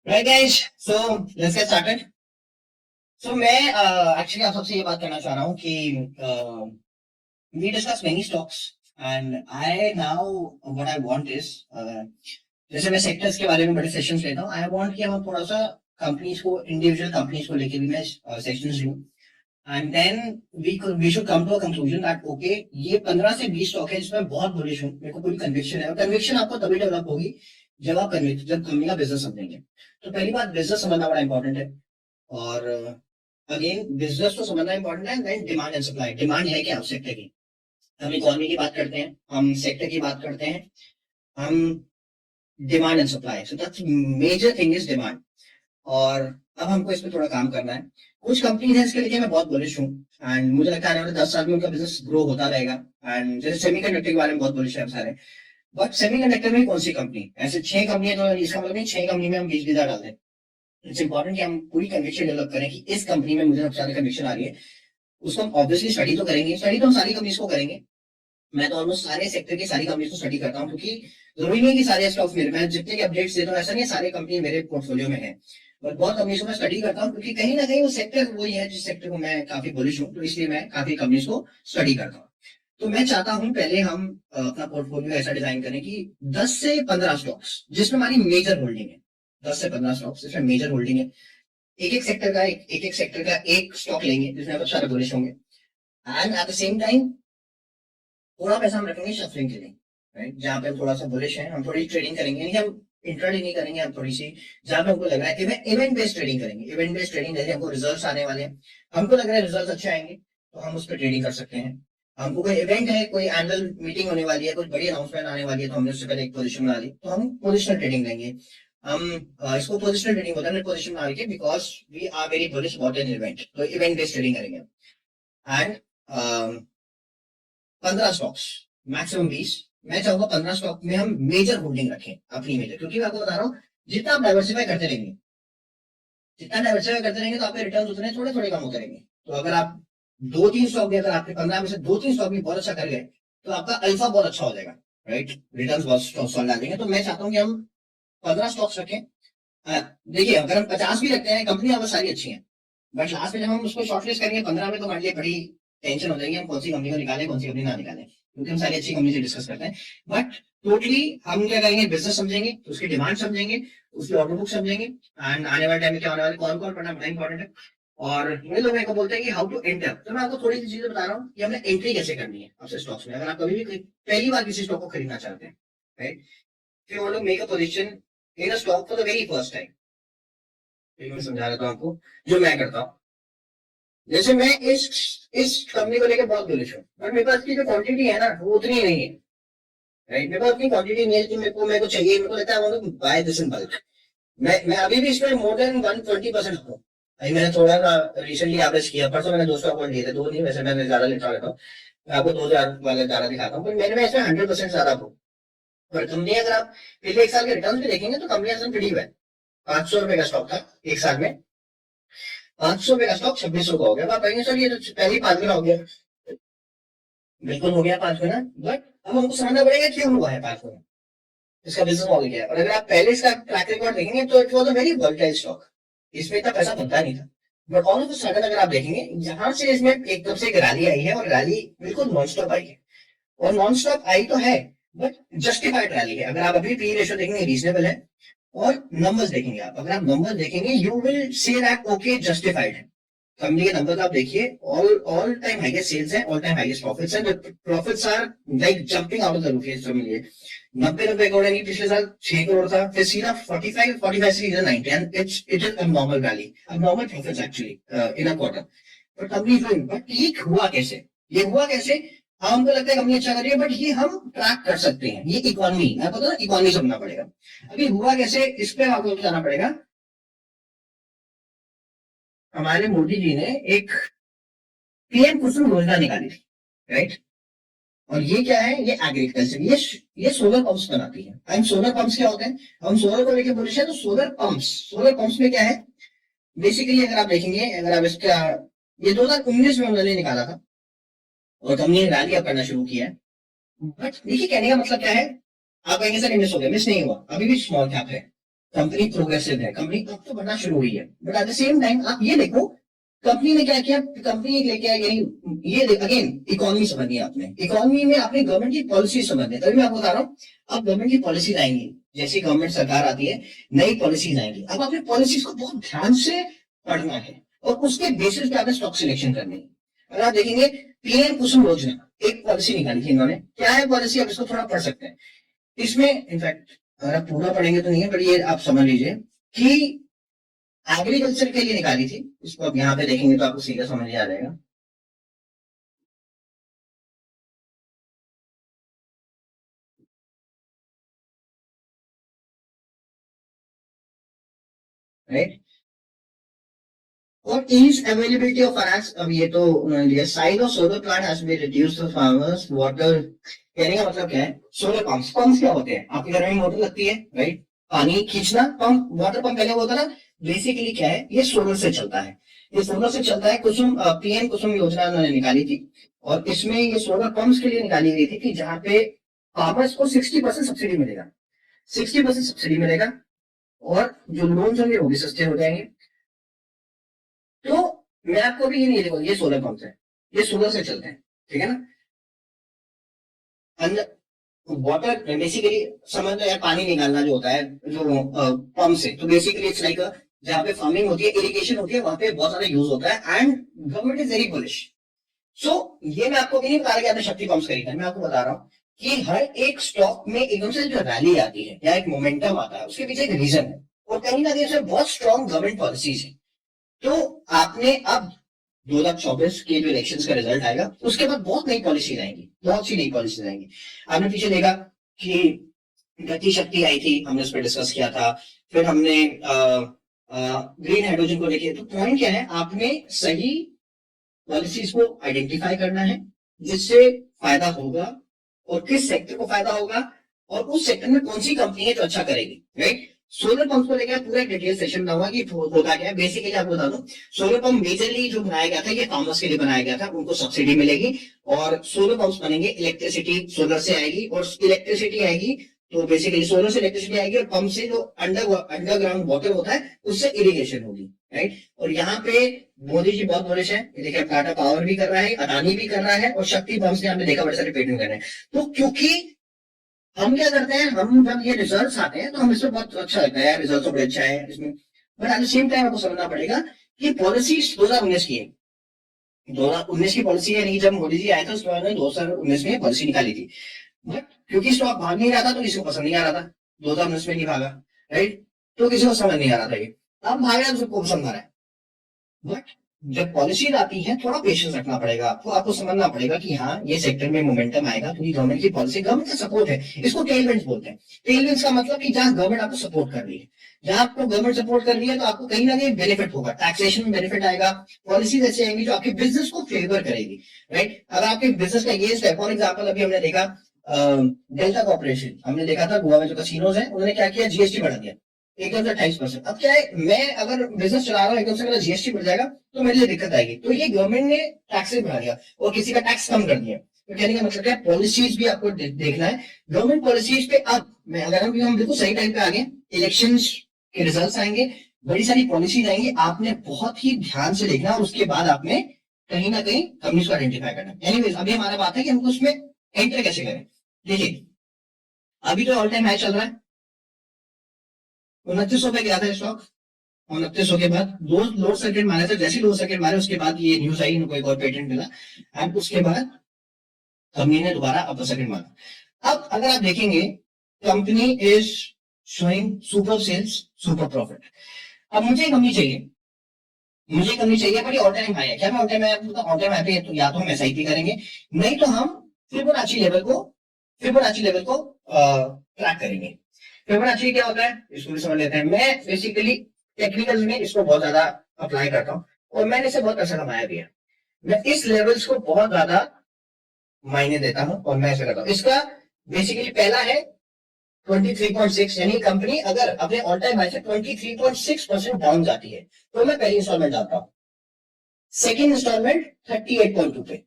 Right guys, so let's get started. So मैं actually आप सबसे ये बात करना चाह रहा हूँ कि we discuss many stocks and I now what I want is जैसे मैं सेक्टर्स के बारे में बड़े सेशंस लेता हूँ, आई वांट कि हम थोड़ा सा कंपनीज को इंडिविजुअल कंपनीज को लेके भी मैं सेशंस लूँ and then we should come to a conclusion that okay ये 15 से 20 स्टॉक है जिसमें बहुत बुलिश हूँ, मेरे को पूरी कन्विक्शन है और कन्विक्शन आपको तभी डेवलप होगी जब आप जब कंपनी का बिजनेस समझेंगे। तो पहली बात बिजनेस समझना बड़ा इंपॉर्टेंट है और अगेन बिजनेस तो समझना इंपॉर्टेंट है then demand and supply. Demand है क्या उस सेक्टर की, हम इकोनॉमी की बात करते हैं, हम सेक्टर की बात करते हैं, हम demand and supply. So that's major thing is demand और अब हमको इस पर थोड़ा काम करना है। कुछ कंपनीज है इसके लिए मैं बहुत बुलिश हूँ एंड मुझे लगता है आने वाले 10 साल में उनका बिजनेस ग्रो होता रहेगा एंड जैसे सेमीकंडक्टर के बारे में बहुत बुलिश है हम सारे। बट सेमीकंडक्टर में कौन सी कंपनी, ऐसे 6 कंपनी है तो इसका मतलब नहीं 6 कंपनी में हम 20 डाल दें। इट्स इंपॉर्टेंट कि हम पूरी कन्विक्शन डेवलप करें कि इस कंपनी में मुझे सबसे ज्यादा कन्विक्शन आ रही है। उसको हम ऑब्वियसली स्टडी तो करेंगे, स्टडी तो हम सारी कंपनीज को करेंगे। मैं तो ऑलमोस्ट सारे सेक्टर की सारी कंपनीज को स्टडी करता हूँ क्योंकि जरूरी नहीं कि सारे स्टॉक्स मेरे, मैं जितने के अपडेट्स देता हूँ ऐसा नहीं है सारी कंपनी मेरे पोर्टफोलियो में है, बट बहुत कंपनीज को मैं स्टडी करता हूँ क्योंकि कहीं ना कहीं वो सेक्टर वही है जिस सेक्टर को मैं काफी बुलिश हूँ, तो इसलिए मैं काफी कंपनीज को स्टडी करता हूँ। तो मैं चाहता हूँ पहले हम अपना पोर्टफोलियो ऐसा डिजाइन करें कि 10 से 15 स्टॉक्स जिसमें हमारी मेजर होल्डिंग है, 10 से 15 स्टॉक्स जिसमें मेजर होल्डिंग है, एक एक सेक्टर का एक सेक्टर का एक स्टॉक लेंगे जिसमें बहुत सारे बुलिश होंगे and eight the same time थोड़ा पैसा हम रखेंगे शफलिंग के लिए, राइट, जहाँ पे हम थोड़ा सा बुलिश है हम थोड़ी ट्रेडिंग करेंगे, यानी हम इंट्राडे नहीं करेंगे, हम थोड़ी सी जहाँ पे हमको लग रहा है इवेंट बेस्ड ट्रेडिंग करेंगे। इवेंट बेस्ड ट्रेडिंग जैसे हमको रिजल्ट्स आने वाले हैं, हमको लग रहा है रिजल्ट्स अच्छे आएंगे तो हम उस पर ट्रेडिंग कर सकते हैं। हमको कोई इवेंट है, कोई एनुअल मीटिंग होने वाली है, कुछ बड़ी अनाउंसमेंट आने वाली है तो हमने उससे पहले एक पोजीशन बना ली तो हम पोजिशनल ट्रेडिंग लेंगे। हम इसको पोजिशनल ट्रेडिंग होता है पोजिशन बना के because we are very bullish about an event, तो इवेंट बेस्ड ट्रेडिंग करेंगे एंड 15 स्टॉक्स मैक्सिमम 20। मैं चाहूंगा 15 स्टॉक में हम मेजर होल्डिंग रखें अपनी मेजर, क्योंकि मैं आपको बता रहा हूँ जितना आप डाइवर्सिफाई करते रहेंगे, जितना डाइवर्सिफाई करते रहेंगे तो आपके रिटर्न उतने थोड़े थोड़े कम होते रहेंगे। तो अगर आप 2-3 स्टॉक भी, अगर आपके 15 में से 2-3 स्टॉक भी बहुत अच्छा कर गए तो आपका अल्फा बहुत अच्छा हो जाएगा, राइट, रिटर्न बहुत सॉलिड आ जाएंगे। तो मैं चाहता हूँ कि हम 15 स्टॉक्स रखें। देखिए अगर हम 50 भी रखते हैं, कंपनी हमारी सारी अच्छी है, बट लास्ट में जब हम उसको शॉर्टलिस्ट करेंगे 15 में तो हमारे लिए बड़ी टेंशन हो जाएगी हम कौन सी कंपनी को निकालें कौन सी कंपनी ना निकालें, क्योंकि हम सारी अच्छी कंपनी से डिस्कस करते हैं। बट टोटली हम क्या करेंगे, बिजनेस समझेंगे, उसकी डिमांड समझेंगे, उसकी ऑर्डर बुक समझेंगे एंड आने वाले टाइम में क्या होने वाले कौन कौन पढ़ना बड़ा इंपॉर्टेंट है। और ये लोग मेरे को बोलते हैं कि हाउ टू एंटर, तो मैं आपको थोड़ी सी चीजें बता रहा हूँ कि हमने एंट्री कैसे करनी है आपसे स्टॉक्स में। अगर आप कभी भी पहली बार किसी स्टॉक को खरीदना चाहते हैं, राइट, फिर वो लोग make a position in a stock for the very first time, मैं समझा रहा था आपको जो मैं करता हूँ। जैसे मैं इस कंपनी को लेकर बहुत बुलिश हूँ, बट मेरे पास की जो क्वांटिटी है ना वो उतनी नहीं है, राइट, मेरे पास उतनी क्वांटिटी नहीं है कि मेरे को चाहिए, मेरे को लगता है आई बाय दिस इन बल्क। मैं अभी भी इसमें मोर देन 120% हूँ। अभी मैंने थोड़ा सा रिसेंटली एवरेज किया, परसों मैंने 200 अकाउंट लिए थे, दो नहीं वैसे मैंने ज्यादा लेता रहता हूँ, मैं आपको 2000 वाले ज्यादा दिखाता हूँ, पर मैंने में इसमें 100% ज्यादा हूँ। पर कंपनी अगर आप पिछले एक साल के रिटर्न भी देखेंगे तो कंपनी प्रीटी है। 500 रुपए का स्टॉक था एक साल में, 500 रुपए का स्टॉक 2600 का हो गया। आप कहेंगे सर ये तो पहले ही 5 गुना हो गया, बिल्कुल हो गया 5 गुना, बट अब हमको समझना पड़ेगा क्यों हुआ है 5 गुना, इसका बिजनेस मॉडल क्या है। और अगर आप पहले इसका ट्रैक रिकॉर्ड देखेंगे तो it was a very volatile stock, इसमें इतना पैसा बनता नहीं था। बट ऑल ऑफ सडन अगर आप देखेंगे यहाँ से इसमें एकदम से एक रैली आई है और रैली बिल्कुल नॉन स्टॉप आई है, और नॉन स्टॉप आई तो है बट जस्टिफाइड रैली है। अगर आप अभी पी रेशियो देखेंगे रीजनेबल है, और नंबर्स देखेंगे आप, अगर आप नंबर देखेंगे you will see that okay justified है। कंपनी के नंबर आप देखिए, all all time highest sales है, ऑल टाइम हाईएस्ट प्रॉफिट्स है, profits are like jumping out of the roof. ये समझिए 90 करोड़ है, पिछले साल 6 करोड़ था, फिर सीधा 45 से सीधा 90 and it is abnormally, abnormal profits actually in a quarter. But company flowing, but ये हुआ कैसे, ये हुआ कैसे, हाँ हमको लगता है कंपनी अच्छा कर रही है बट ये हम ट्रैक कर सकते हैं, ये इकोनॉमी आपको पता है इकोनॉमी समझना पड़ेगा। अभी हुआ कैसे इस पे आपको जाना पड़ेगा। हमारे मोदी जी ने एक पीएम कुसुम योजना निकाली थी, राइट, और ये क्या है, ये एग्रीकल्चर, ये सोलर पंप्स बनाती है। एंड सोलर पंप्स क्या होते हैं, हम सोलर को लेके बोले तो सोलर पंप्स में क्या है बेसिकली, अगर आप देखेंगे, अगर आप इसका, ये 2019 में उन्होंने निकाला था और कंपनी ने रैली अप करना शुरू किया है। बट देखिए कहने का मतलब क्या है, आप कहेंगे सर मिस हो गया, मिस नहीं हुआ, अभी भी स्मॉल कैप है। कंपनी प्रोग्रेसिव है, कंपनी अब तो बढ़ना शुरू हुई है, but at the same time आप ये देखो कंपनी ने क्या किया, कंपनी लेके आई ये अगेन इकोनॉमी समझनी है आपने, इकोनॉमी में आपने गवर्नमेंट की पॉलिसी समझनी है, तभी मैं आपको बता रहा हूँ अब गवर्नमेंट की पॉलिसी आएंगी, जैसी गवर्नमेंट सरकार आती है नई पॉलिसीज आएंगी, अब आपने पॉलिसीज को बहुत ध्यान से पढ़ना है और उसके बेसिस पे आपने स्टॉक सिलेक्शन करनी है। अगर आप देखेंगे पीएम कुसुम योजना एक पॉलिसी निकाली थी इन्होंने, क्या है पॉलिसी, आप इसको थोड़ा पढ़ सकते हैं, इसमें इनफैक्ट अगर आप पूरा पढ़ेंगे तो नहीं है, पर ये आप समझ लीजिए कि एग्रीकल्चर के लिए निकाली थी, इसको आप यहाँ पे देखेंगे तो आपको सीधा समझ आ जाएगा। राइट, और ease availability of finance, अब ये तो उन्होंने दिया, size of solar plant has been reduced for farmers, water, कहने का मतलब क्या है, सोलर पंप्स, पंप्स क्या होते हैं, आपके घर में मोटर लगती है राइट, पानी खींचना, पंप, वाटर पंप पहले होता ना, बेसिकली क्या है, ये सोलर से चलता है, ये सोलर से चलता है, कुसुम पीएम कुसुम योजना उन्होंने निकाली थी, और इसमें ये सोलर पंप्स के लिए निकाली गई थी कि जहाँ पे फार्मर्स को 60% सब्सिडी मिलेगा, 60% सब्सिडी मिलेगा, और जो लोन होंगे वो भी सस्ते हो जाएंगे। तो मैं आपको भी ये नहीं देखो, ये सोलर पंप है, ये सोलर से चलते हैं, ठीक है ना, अंदर वाटर बेसिकली समझ लो यार, पानी निकालना जो होता है जो पंप से, तो बेसिकली इट्स लाइक जहाँ पे फार्मिंग होती है, इरिगेशन होती है, वहां पे बहुत ज्यादा यूज होता है, and government is very bullish. So ये मैं आपको भी नहीं बता रहा कि आपने शक्ति पंप्स खरीदा, मैं आपको बता रहा हूँ कि हर एक स्टॉक में एकदम से जो रैली आती है या एक मोमेंटम आता है, उसके पीछे एक रीजन है, और कहीं ना कहीं उसमें बहुत स्ट्रॉन्ग गवर्नमेंट पॉलिसीज है। तो आपने अब 2024 के जो इलेक्शंस का रिजल्ट आएगा उसके बाद बहुत नई पॉलिसीज आएंगी, बहुत सी नई पॉलिसीज आएंगी। आपने पीछे देखा कि गति शक्ति आई थी, हमने उस पर डिस्कस किया था, फिर हमने ग्रीन हाइड्रोजन को लेके, तो पॉइंट क्या है, आपने सही पॉलिसीज को आइडेंटिफाई करना है जिससे फायदा होगा, और किस सेक्टर को फायदा होगा, और उस सेक्टर में कौन सी कंपनी है जो अच्छा करेगी, राइट। सोलर पंप को लेकर पूरा डिटेल सेशन बनाऊंगा कि होगा क्या है। बेसिकली आपको बता दूं, सोलर पंप मेजरली जो बनाया गया था ये फार्मर्स के लिए बनाया गया था, उनको सब्सिडी मिलेगी, और सोलर पंप्स बनेंगे, इलेक्ट्रिसिटी सोलर से आएगी, और इलेक्ट्रिसिटी आएगी तो बेसिकली सोलर से इलेक्ट्रिसिटी आएगी, और पंप से जो अंडरग्राउंड वाटर होता है उससे इरिगेशन होगी, राइट। और यहाँ पे मोदी जी बहुत बुलिश है, ये देखिए टाटा पावर भी कर रहा है, अदानी भी कर रहा है, और शक्ति पंप्स ने आपने देखा बड़े सारे पेटेंट कर रहे हैं। तो क्योंकि हम क्या करते हैं, हम जब ये रिजल्ट्स आते हैं तो हम इसमें बहुत अच्छा लगता है यार, रिजल्ट तो बड़े अच्छा है इसमें, but at the same time आपको समझना पड़ेगा कि पॉलिसी 2019 की है, 2019 की पॉलिसी है नहीं, जब मोदी जी आए थे उसके बाद 2019 में पॉलिसी निकाली थी, बट क्योंकि स्टॉक भाग नहीं रहा था तो किसी को पसंद नहीं आ रहा था, 2019 में नहीं भागा, राइट, तो किसी को समझ नहीं आ रहा था, ये अब भागा तो सबको पसंद आ रहा है। बट जब पॉलिसी आती है थोड़ा पेशेंस रखना पड़ेगा आपको, आपको समझना पड़ेगा कि हाँ ये सेक्टर में मोमेंटम आएगा क्योंकि गवर्नमेंट की पॉलिसी, गवर्नमेंट का सपोर्ट है, इसको टेलविंड्स बोलते हैं। टेलविंड्स का मतलब कि जहां गवर्नमेंट आपको सपोर्ट कर रही है, जहां आपको गवर्नमेंट सपोर्ट कर रही है तो आपको कहीं ना कहीं बेनिफिट होगा, टैक्सेशन में बेनिफिट आएगा, पॉलिसीज ऐसी आएंगी जो आपके बिजनेस को फेवर करेगी, राइट। अगर आपके बिजनेस का अगेंस्ट है, फॉर एग्जाम्पल अभी हमने देखा डेल्टा कॉर्पोरेशन, हमने देखा था गोवा में जो कसिनोज है, उन्होंने क्या किया, जीएसटी बढ़ा दिया एकदम से 28%। अब क्या है, मैं अगर बिजनेस चला रहा हूँ एकदम से मेरा जीएसटी बढ़ जाएगा तो मेरे लिए दिक्कत आएगी, तो ये गवर्नमेंट ने टैक्सेस बढ़ा दिया और किसी का टैक्स कम कर दिया। तो कहने का मतलब क्या है, पॉलिसीज भी आपको देखना है, गवर्नमेंट पॉलिसीज पे। अब मैं अगर हम देखो सही टाइम पे आगे इलेक्शन के रिजल्ट आएंगे, बड़ी सारी पॉलिसीज आएंगी, आपने बहुत ही ध्यान से देखना, और उसके बाद आपने कहीं ना कहीं कंपनीज को आइडेंटिफाई करना। एनीवेज अभी हमारा बात है कि हमको उसमें एंटर कैसे करें। देखिए अभी तो ऑल टाइम हाई चल रहा है, 2900 पे गया था स्टॉक, 2900 के बाद दो लोअर सर्किट मारे थे, जैसे लोअर सर्किट मारे उसके बाद ये न्यूज आई, इनको एक और पेटेंट मिला, एंड उसके बाद कंपनी ने दोबारा अपर सर्किट मारा। अब अगर आप देखेंगे company is showing super sales, super profit. अब मुझे कंपनी चाहिए, मुझे करनी चाहिए, बड़ी ऑल टाइम हाई है, क्या मैं all time all time high पे तो या तो हम एसआईपी करेंगे, नहीं तो हम फिबोनाची लेवल को, फिबोनाची लेवल को ट्रैक करेंगे। फिबोनाची क्या होता है इसको भी समझ लेते हैं। मैं बेसिकली टेक्निकल में इसको बहुत ज्यादा अप्लाई करता हूँ, और मैंने इसे बहुत पैसा कमाया भी है, मैं इस लेवल्स को बहुत ज्यादा मायने देता हूँ, और मैं ऐसे करता हूँ। इसका बेसिकली पहला है 23.6, यानी कंपनी अगर अपने ऑल टाइम हाई से 23.6% डाउन जाती है तो मैं पहली इंस्टॉलमेंट डालता हूँ, सेकेंड इंस्टॉलमेंट 38.2 पे,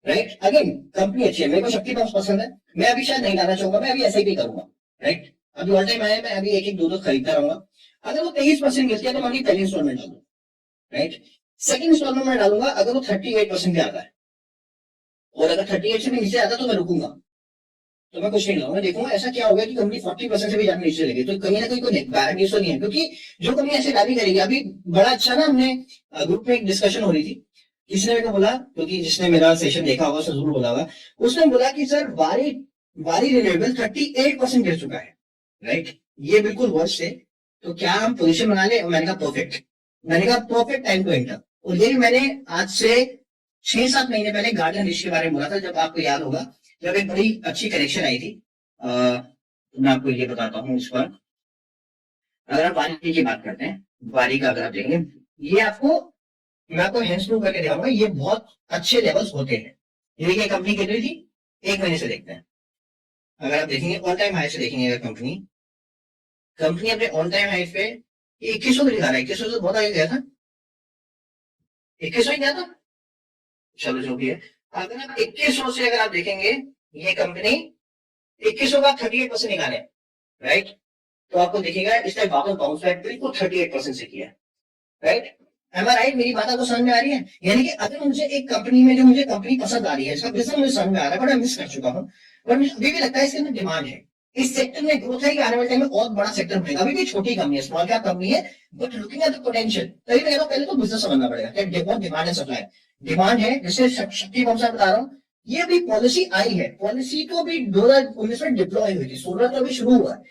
राइट। अगेन कंपनी अच्छी है, मेरे को शक्ति पंप्स पसंद है, मैं अभी शायद नहीं डालना चाहूंगा, मैं अभी एसआईपी करूंगा, राइट। अभी ऑल टाइम हाई मैं अभी एक एक दो दो खरीदता रहूंगा। अगर वो 23% गिरती है तो मैं अभी पहली इंस्टॉलमेंट डालूंगा, राइट। सेकंड इंस्टॉलमेंट में डालूंगा अगर वो 38% पे आता है, और अगर 38 से भी नीचे आता है तो मैं रुकूंगा, तो मैं कुछ नहीं लाऊंगा, देखूंगा ऐसा क्या होगा कि कंपनी 40% से भी ज्यादा नीचे लगी, तो कहीं ना कहीं कोई बैड न्यूज तो नहीं है, क्योंकि जो कंपनी ऐसे रैली करेगी। अभी बड़ा अच्छा ना, हमने ग्रुप में एक डिस्कशन हो रही थी, किसी ने मेरे को बोला, क्योंकि जिसने मेरा सेशन देखा होगा उसने जरूर बोला होगा, उसने बोला कि सर वारी वारी रिन्यूएबल 38% गिर चुका है, राइट, ये बिल्कुल वर्स्ट है, तो क्या हम पोजीशन बना ले? मैंने कहा परफेक्ट, मैंने कहा परफेक्ट टाइम टू एंटर। और ये भी मैंने आज से 6-7 महीने पहले गार्डन रिच के बारे में बोला था, जब आपको याद होगा, जब एक बड़ी अच्छी करेक्शन आई थी। मैं आपको ये बताता हूँ इस पर। अगर आप वारी की बात करते हैं, वारी का अगर आप देखेंगे, ये आपको, मैं आपको हैंड्स प्रूव करके दिखाऊंगा, ये बहुत अच्छे लेवल्स होते हैं। ये देखिए कंपनी गिर रही थी, एक महीने से देखते हैं, अगर आप देखेंगे ऑल टाइम हाई से देखेंगे, अगर कंपनी कंपनी अपने ऑल टाइम हाई पे 2100 दिखा रहा है, 2100 से बहुत आगे गया था, 2100 ही गया था, चलो जो भी है। अगर आप 2100 से अगर आप देखेंगे, ये कंपनी 2100 का 38% निकाले, राइट, तो आपको दिखेगा इस टाइप वापस बाउंस बैक बिल्कुल 38% से किया, राइट। एम आई राइट? मेरी बात आपको समझ में आ रही है? यानी कि अगर मुझे एक कंपनी में, जो मुझे कंपनी पसंद आ रही है, इसका बिजनेस मुझे समझ में आ रहा है, बट मैं मिस कर चुका हूँ, पर मुझे अभी भी लगता है इसके अंदर डिमांड है, इस सेक्टर में ग्रोथ है कि आने वाले टाइम में और बड़ा सेक्टर बनेगा। अभी भी छोटी कंपनी है, स्मॉल कैप कंपनी है, but looking at the potential, तभी मैं कह रहा हूं पहले तो बिजनेस समझना पड़ेगा कि बहुत डिमांड है, सप्लाई डिमांड है। जैसे शक्ति पंप से बता रहा हूँ, ये अभी पॉलिसी आई है, पॉलिसी तो अभी 2019 में डिप्लॉय हुई थी, 16 तो अभी शुरू हुआ है,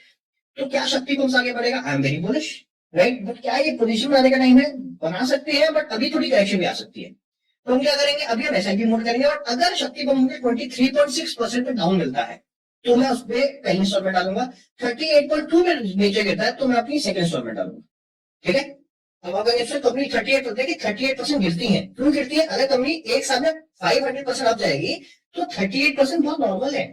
तो क्या शक्ति पंप आगे बढ़ेगा? I am very bullish, right. But क्या ये पोजीशन बनाने का टाइम है? बना सकते हैं, बट अभी थोड़ी करेक्शन भी आ सकती है, तो हम क्या करेंगे, अभी हम एसआईपी मोड करेंगे, और अगर शक्ति पंप मुझे 23.6% पे डाउन मिलता है तो मैं उस पर पहली इंस्टॉलमेंट डालूंगा। 38.2 में नीचे गिरता है तो मैं अपनी सेकंड इंस्टॉलमेंट डालूंगा, ठीक है। अब अगर इससे कंपनी 38 होती है कि 38% गिरती है, क्यों गिरती है? अगर कंपनी एक साल में 500% अप जाएगी तो 38% बहुत नॉर्मल है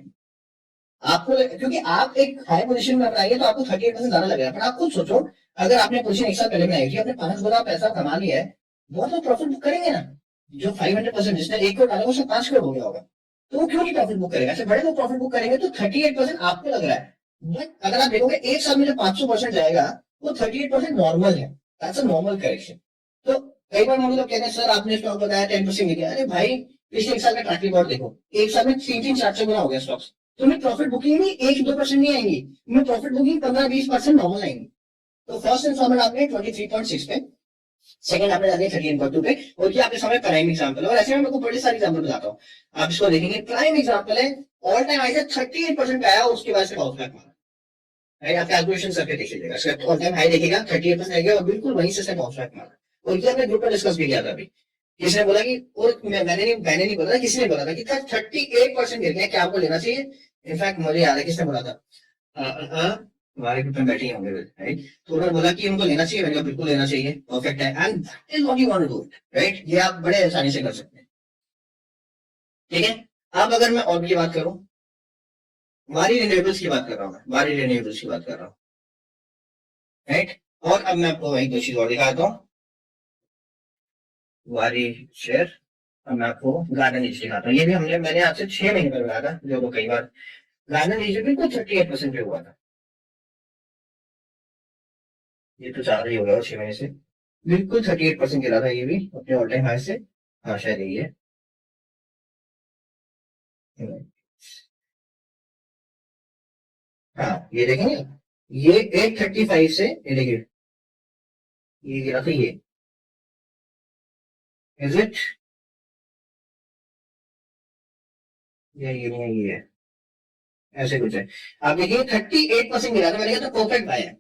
आपको, क्योंकि आप एक हाई पोजीशन में बनाइए तो आपको 38% ज्यादा लगेगा, पर आप खुद सोचो, अगर आपने पोजीशन एक साल पहले बनाई थी, आपने 5 गुना पैसा कमा लिया है, बहुत लोग प्रॉफिट बुक करेंगे ना। जो 500%, जिसने 1 करोड़ डाला उसने 5 करोड़ हो गया होगा, तो वो क्यों नहीं प्रॉफिट बुक करेगा? ऐसे बड़े लोग प्रॉफिट बुक करेंगे, तो 38% आपको लग रहा है, बट अगर आप देखोगे एक साल में जो 500% जाएगा, वो 38% नॉर्मल है, दैट्स अ नॉर्मल करेक्शन। तो कई बार हम लोग कहते हैं सर आपने स्टॉक बताया 10% गया, अरे भाई पिछले एक साल का ट्रैक रिकॉर्ड देखो, एक साल में 3-4 गुना हो गया स्टॉक्स, तुम्हें प्रॉफिट बुकिंग में 1-2% नहीं आएंगी, तुम्हें प्रॉफिट बुकिंग 15-20% नॉर्मल आएंगी। तो फर्स्ट इंस्टॉलमेंट आपने 23.6 पे, सेकंड आपने डाली 13.2 पे, और ये आपके सामने प्राइम एग्जांपल है, और ऐसे में मैं आपको बड़े सारे एग्जांपल बताता हूँ, आप इसको देखेंगे, प्राइम एग्जांपल है, ऑल टाइम हाई से 38% पे आया, उसके बाद से बाउंस बैक मारा, राइट। आप कैलकुलेशन करके देख लीजिएगा, इसका ऑल टाइम हाई देखिएगा 38% आएगा, और बिल्कुल वहीं से बाउंस बैक मारा। और ये हमने ग्रुप में डिस्कस भी किया था अभी, किसी ने बोला कि, और मैंने नहीं बोला था, किसी ने बोला था कि 38% गिर गया, क्या आपको लेना चाहिए? इनफैक्ट मुझे याद है किसने बोला था, हमारे ग्रुप में बैठे ही होंगे, राइट। तो उन्होंने बोला कि उनको लेना चाहिए, मैंने कहा बिल्कुल लेना चाहिए, परफेक्ट है, and that is what you want to do, right. ये आप बड़े आसानी से कर सकते हैं, ठीक है। अब अगर मैं और की बात करूं, वारी रिन्यूएबल्स की बात कर रहा हूं, मैं वारी रिन्यूएबल्स की बात कर रहा हूँ, राइट। और अब मैं आपको वही दो चीज और दिखाता हूँ, वारी शेयर। अब मैं आपको गार्डन नीचे दिखाता हूँ, ये भी मैंने आपसे 6 महीने पहले बताया था, जो कई बार गार्डन नीचे बिल्कुल 38% पे हुआ था, ये तो ज्यादा ही हो गया 6 महीने से, बिल्कुल 38% गिरा था ये भी अपने ऑल टाइम हाई से। हाँ शायद यही है, हाँ ये देखेंगे, ये 835 से, ये देखिए, ये गिरा था ये, इज इट, ये नहीं है, ये है, ऐसे कुछ है। आप देखिए 38% गिरा था, मैंने कहा तो परफेक्ट बाय है,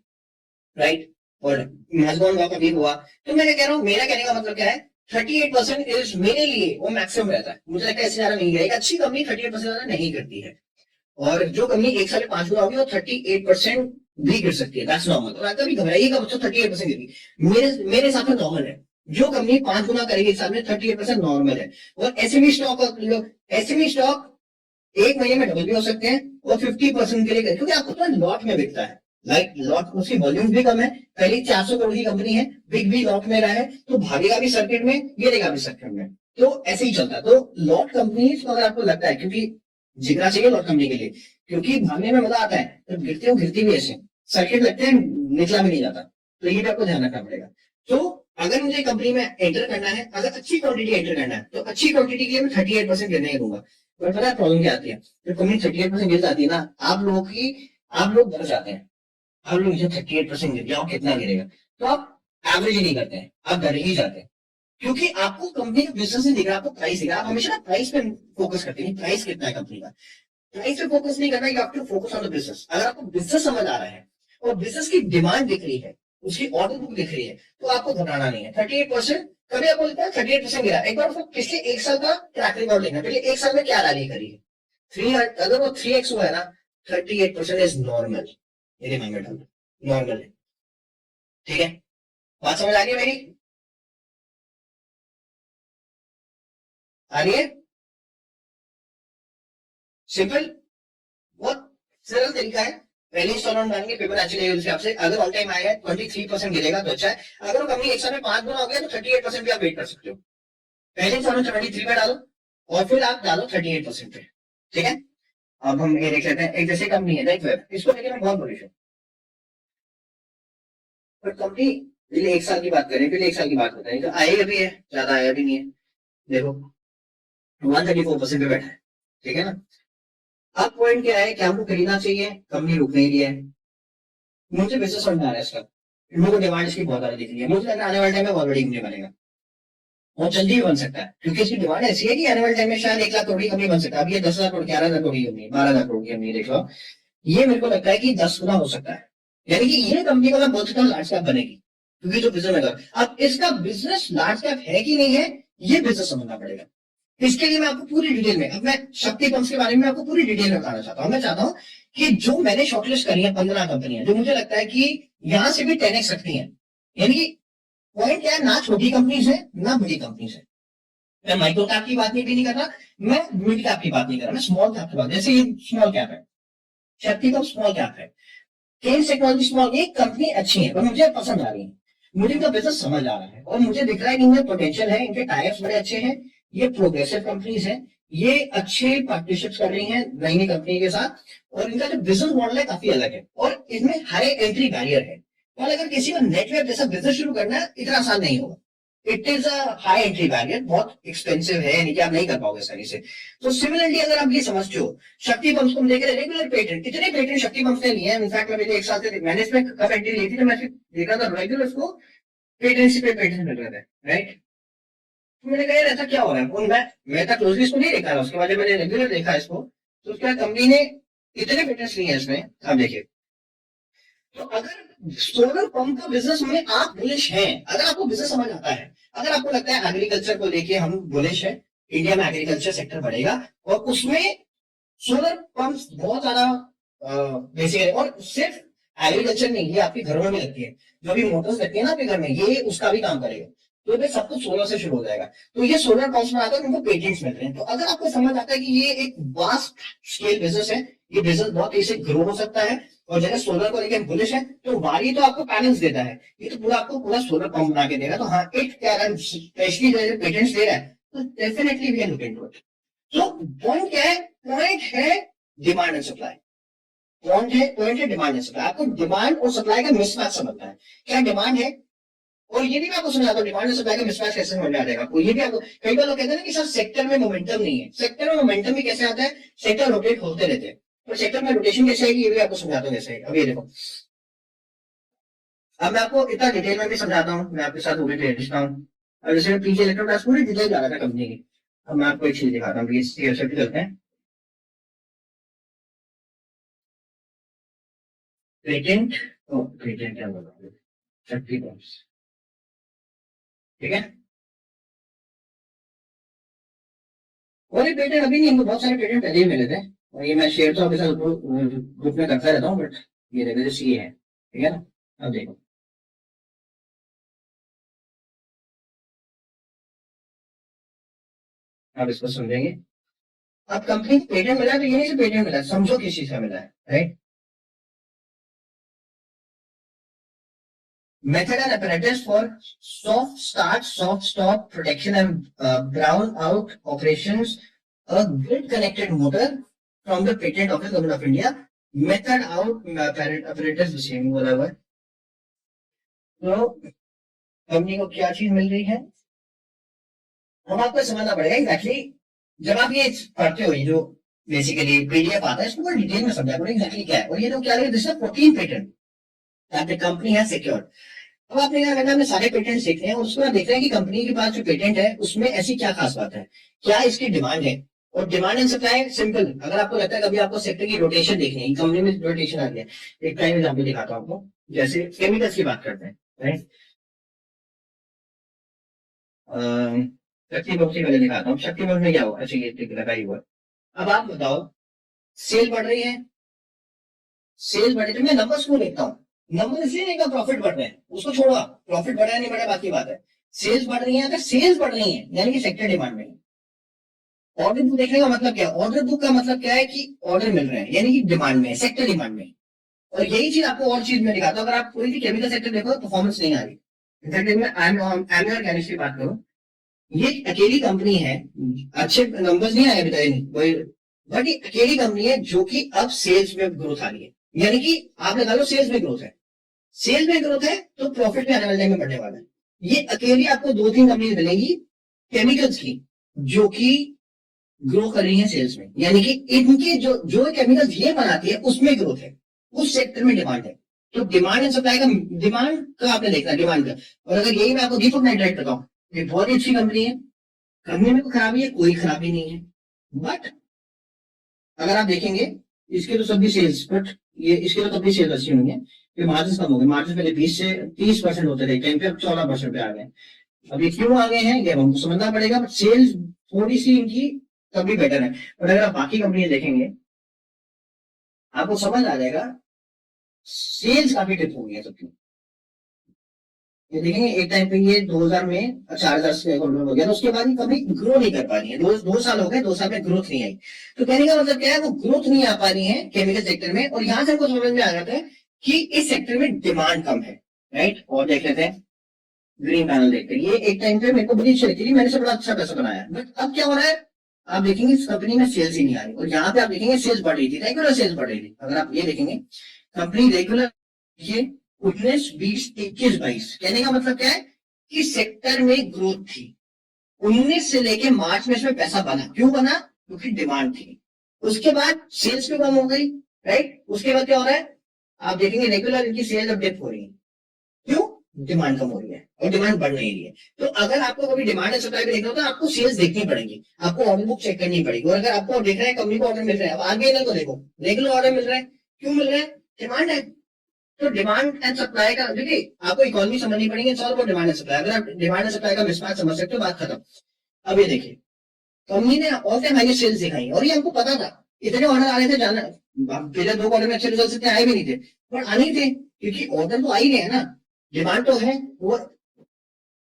राइट। और मैजगॉन का कभी हुआ, तो मैं क्या कह रहा हूँ, मेरा कहने का मतलब क्या है, 38% इज मेरे लिए वो मैक्सिमम रहता है, मुझे लगता है इससे ज्यादा नहीं गिरेगा, अच्छी कंपनी 38% ज्यादा नहीं करती है, और जो कंपनी एक साल में 5 गुना होगी वो 38% भी गिर सकती है, दैट्स नॉर्मल। और कभी घबराइएगा बच्चों, 38% गिरी, मेरे हिसाब से नॉर्मल है, जो कंपनी 5 गुना करेगी एक साल में 38% नॉर्मल है। और एसएमई स्टॉक, एसएमई स्टॉक एक महीने में डबल भी हो सकते हैं, और 50% के लिए, क्योंकि आपको पता है लॉट में बिकता है, लाइक लॉट, उसकी वॉल्यूम भी कम है, पहले 400 करोड़ की कंपनी है, बिग भी लॉट में रहा है, तो भागेगा भी सर्किट में, गिरेगा भी सर्किट में, तो ऐसे ही चलता है। तो लॉट कंपनीज को अगर आपको लगता है, क्योंकि जिगरा चाहिए लॉट कंपनी के लिए, क्योंकि भागने में मजा आता है, जब गिरते हो गिरती भी ऐसे सर्किट लगते हैं, निकला भी नहीं जाता। तो ये भी आपको ध्यान रखना पड़ेगा। तो अगर मुझे कंपनी में एंटर करना है, अगर अच्छी क्वांटिटी एंटर करना है, तो अच्छी क्वांटिटी के लिए मैं 38% गिरने ही दूंगा। पर पता है प्रॉब्लम क्या आती है, जब कंपनी 38% गिर जाती है ना, आप लोग डर जाते हैं। आप लोग 38% गिर गया, कितना गिरेगा, तो आप एवरेज ही नहीं करते हैं, आप डर ही जाते हैं। क्योंकि आपको कंपनी का बिजनेस नहीं दिख रहा, आपको प्राइस दिख रहा है। आप हमेशा ना प्राइस पे फोकस करते हैं, प्राइस कितना है कंपनी का। प्राइस पे फोकस नहीं करना, you have to focus on the business. अगर आपको बिजनेस समझ आ रहा है और बिजनेस की डिमांड दिख रही है, उसकी ऑर्डर बुक दिख रही है, तो आपको घबराना नहीं है। 38%, कभी आपको लगता है 38% गिरा, एक बार उसको पिछले एक साल का ट्रैक रिकॉर्ड देखना, पिछले एक साल में क्या रैली करी है। थ्री, अगर वो 3x हुआ है ना, 38% इज नॉर्मल, मेरे माइंड में नॉर्मल है। ठीक है, बात समझ आ रही है मेरी? आ रही है? सिंपल, बहुत सरल तरीका है। पहले इंस्टॉलमेंट मानेंगे पेपर एक्चुअली उस हिसाब से, अगर ऑल टाइम आएगा 23% गिरेगा तो अच्छा है। अगर वो कंपनी एक साल में 5 गुना हो गया तो 38% भी आप वेट कर सकते हो। पहले इंस्टॉलमेंट 23 पे डालो और फिर आप डालो 38% पे। ठीक है, अब हम ये देख लेते हैं। एक जैसे कंपनी है लाइक वेब, इसको लेकर मैं बहुत बुलिश हूँ। पर कंपनी पिछले एक साल की बात करें, पिछले एक साल की बात बताएं तो आई अभी है, ज्यादा आया भी नहीं है। देखो 134% पे बैठा है। ठीक है ना, अब पॉइंट क्या है कि हमको खरीदना चाहिए, कंपनी रुक नहीं रही है। मुझे बिजनेस समझ में आ रहा है इसका, लोगों को डिमांड इसकी बहुत ज्यादा दिख रही है। मुझे लग रहा है आने वाले टाइम में बहुत बड़ी कंपनी बनेगा, बहुत जल्दी भी बन सकता है, क्योंकि इसकी डिमांड ऐसी है कि आने वाले टाइम में शायद 1 लाख करोड़ की कंपनी बन सकता है। अब ये 10,000 करोड़, 11,000 करोड़ की कंपनी, 12,000 करोड़ की कंपनी, देख लो। ये मेरे को लगता है कि 10 गुना हो सकता है। यानी कि ये कंपनी को मैं बोल सकता हूँ लार्ज कैप बनेगी, क्योंकि जो बिजनेस है। अब इसका बिजनेस लार्ज कैप है कि नहीं है, ये बिजनेस समझना पड़ेगा। इसके लिए मैं आपको पूरी डिटेल में, अब मैं शक्ति पंप्स के बारे में आपको पूरी डिटेल में बताना चाहता हूँ। मैं चाहता हूँ कि जो मैंने शॉर्टलिस्ट करी है 15 कंपनियां, जो मुझे लगता है कि यहां से भी 10x सकती है। यानी कि पॉइंट क्या है, ना छोटी कंपनीज है ना बड़ी कंपनीज है। मैं माइक्रो कैप की बात नहीं कर रहा, मैं मिड कैप की बात नहीं कर रहा, मैं स्मॉल कैप की बात, जैसे ये स्मॉल कैप है, शक्ति पंप स्मॉल कैप है, केम्स टेक्नोलॉजी स्मॉल, ये कंपनी अच्छी है, पर मुझे पसंद आ रही है। मुझे इनका बिजनेस समझ आ रहा है और मुझे दिख रहा है कि इनमें पोटेंशियल है, इनके टाइप्स बड़े अच्छे हैं। ये प्रोग्रेसिव कंपनीज है, ये अच्छे पार्टनरशिप्स कर रही हैं नई नई कंपनी के साथ, और इनका जो बिजनेस मॉडल है काफी अलग है और इसमें हाई एंट्री बैरियर है। और अगर किसी को नेटवर्क जैसा बिजनेस शुरू करना है, इतना आसान नहीं होगा। It is a high entry barrier, बहुत एक्सपेंसिव है, यानी कि आप नहीं कर पाओगे आसानी से। तो सिमिलरली अगर आप ये समझते हो, शक्ति पंप्स को हम देख रहे हैं, रेगुलर पेटेंट, कितने पेटेंट शक्ति पंप्स ने लिए हैं। इनफैक्ट मैं एक साल से मैंने इसमें कब एंट्री ली थी, तो मैं देख रहा था रेगुलर उसको पेटेंट पे पेटेंट मिल रहे थे, राइट। तो मैंने कहा यार ऐसा क्या हो रहा है, और मैं इतना क्लोजली इसको नहीं देखा, उसके बाद जब मैंने रेगुलर देखा इसको, तो उसके बाद कंपनी ने इतने पेटेंट्स लिए हैं इसमें। अब देखिए, तो अगर सोलर पंप का बिजनेस में आप बुलिश हैं, अगर आपको बिजनेस समझ आता है, अगर आपको लगता है एग्रीकल्चर को लेके हम बुलिश है, इंडिया में एग्रीकल्चर सेक्टर बढ़ेगा और उसमें सोलर पंप्स बहुत ज्यादा बेसिक है। और सिर्फ एग्रीकल्चर नहीं, ये आपके घरों में लगती है, जो भी मोटर्स लगती है ना आपके घर में, ये उसका भी काम करेगा। तो ये सब कुछ सोलर से शुरू हो जाएगा। तो ये सोलर पंप्स में आता है, उनको पेटेंट्स मिल रहे हैं। तो अगर आपको समझ आता है कि ये एक वास्ट स्केल बिजनेस है, ये बिजनेस बहुत तेजी से ग्रो हो सकता है, और जैसे सोलर को लेकर बुलिश है, तो वारी तो आपको पैनल्स देता है, ये तो पूरा आपको पूरा सोलर पंप बना के देगा। तो हाँ, इट कैन स्पेशली पेटेंट्स दे रहा है, तो definitely we are looking to it. तो पॉइंट क्या है, पॉइंट है डिमांड एंड सप्लाई। पॉइंट है डिमांड एंड सप्लाई। आपको डिमांड और सप्लाई का मिसमैच समझना है, क्या डिमांड है। और ये भी मैं आपको समझाता हूँ डिमांड और सप्लाई का मिसमैच कैसे समझ में आ जाएगा आपको। ये भी आपको, कई बार लोग कहते हैं ना कि सर सेक्टर में मोमेंटम नहीं है, सेक्टर में मोमेंटम भी कैसे आता है, सेक्टर रोटेट होते रहते हैं। तो सेक्टर में रोटेशन कैसे आएगी, ये भी आपको समझाता हूँ कैसे। अब ये देखो, अब मैं आपको इतना डिटेल में भी समझाता हूँ, मैं आपके साथ वो भी भेजता हूँ। अब जैसे पीछे इलेक्ट्रोक्लास पूरी डिटेल जा रहा था कंपनी की। अब मैं आपको एक चीज दिखाता हूँ, इसकी वेबसाइट पे चलते हैं। पेटेंट, पेटेंट क्या बोल रहा हूँ, 30 ठीक है। और ये पेटेंट अभी नहीं, इनको बहुत सारे पेटेंट पहले ही मिले थे, और ये मैं शेयर तो आपके साथ ग्रुप में करता रहता हूँ, बट ये देखो जैसे ये है, ठीक है ना। अब देखो, आप इसको समझेंगे। अब कंपनी को पेटेंट मिला है, तो ये नहीं सिर्फ पेटेंट मिला है, समझो किस चीज का मिला है, right. Method and apparatus for soft start, soft stop protection and brown out operations, a grid connected motor, from the patent office government of India, method out apparatus machine बोला हुआ है। तो कंपनी को क्या चीज मिल रही है, हम आपको समझना पड़ेगा एग्जैक्टली। जब आप ये पढ़ते हो, ये जो बेसिकली पीडीएफ आता है, इसको डिटेल में समझा करो एग्जैक्टली क्या है। और ये तो क्या है, this is 14 patent that the company has secured. अब आपने क्या करना है, हमने सारे पेटेंट सीखने हैं और उसको आप देख रहे हैं कि कंपनी के पास जो पेटेंट है उसमें ऐसी क्या खास बात है, क्या इसकी डिमांड है। और डिमांड एंड सप्लाई सिंपल, अगर आपको लगता है कभी आपको सेक्टर की रोटेशन देखनी है, कंपनी में रोटेशन आ गया, एक टाइम एग्जाम्पल दिखाता हूँ आपको। जैसे केमिकल्स की बात करते हैं, राइट, शक्ति बॉक्स पहले दिखाता हूँ। शक्ति बॉक्स में क्या हुआ, अच्छा ये लगा ही हुआ। अब आप बताओ, सेल बढ़ रही है, सेल बढ़े तो मैं नंबर्स क्यों देखता हूँ, नंबर इसलिए नहीं, प्रॉफिट बढ़ रहे हैं उसको छोड़ो, प्रॉफिट बढ़ा नहीं बढ़ा बात की बात है। सेल्स बढ़ रही है, अगर सेल्स बढ़ रही है यानी कि सेक्टर डिमांड में। ऑर्डर बुक देखने का मतलब क्या है, ऑर्डर बुक का मतलब क्या है कि ऑर्डर मिल रहे हैं यानी कि डिमांड में, सेक्टर डिमांड में। और यही चीज आपको और चीज में दिखाता हूँ, अगर आप कोई भी केमिकल सेक्टर देखो परफॉर्मेंस नहीं आ रही। इनफैक्ट मैं ऑर्गेनिक्स की बात करूँ, ये अकेली कंपनी है, अच्छे नंबर्स नहीं आए अभी तक, बट ये अकेली कंपनी है जो कि अब सेल्स में ग्रोथ आ रही है। यानी कि आप लगा लो सेल्स में ग्रोथ है, सेल्स में ग्रोथ है तो प्रॉफिट भी आने वाले टाइम में बढ़ने वाला है। ये अकेली आपको 2-3 कंपनी मिलेंगी केमिकल्स की जो कि ग्रो कर रही है सेल्स में, यानी कि इनके जो जो केमिकल्स ये बनाती है उसमें ग्रोथ है, उस सेक्टर में डिमांड है। तो डिमांड एंड सप्लाई का, डिमांड का आपने देखना, डिमांड का। और अगर यही मैं आपको दीपक नाइट्राइट बताऊं, ये बहुत ही अच्छी कंपनी है, कंपनी में कोई खराबी है, कोई खराबी नहीं है। बट अगर आप देखेंगे इसके तो सभी सेल्स, बट ये इसके तो तभी सेल्स अच्छी होंगी, फिर मार्जिन कम हो गए। मार्जिन पहले 20 से 30% होते थे टाइम पे, अब 14% पे आ गए। अब ये क्यों आ गए हैं ये हमको समझना पड़ेगा, बट सेल्स थोड़ी सी इनकी तभी बेटर है। और अगर आप बाकी कंपनी देखेंगे आपको समझ आ जाएगा, सेल्स काफी टिप हो गई है सबकी। ये देखेंगे एक टाइम पे ये 2000 में 4000 से हो गया, तो उसके बाद कभी ग्रो नहीं कर पा रही है, 2 साल हो गए, 2 साल में ग्रोथ नहीं आई। तो कहने का मतलब क्या है, वो ग्रोथ नहीं आ पा रही है केमिकल सेक्टर में। और यहां से हमको समझ में आ जाता है कि इस सेक्टर में डिमांड कम है, राइट। और देख लेते हैं ग्रीन पैनल, देखते हैं, ये एक टाइम पे मेरे को बड़ी अच्छी लगती थी, मैंने से बड़ा अच्छा पैसा बनाया। बट अब क्या हो रहा है, आप देखेंगे इस कंपनी में सेल्स ही नहीं आ रही, और यहाँ पे आप देखेंगे सेल्स बढ़ रही थी, रेगुलर सेल्स बढ़ रही थी। अगर आप ये देखेंगे कंपनी रेगुलर, ये 19, 20, 21, 22, कहने का मतलब क्या है कि सेक्टर में ग्रोथ थी। 19 से लेके मार्च में इसमें पैसा बना, क्यों बना, क्योंकि डिमांड थी। उसके बाद सेल्स भी कम हो गई, राइट। उसके बाद क्या हो रहा है, आप देखेंगे रेगुलर इनकी सेल्स अब डिप हो रही है, क्यों, डिमांड कम हो रही है और डिमांड बढ़ नहीं रही है। तो अगर आपको कभी डिमांड एंड सप्लाई देखना होता है, आपको सेल्स देखनी पड़ेगी, आपको ऑर्डर बुक चेक करनी पड़ेगी। और अगर आपको देख रहे हैं कंपनी को ऑर्डर मिल रहा है, अब आगे को देखो, रेगुलर ऑर्डर मिल रहा है, क्यों मिल रहा है, डिमांड है। तो डिमांड एंड सप्लाई का, देखिए आपको इकोनॉमी समझनी पड़ेगी, it's all about demand and supply. अगर आप डिमांड एंड सप्लाई का मिसमैच समझ सकते हो, बात खत्म। अब ये देखिए, कंपनी ने ऑल टाइम हाईएस्ट सेल्स दिखाई, और ये हमको पता था, इतने ऑर्डर आ रहे थे, जाना पहले 2 क्वार्टर में अच्छे रिजल्ट इतने आए भी नहीं थे, पर आने ही थे, क्योंकि ऑर्डर तो आ ही रहे हैं ना, डिमांड तो है, वो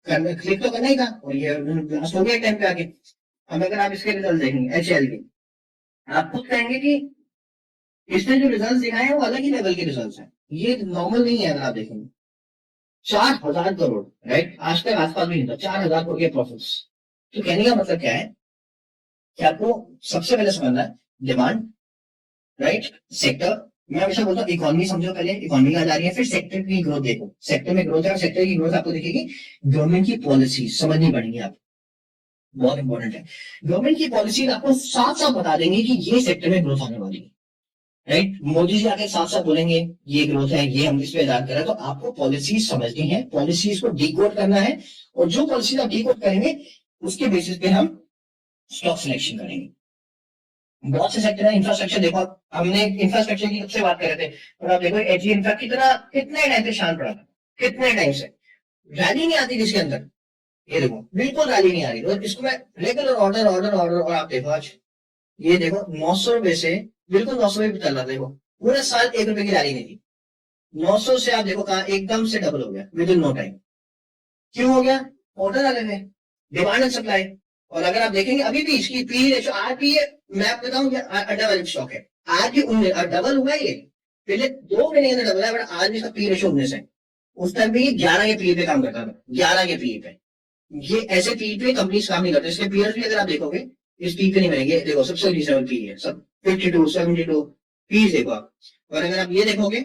क्लिक तो करना ही था। और ये लास्ट हो गया टाइम पे आके। अब अगर आप इसके रिजल्ट देखेंगे एचएल के, आप खुद कहेंगे कि इसने जो रिजल्ट दिखाए हैं वो अलग ही लेवल के रिजल्ट हैं, ये नॉर्मल नहीं है। अगर आप देखेंगे 4000 करोड़, राइट, आज तक आसपास भी नहीं था 4000 करोड़ के प्रॉफिट्स। तो कहने का मतलब क्या है कि आपको सबसे पहले समझना है डिमांड, राइट, सेक्टर। मैं हमेशा बोलता हूँ इकोनॉमी समझो, पहले इकोनॉमी आ जा रही है, फिर सेक्टर की ग्रोथ देखो, सेक्टर में ग्रोथ है, और सेक्टर की ग्रोथ आपको दिखेगी, गवर्नमेंट की पॉलिसी समझनी पड़ेगी आपको, बहुत इंपॉर्टेंट है। गवर्नमेंट की पॉलिसी आपको साफ साफ बता देंगे कि ये सेक्टर में ग्रोथ आने वाली है, राइट। मोदी जी आके साफ साफ बोलेंगे ये ग्रोथ है, ये हम इस पे आधार कर रहे हैं। तो आपको पॉलिसीज समझनी है, पॉलिसीज को डीकोड करना है, और जो पॉलिसीज आप डीकोड करेंगे उसके बेसिस पे हम स्टॉक सिलेक्शन करेंगे। बहुत से सेक्टर है, इंफ्रास्ट्रक्चर देखो, हमने इंफ्रास्ट्रक्चर की सबसे बात कर रहे थे, और आप देखो एजी इंफ्रा कितना, कितने टाइम से शांत पड़ा था, कितने टाइम से रैली नहीं आती जिसके अंदर, ये देखो बिल्कुल रैली नहीं आ रही। और इसको मैं रेगुलर ऑर्डर ऑर्डर ऑर्डर, और आप देखो आज ये देखो 900 रुपए से बिल्कुल 900 रुपए चल रहा था, देखो पूरे साल 1 रुपए की रैली नहीं थी, 900 से आप देखो कहा एकदम से डबल हो गया विद इन नो टाइम। क्यों हो गया, ऑर्डर आ गए, डिमांड एंड सप्लाई। और अगर आप देखेंगे अभी भी इसकी पी रेशो आज भी, मैं आपको बताऊं अड्डा वाले स्टॉक है, आज भी डबल हुआ है ये, पहले 2 महीने के अंदर डबल है, बट आज भी इसका पी रेशो 19 है। उस टाइम पे ये 11 के पी पे काम करता था, 11 के पी पे। ये ऐसे पी पे कंपनी काम नहीं करते, इसके पीएस भी अगर आप देखोगे इस पी पे नहीं बनेंगे। देखो सबसे रीजनेबल पी है, सब 52, 72 पीस देखो आप। और अगर आप ये देखोगे,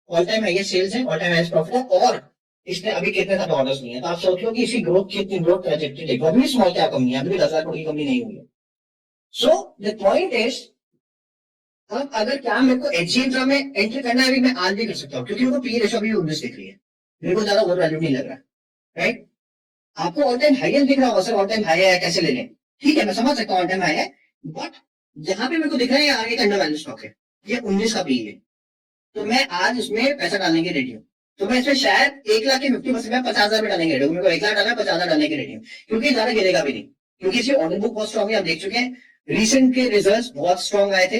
ऑल टाइम हाईएस्ट सेल्स है, ऑल टाइम हाईएस्ट प्रॉफिट है, और इसने अभी कितने सारे ऑर्डर्स नहीं है। तो आप सोच लो कि इसकी ग्रोथ कितनी, ग्रोथ ट्रैजेक्टरी देखो। अभी भी स्मॉल कैप कंपनी है, अभी भी 10 लाख करोड़ की कंपनी नहीं हुई है। सो द पॉइंट इज, अब अगर क्या मेरे को एच इंफ्रा में एंट्री करना है, अभी मैं आज भी कर सकता हूँ, क्योंकि मेरे को पी रेशो भी 19 दिख रही है, मेरे को ज्यादा ओवर वैल्यू नहीं लग रहा, राइट। आपको ऑल टाइम हाई दिख रहा होगा, सर ऑल टाइम हाई है कैसे ले लें, ठीक है मैं समझ सकता हूँ ऑल टाइम हाई है, बट जहां पे मेरे को दिख रहा है आगे का अंडर वैल्यू स्टॉक है, ये 19 का पी है, तो मैं आज इसमें पैसा डालने की रेडी हूँ। तो मैं इसमें शायद 1 लाख के 50% में 50,000 में डालने की रेडी हूँ, मेरे को 1 लाख डालना है, 50,000 डालने की रेडी हूँ, क्योंकि ज्यादा गिरेगा भी नहीं, क्योंकि इसके ऑर्डर बुक बहुत स्ट्रॉन्ग है, आप देख चुके हैं। रिसेंट के रिजल्ट बहुत स्ट्रॉन्ग आए थे,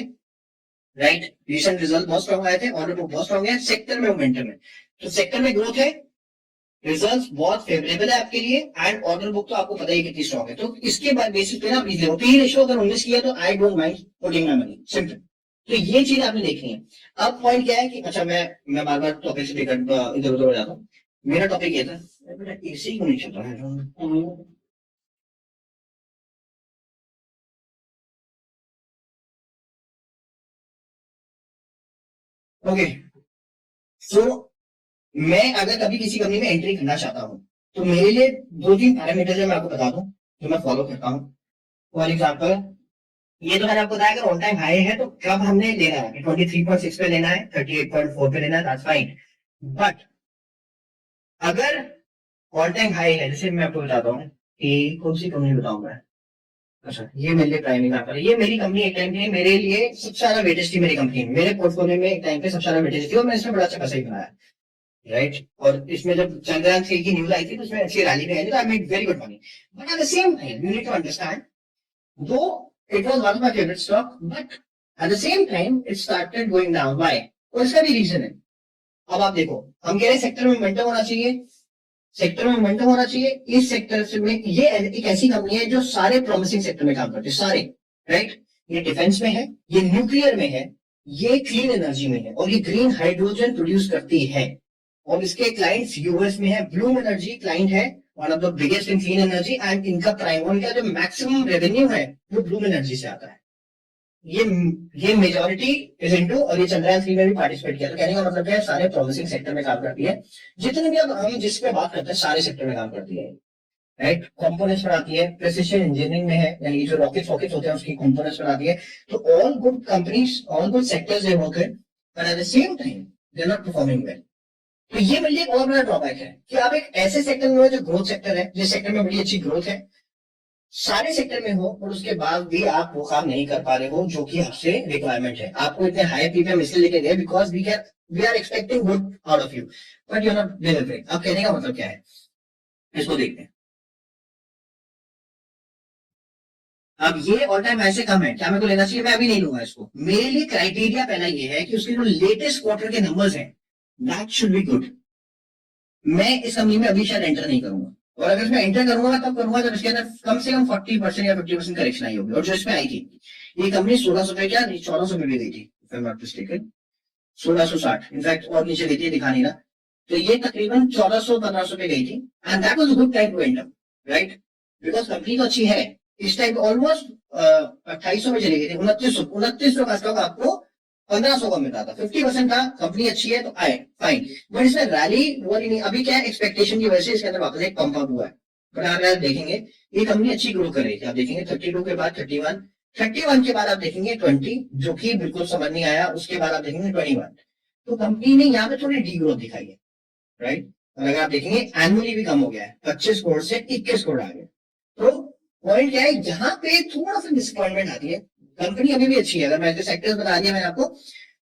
राइट, रिसेंट रिजल्ट बहुत स्ट्रॉन्ग आए थे, ऑर्डर बुक बहुत स्ट्रॉन्ग है, सेक्टर में मोमेंटम है, तो सेक्टर में ग्रोथ है, रिजल्ट बहुत फेवरेबल है आपके लिए, एंड ऑर्डर बुक तो आपको पता ही कितनी स्ट्रॉन्ग है। तो इसके बेसिस पे ना प्लीज लो, पी रेशियो अगर 19 की है तो I don't mind putting my money, simple. तो ये चीज आपने देखनी है। अब पॉइंट क्या है कि अच्छा मैं बार बार टॉपिक से इधर उधर हो जाता हूँ। मेरा टॉपिक ये था, मेरा एसी क्यों नहीं चल रहा है। ओके, सो मैं अगर कभी किसी कंपनी में एंट्री करना चाहता हूँ, तो मेरे लिए दो तीन पैरामीटर्स है, मैं आपको बता दूं जो मैं फॉलो करता हूँ। फॉर एग्जाम्पल, ये तो मैंने आपको बताया, अगर ऑन टाइम हाई है तो कब हमने लेना है, 23.6 पे लेना है, 38.4 पे लेना है, दैट्स फाइन। बट अगर ऑल टाइम हाई है, जैसे मैं आपको बताता हूँ कि कौन सी कंपनी बताऊं मैं। अच्छा, ये मेरे लिए प्राइम एग्जाम्पल है, ये मेरी कंपनी एक टाइम पे मेरे लिए सबसे ज्यादा वेटेज थी, मेरी कंपनी में, मेरे पोर्टफोलियो में एक टाइम पे सबसे ज्यादा वेटेज थी, और मैंने इसमें बड़ा अच्छा पैसा ही बनाया, राइट। और इसमें जब चंद्रयान 3 की न्यूज आई थी तो उसमें अच्छी रैली में आई थी, तो I made very good money. But at the same time you need to understand, though it was one of my favourite stock, but at the same time it started going down, why? और इसका भी reason है। अब आप देखो, हम कह रहे हैं सेक्टर में मोमेंटम होना चाहिए, सेक्टर में मोमेंटम होना चाहिए, इस सेक्टर से में ये एक ऐसी कंपनी है जो सारे प्रॉमिसिंग सेक्टर में काम करती है, सारे, राइट। ये डिफेंस में है, ये न्यूक्लियर में है, ये क्लीन एनर्जी में है, और ये ग्रीन हाइड्रोजन प्रोड्यूस करती है। और इसके क्लाइंट्स यूएस में है, ब्लूम एनर्जी क्लाइंट है, one of the biggest in clean energy, and इनका प्राइमरी का जो मैक्सिमम रेवेन्यू है वो ब्लूम एनर्जी से आता है। ये ये मेजोरिटी इज इनटू, और ये चंद्रयान 3 में भी पार्टिसिपेट किया, तो कहने का मतलब क्या है, सारे प्रोमिसिंग सेक्टर में काम करती है। जितने भी अब हम जिस पे बात करते हैं सारे सेक्टर में काम करती है, राइट। कंपोनेंट्स बनाती है, प्रिसिशन इंजीनियरिंग में है, यानी जो रॉकेट्स वॉकेट्स होते हैं उसकी कंपोनेंट्स बनाती है। तो all good companies, all good sectors they work in, but at the same time they are not performing well. तो ये मेरे लिए एक और बड़ा ड्रॉबैक है कि आप एक ऐसे सेक्टर में हो जो ग्रोथ सेक्टर है, जिस सेक्टर में बड़ी अच्छी ग्रोथ है, सारे सेक्टर में हो, और उसके बाद भी आप वो काम नहीं कर पा रहे हो जो कि आपसे रिक्वायरमेंट है। आपको इतने हाई पीपीएम इसलिए लेके गए because we are expecting good out of you, but you are not delivering. अब कहने का मतलब क्या है, इसको देखते हैं। अब ये ऑल टाइम ऐसे कम है, क्या मेरे को लेना चाहिए? मैं अभी नहीं लूंगा इसको। मेरे लिए क्राइटेरिया पहला ये है कि उसके जो लेटेस्ट क्वार्टर के नंबर्स हैं, दैट शुड बी गुड। मैं इस कंपनी में अभी शायद एंटर नहीं करूंगा, और अगर इसमें एंटर करूंगा तब करूंगा जब इसके अंदर कम से कम 40% या 50% करेक्शन आई होगी। और जो इसमें आई थी, ये कंपनी 1600 पे, क्या 1400 में भी गई थी, 1660 इनफैक्ट, और नीचे गई थी, दिखा नहीं रहा। तो ये तकरीबन 1400-1500 पे गई थी, and that was a good time to enter, right, because company तो अच्छी है। इस टाइम ऑलमोस्ट 2800 में चली गई थी, 2900 का स्टॉक आपको 1500 का मिलता था, 50% था, कंपनी अच्छी है तो आए, फाइन। बट इसमें रैली वो नहीं, अभी क्या है, एक्सपेक्टेशन की वजह से इसके अंदर वापस एक पंप अप हुआ है। बट आप देखेंगे ये कंपनी अच्छी ग्रो कर रही थी, आप देखेंगे 32 के बाद 31, 31 के बाद आप देखेंगे 20, जो कि बिल्कुल समझ नहीं आया, उसके बाद आप देखेंगे 21। तो कंपनी ने यहाँ पे थोड़ी डी ग्रोथ दिखाई है, राइट। और अगर आप देखेंगे एनुअली भी कम हो गया है, 25 करोड़ से 21 करोड़ आ गया। तो पॉइंट क्या है, यहाँ पे थोड़ा सा डिसअपॉइंटमेंट आती है। कंपनी अभी भी अच्छी है, अगर मैं सेक्टर्स बता दिया मैंने आपको,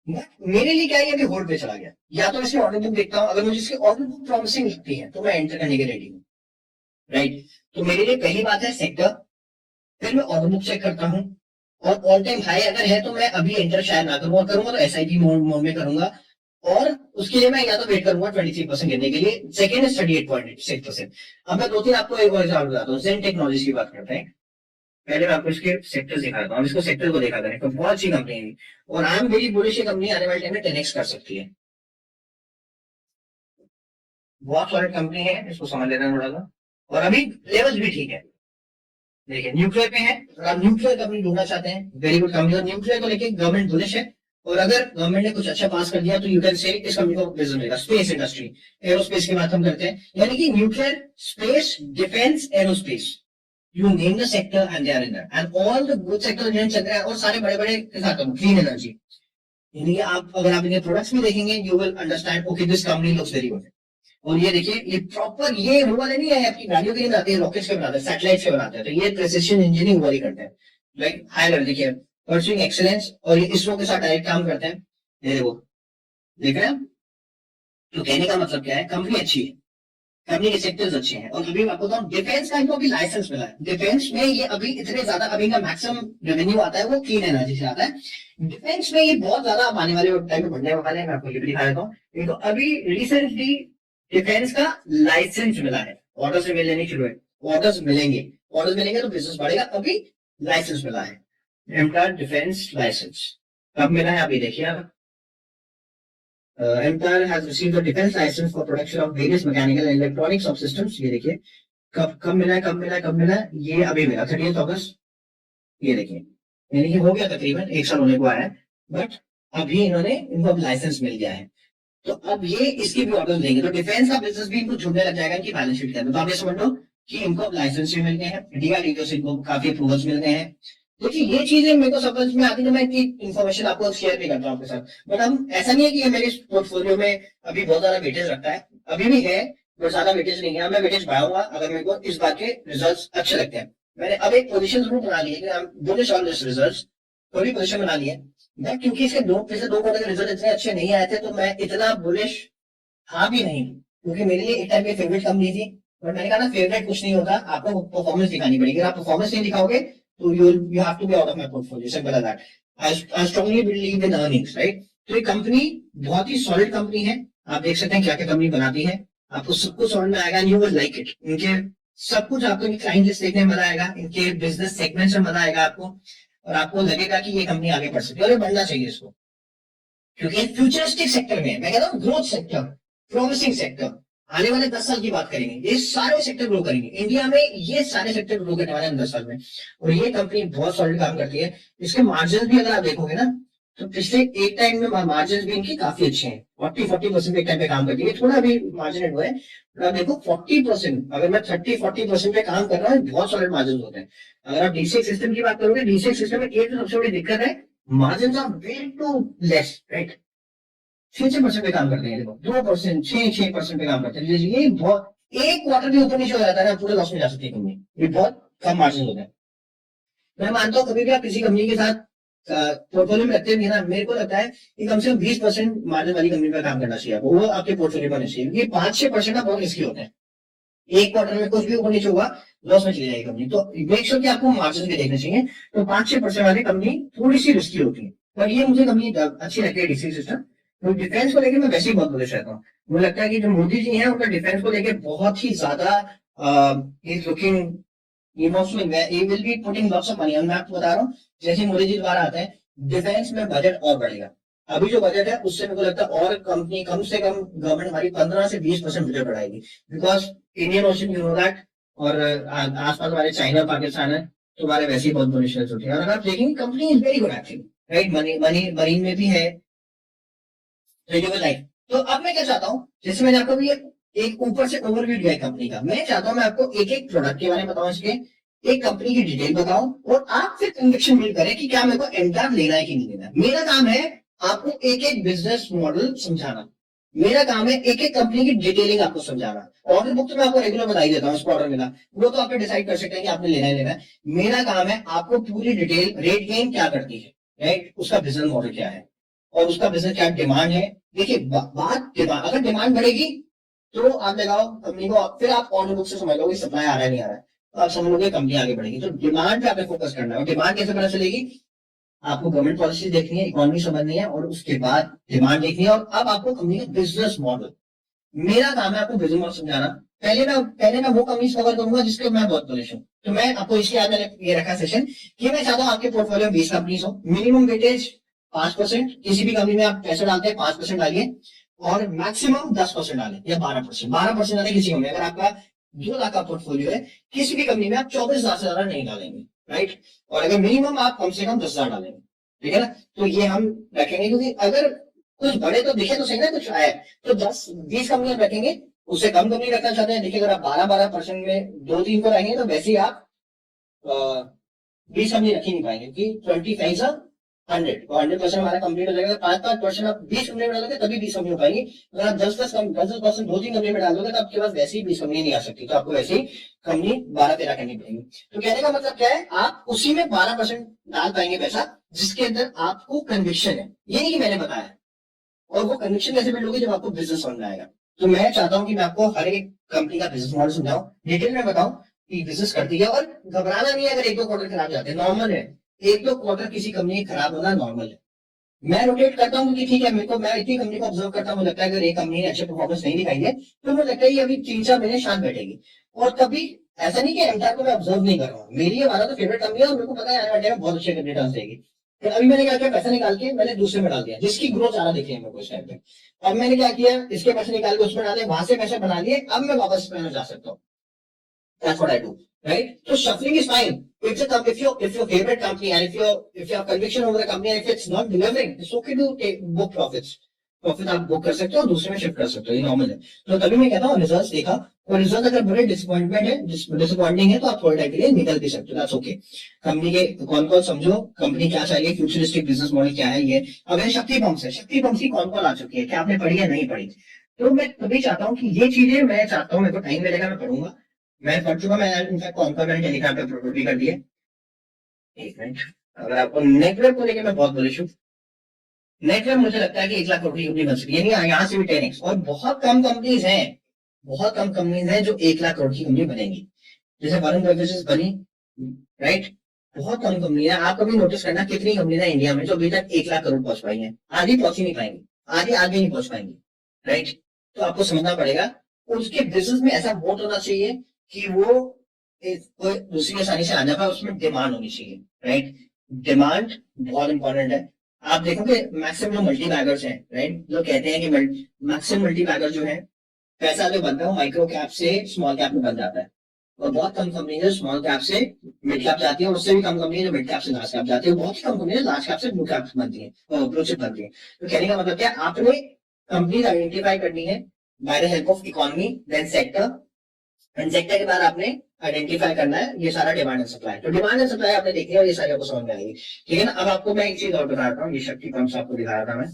बट मेरे लिए क्या है, अभी होल्ड पे चला गया। या तो इसकी ऑर्डर बुक देखता हूँ, अगर मुझे इसकी ऑर्डर बुक प्रॉमिसिंग लगती है तो मैं एंटर करने के रेडी हूँ, राइट। तो मेरे लिए पहली बात है सेक्टर, फिर मैं ऑर्डर बुक चेक करता हूँ, और ऑल टाइम हाई अगर है तो मैं अभी एंटर शायद ना करूंगा, करूंगा तो एसआईपी मोड में करूंगा। और उसके लिए मैं या तो वेट करूंगा 23% गिरने के लिए, सेकंड है 38.6%। अब मैं दो तीन आपको एक और एग्जाम्पल बताता हूँ, जेन टेक्नोलॉजी की बात करते हैं। पहले मैं आपको इसके सेक्टर दिखाता हूँ, इसको सेक्टर को देखा करें, तो बहुत अच्छी कंपनी है, और आई एम वेरी बुलिश, ये कंपनी आने वाले टाइम में 10x कर सकती है। बहुत सॉलिड कंपनी है, इसको समझ लेना थोड़ा सा, और अभी लेवल्स भी ठीक है। देखिए न्यूक्लियर पे है, अगर आप न्यूक्लियर कंपनी ढूंढना चाहते हैं, वेरी गुड कंपनी। और न्यूक्लियर को लेके गवर्नमेंट बुलिश है, और अगर गवर्नमेंट ने कुछ अच्छा पास कर दिया तो यू कैन से इस कंपनी को बिजनेस मिलेगा। स्पेस इंडस्ट्री, एरोस्पेस की बात हम करते हैं, यानी कि nuclear, space, defence, aerospace, you name the sector and they are in that, and all the good sector जिन्हें चल रहा है, और सारे बड़े बड़े के साथ क्लीन एनर्जी, यानी कि आप अगर आप इनके प्रोडक्ट्स भी देखेंगे you will understand okay this company looks very good. और ये देखिए, ये प्रॉपर, ये वो वाले नहीं है आपकी गाड़ियों के लिए बनाते हैं, रॉकेट्स के बनाते हैं, सैटेलाइट्स के बनाते हैं, तो ये प्रिसिशन इंजीनियरिंग वाली करते हैं, लाइक हाई लेवल। देखिए परस्यूइंग एक्सीलेंस, और ये इसरो के साथ डायरेक्ट काम करते हैं, ये देखो, देख रहे हैं। तो कहने का मतलब क्या है, कंपनी अच्छी है, कंपनी के सेक्टर्स अच्छे हैं। और अभी मैं आपको बताऊं, डिफेंस का इनको अभी लाइसेंस मिला है। डिफेंस में ये अभी इतने ज्यादा, अभी का मैक्सिमम रेवेन्यू आता है वो क्लीन एनर्जी से आता है। डिफेंस में ये बहुत ज्यादा आने वाले टाइम में बढ़ने वाले हैं। मैं आपको ये भी दिखा देता हूँ, इनको अभी रिसेंटली डिफेंस का लाइसेंस मिला है, ऑर्डर्स मिलने शुरू है, ऑर्डर्स मिलेंगे, ऑर्डर्स मिलेंगे तो बिजनेस बढ़ेगा। अभी लाइसेंस मिला है, एमटार डिफेंस लाइसेंस कब मिला है अभी देखिए आप। MTAR has received the defense license for production of various mechanical and electronic subsystems। ये देखिए कब कब मिला है, कब मिला है, कब मिला है, ये अभी मिला 30 अगस्त। ये देखिए, यानी कि हो गया तकरीबन एक साल होने को आया है, बट अभी इन्होंने, इनको अब लाइसेंस मिल गया है, तो अब ये इसके भी ऑर्डर देंगे, तो डिफेंस का बिजनेस भी इनको जुड़ने लग जाएगा इनकी बैलेंस शीट के अंदर। तो आप ये समझ लो कि इनको अब लाइसेंस भी मिल गए हैं, DRDO से इनको काफी अप्रूवल्स मिल गए हैं। देखिए ये चीजें मेरे को समझ में आती है, मैं इतनी इन्फॉर्मेशन आपको शेयर भी करता हूँ आपके साथ, बट हम ऐसा नहीं है कि ये मेरे पोर्टफोलियो में अभी बहुत ज्यादा वेटेज रखता है, अभी भी है, बट ज्यादा वेटेज नहीं है। मैं वेटेज बढ़ाऊंगा अगर मेरे को इस बार के रिजल्ट अच्छे लगते हैं। मैंने अब एक पोजीशन जरूर बना ली है, बुलिश ऑन दिस रिजल्ट्स, थोड़ी पोजीशन बना ली है मैं, क्योंकि इसके पिछले 2 क्वार्टर के रिजल्ट इतने अच्छे नहीं आए थे, तो मैं इतना बुलिश था भी नहीं, क्योंकि मेरे लिए एक टाइम पे फेवरेट कंपनी थी। बट मैंने कहा ना, फेवरेट कुछ नहीं होता, आपको परफॉर्मेंस दिखानी पड़ेगी। अगर आप परफॉर्मेंस नहीं दिखाओगे तो you have to be out of my portfolio, simple as that. I strongly believe in earnings, right. तो ये कंपनी बहुत ही सॉलिड कंपनी है, आप देख सकते हैं क्या क्या कंपनी बनाती है, आपको सब कुछ समझ में आएगा, यू विल लाइक इट। इनके सब कुछ आपको इनके क्लाइंट लिस्ट देखने में मजा आएगा, इनके बिजनेस सेगमेंट में मजा आएगा आपको, और आपको लगेगा कि ये कंपनी आगे बढ़ सकती है, और ये बढ़ना चाहिए इसको, क्योंकि फ्यूचरिस्टिक सेक्टर में, मैं कहता हूँ ग्रोथ सेक्टर, प्रॉमिसिंग सेक्टर, आने वाले 10 साल की बात करेंगे, ये सारे सेक्टर ग्रो करेंगे इंडिया में, ये सारे सेक्टर ग्रो करने वाले हैं 10 साल में। और ये कंपनी बहुत सॉलिड काम करती है। इसके मार्जिन भी अगर आप देखोगे ना, तो पिछले एक टाइम में मार्जिन भी इनकी काफी अच्छे हैं, 40-40% एक टाइम पे काम करती है, थोड़ा भी मार्जिन हुआ है। और आप देखो 40%, अगर मैं 30-40% पे काम कर रहा हूँ, बहुत सॉलिड मार्जिन होते हैं। अगर आप डीसीएक्स सिस्टम की बात करोगे, डीसीएक्स सिस्टम में एक तो सबसे बड़ी दिक्कत है, margin are way too less, right. 6% पे काम करते हैं, देखो 2%, 6% पे काम करते हैं, ये बहुत, एक क्वार्टर के ऊपर नीचे हो जाता है ना, पूरे लॉस में जा सकती है कंपनी, ये बहुत कम मार्जिन होता है। मैं मानता हूँ कभी भी आप किसी कंपनी के साथ पोर्टफोलियो में रखते भी ना, मेरे को लगता है कि कम से कम 20% मार्जिन वाली कंपनी पर काम करना चाहिए आपको, वो आपके पोर्टफोलियो में चाहिए। ये 5-6% बहुत रिस्की होते हैं, एक क्वार्टर में कुछ भी ऊपर नीचे होगा, लॉस में चली जाएगी कंपनी। तो मेक श्योर कि आपको मार्जिन भी देखने चाहिए। तो 5-6% वाली कंपनी थोड़ी सी रिस्की होती है, पर ये मुझे कंपनी अच्छी लगती है, डीसी सिस्टम। तो डिफेंस को लेकर मैं वैसे ही बहुत बुलिश रहता हूँ। मुझे लगता है कि जो मोदी जी हैं उनका डिफेंस को लेकर बहुत ही ज्यादा इज लुकिंग, ये will be putting lots of money. मैं आपको बता रहा हूँ, जैसे मोदी जी दोबारा आते हैं, डिफेंस में बजट और बढ़ेगा। अभी जो बजट है उससे मेरे को लगता है और कंपनी, कम से कम गवर्नमेंट हमारी 15 से 20% बजट बढ़ाएगी, because Indian ocean, you know that, और आसपास हमारे चाइना पाकिस्तान है, तो हमारे वैसे ही बहुत बुलिश होती है। और अगर आप देखेंगे company is very good actually, right, money money marine में भी है, रेन्यूएबल लाइफ। तो अब मैं क्या चाहता हूँ, जैसे मैंने आपको भी एक ऊपर से ओवरव्यू दिया है कंपनी का, मैं चाहता हूँ मैं आपको एक एक प्रोडक्ट के बारे में बताऊं, इसके एक कंपनी की डिटेल बताऊं, और आप फिर कन्विक्शन बिल्ड करें कि क्या मेरे को एमटार लेना है कि नहीं लेना है। मेरा काम है आपको एक एक बिजनेस मॉडल समझाना, मेरा काम है एक एक कंपनी की डिटेलिंग आपको समझाना। ऑर्डर बुक तो मैं आपको रेगुलर बता ही देता हूँ, उसको ऑर्डर मिला वो तो आप डिसाइड कर सकते हैं कि आपने लेना है लेना है। मेरा काम है आपको पूरी डिटेल, रेट गेम क्या करती है, राइट, उसका बिजनेस मॉडल क्या है, और उसका बिजनेस क्या डिमांड है। देखिए बात डिमांड, अगर डिमांड बढ़ेगी तो आप लगाओ कंपनी को, फिर आप ऑर्डर बुक से समझ लो सप्लाई आ रहा है नहीं आ रहा है, तो आप समझ लोगे कंपनी आगे बढ़ेगी। तो डिमांड पे आपने फोकस करना है, और डिमांड कैसे पता चलेगी, आपको गवर्नमेंट पॉलिसी देखनी है, इकोनॉमी समझनी है, और उसके बाद डिमांड देखनी है। और अब आपको कंपनी का बिजनेस मॉडल, मेरा काम है आपको बिजनेस मॉडल समझाना। पहले मैं वो कंपनी कवर करूंगा जिसके मैं बहुत बुलिश हूँ। तो मैं आपको इसलिए आज मैंने ये रखा सेशन कि मैं चाहता हूँ आपके पोर्टफोलियो में 20 कंपनीज हो, मिनिमम वेटेज 5%, किसी भी कंपनी में आप पैसे डालते हैं 5% डालिए, और मैक्सिमम 10% डालें, या 12%, 12% डालें किसी में। अगर आपका 2 लाख का पोर्टफोलियो है, किसी भी कंपनी में आप 24,000 से ज्यादा नहीं डालेंगे, राइट। और अगर मिनिमम आप कम से कम 10,000 डालेंगे, ठीक है ना। तो ये हम रखेंगे, क्योंकि अगर कुछ बड़े तो दिखे तो सही ना, कुछ आए तो 10-20 कंपनियां रखेंगे, उससे कम कंपनी रखना चाहते हैं। देखिए अगर आप 12-12% में 2-3 को रहेंगे तो वैसे ही आप 20 कंपनी रख ही नहीं पाएंगे, क्योंकि 25 और 100% हमारा कंप्लीट हो जाएगा। 5-5% आप 20 कंपनी में डालोगे तभी 20 कंपनी हो पाएंगी। अगर आप 10-10% 2-3 कंपनी में डाल दोगे तो आपके पास वैसे ही 20 कंपनी नहीं आ सकती, तो आपको वैसे ही कंपनी 12-13 करनी पड़ेगी। तो कहने का मतलब क्या है, आप उसी में 12% डाल पाएंगे पैसा जिसके अंदर आपको कन्विक्शन है, ये नहीं कि मैंने बताया। और वो कन्विक्शन कैसे बिल्ड होगी, जब आपको बिजनेस समझ में आएगा। तो मैं चाहता हूँ कि मैं आपको हर एक कंपनी का बिजनेस मॉडल समझाऊं, डिटेल में बताऊं कि बिजनेस करती है। और घबराना नहीं है अगर 1-2 क्वार्टर खराब जाते हैं, नॉर्मल है। 1-2 क्वार्टर किसी कंपनी खराब होना नॉर्मल है। मैं रोटेट करता हूँ कि ठीक है, मेरे को मैं इतनी कंपनी को ऑब्जर्व करता हूँ, मुझे लगता है अगर एक कंपनी ने अच्छे परफॉर्मेंस नहीं दिखाई है तो मुझे लगता है ये अभी 3-4 महीने शांत बैठेगी। और कभी ऐसा नहीं कि एमटार को मैं ऑब्जर्व नहीं कर रहा हूँ, मेरी हमारा तो फेवरेट कंपनी है और मेरे को पता है आने वाले टाइम में बहुत अच्छे रिटर्न देगी। फिर अभी मैंने क्या किया, पैसा निकाल के मैंने दूसरे में डाल दिया जिसकी ग्रोथ ज्यादा दिख रही है मेरे को इस टाइम पे। अब मैंने क्या किया, इसके पैसे निकाल के उसमें डाले, वहां से पैसे बना लिए, अब मैं वापस इसमें जा सकता हूँ। That's what I do, right? So shuffling is fine. If your favorite company and if you have conviction over the company and if it's not delivering, it's okay to take book profits. Profit आप book कर सकते हो और दूसरे में shift कर सकते हो, ये नॉर्मल है। तो तभी मैं कहता हूँ रिजल्ट देखा, और रिजल्ट अगर बड़े डिसअपॉइंटमेंट है, डिसअपॉइंटिंग है, तो आप थोड़े टाइम के लिए निकल भी सकते हो, दैट्स ओके। कंपनी के कौन कौन समझो, कंपनी क्या चाहिए, फ्यूचरिस्टिक बिजनेस मॉडल क्या है ये। अब ये शक्ति पंप्स है, शक्ति पंप्स की कौन कौन आ चुकी है, क्या आपने पढ़ी है नहीं पढ़ी। तो मैं तभी चाहता हूँ कि ये चीजें मैं चाहता हूँ, मेरे को टाइम मिलेगा मैं पढ़ूंगा। मैं पढ़ चुका, मैं इनफैक्ट कौन सा मैंने टेलीग्राम पे अपलोड भी कर दिए। एक मिनट, अगर आपको नेटवर्क को लेकर मैं बहुत बुलिश हूँ। नेटवर्क मुझे लगता है कि 1 लाख करोड़ की कंपनी बन सकती है, यानी यहाँ से भी 10x। और बहुत कम कंपनीज हैं, बहुत कम कंपनीज हैं जो 1 लाख करोड़ की कंपनी बनेंगी, जैसे वरुण बेवरेजेस बनी, राइट। बहुत कम कंपनी है, आप कभी नोटिस करना कितनी कंपनी है इंडिया में जो अभी तक 1 लाख करोड़ पहुंच पाई है, आधी पहुंच ही नहीं पाएंगी, आधी आगे नहीं पहुंच पाएंगी, राइट। तो आपको समझना पड़ेगा उसके बिजनेस में ऐसा मोड होना चाहिए कि वो कोई दूसरी आसानी से आ जा पाए, उसमें डिमांड होनी चाहिए, राइट। डिमांड बहुत इंपॉर्टेंट है। आप देखोगे मैक्सिमम जो मल्टी बैगर्स हैं, राइट, जो कहते हैं कि मैक्सिमम मल्टी बैगर जो है, पैसा जो बनता है वो माइक्रो कैप से स्मॉल कैप में बन जाता है। और बहुत कम कंपनी है स्मॉल कैप से मिड कैप जाती है, और उससे भी कम कंपनी है जो मिड कैप से लार्ज कैप जाती है, बहुत ही कम कंपनी है लार्ज कैप से ब्लू कैप बनती है, ब्लू चिप बनती है। तो कहने का मतलब क्या, आपने कंपनी आइडेंटिफाई करनी है by the help of economy, then sector, and sector के बाद आपने आइडेंटिफाई करना है ये सारा डिमांड एंड सप्लाई। तो डिमांड एंड सप्लाई आपने देखी है और ये सारी आपको समझ में आएगी, ठीक है ना। अब आपको मैं एक चीज और बताता हूँ, ये शक्ति पंप्स आपको दिखा रहा था मैं।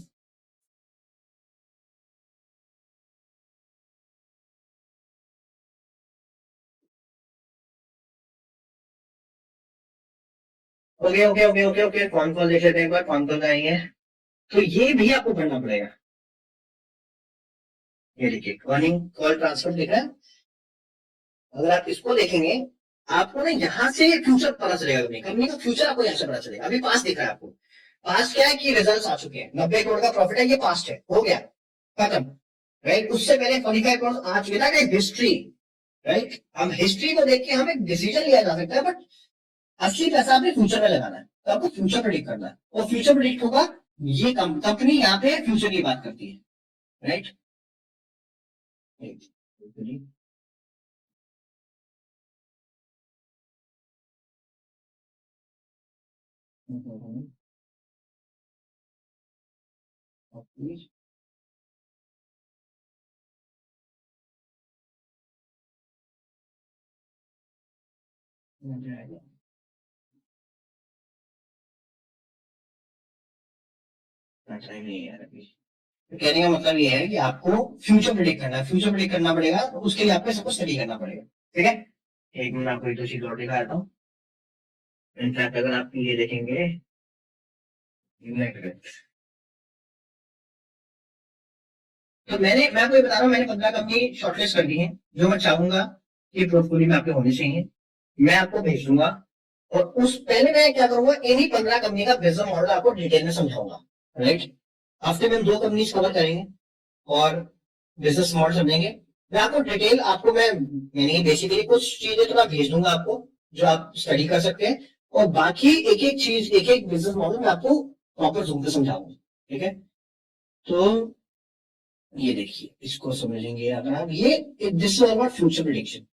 Okay okay okay okay okay, कौन कॉल देख लेते हैं एक बार, कौन कॉल आएंगे। तो ये भी आपको पढ़ना पड़ेगा। ये देखिए अर्निंग कॉल ट्रांसफर दिख रहा है, अगर आप इसको देखेंगे आपको ना यहाँ से फ्यूचर पता चलेगा, कंपनी कंपनी का फ्यूचर आपको यहाँ से पता चलेगा। अभी पास दिख रहा है आपको, पास क्या है कि रिजल्ट आ चुके हैं, 90 करोड़ का प्रॉफिट है, ये पास्ट है, हो गया, खत्म, राइट। उससे पहले 45 करोड़ आ चुके था, हिस्ट्री, राइट। हम हिस्ट्री को देख के हमें एक डिसीजन लिया जा सकता है, बट असली पैसा आपने फ्यूचर में लगाना है, तो आपको फ्यूचर प्रिडिक्ट करना है, और फ्यूचर प्रिडिक्ट होगा, ये कंपनी यहाँ पे फ्यूचर की बात करती है, राइट। कहने का मतलब ये है कि आपको फ्यूचर प्रिडिक्ट करना है, फ्यूचर प्रिडिक्ट करना पड़ेगा, तो उसके लिए आपको सबको स्टडी करना पड़ेगा, ठीक है। एक मिनट आपको एक दो चीज और दिखा देता हूँ। इनफैक्ट अगर आप ये देखेंगे, तो मैं आपको ये बता रहा हूँ, मैंने 15 कंपनी शॉर्टलिस्ट कर दी है जो मैं चाहूंगा कि पोर्टफोलियो में आपके होने चाहिए, मैं आपको भेज दूंगा। और उस पहले मैं क्या करूंगा, इन्हीं 15 कंपनी का बिजनेस मॉडल आपको डिटेल में समझाऊंगा, राइट। हफ्ते में हम 2 कंपनी कवर करेंगे और बिजनेस मॉडल समझेंगे। मैं आपको डिटेल आपको मैं यानी बेसिकली कुछ चीजें तो मैं भेज दूंगा आपको जो आप स्टडी कर सकते हैं, और बाकी एक एक चीज एक एक बिजनेस मॉडल मैं आपको प्रॉपर जूम पे समझाऊंगा, ठीक है। तो ये देखिए इसको समझेंगे अगर आप, ये this is about future prediction,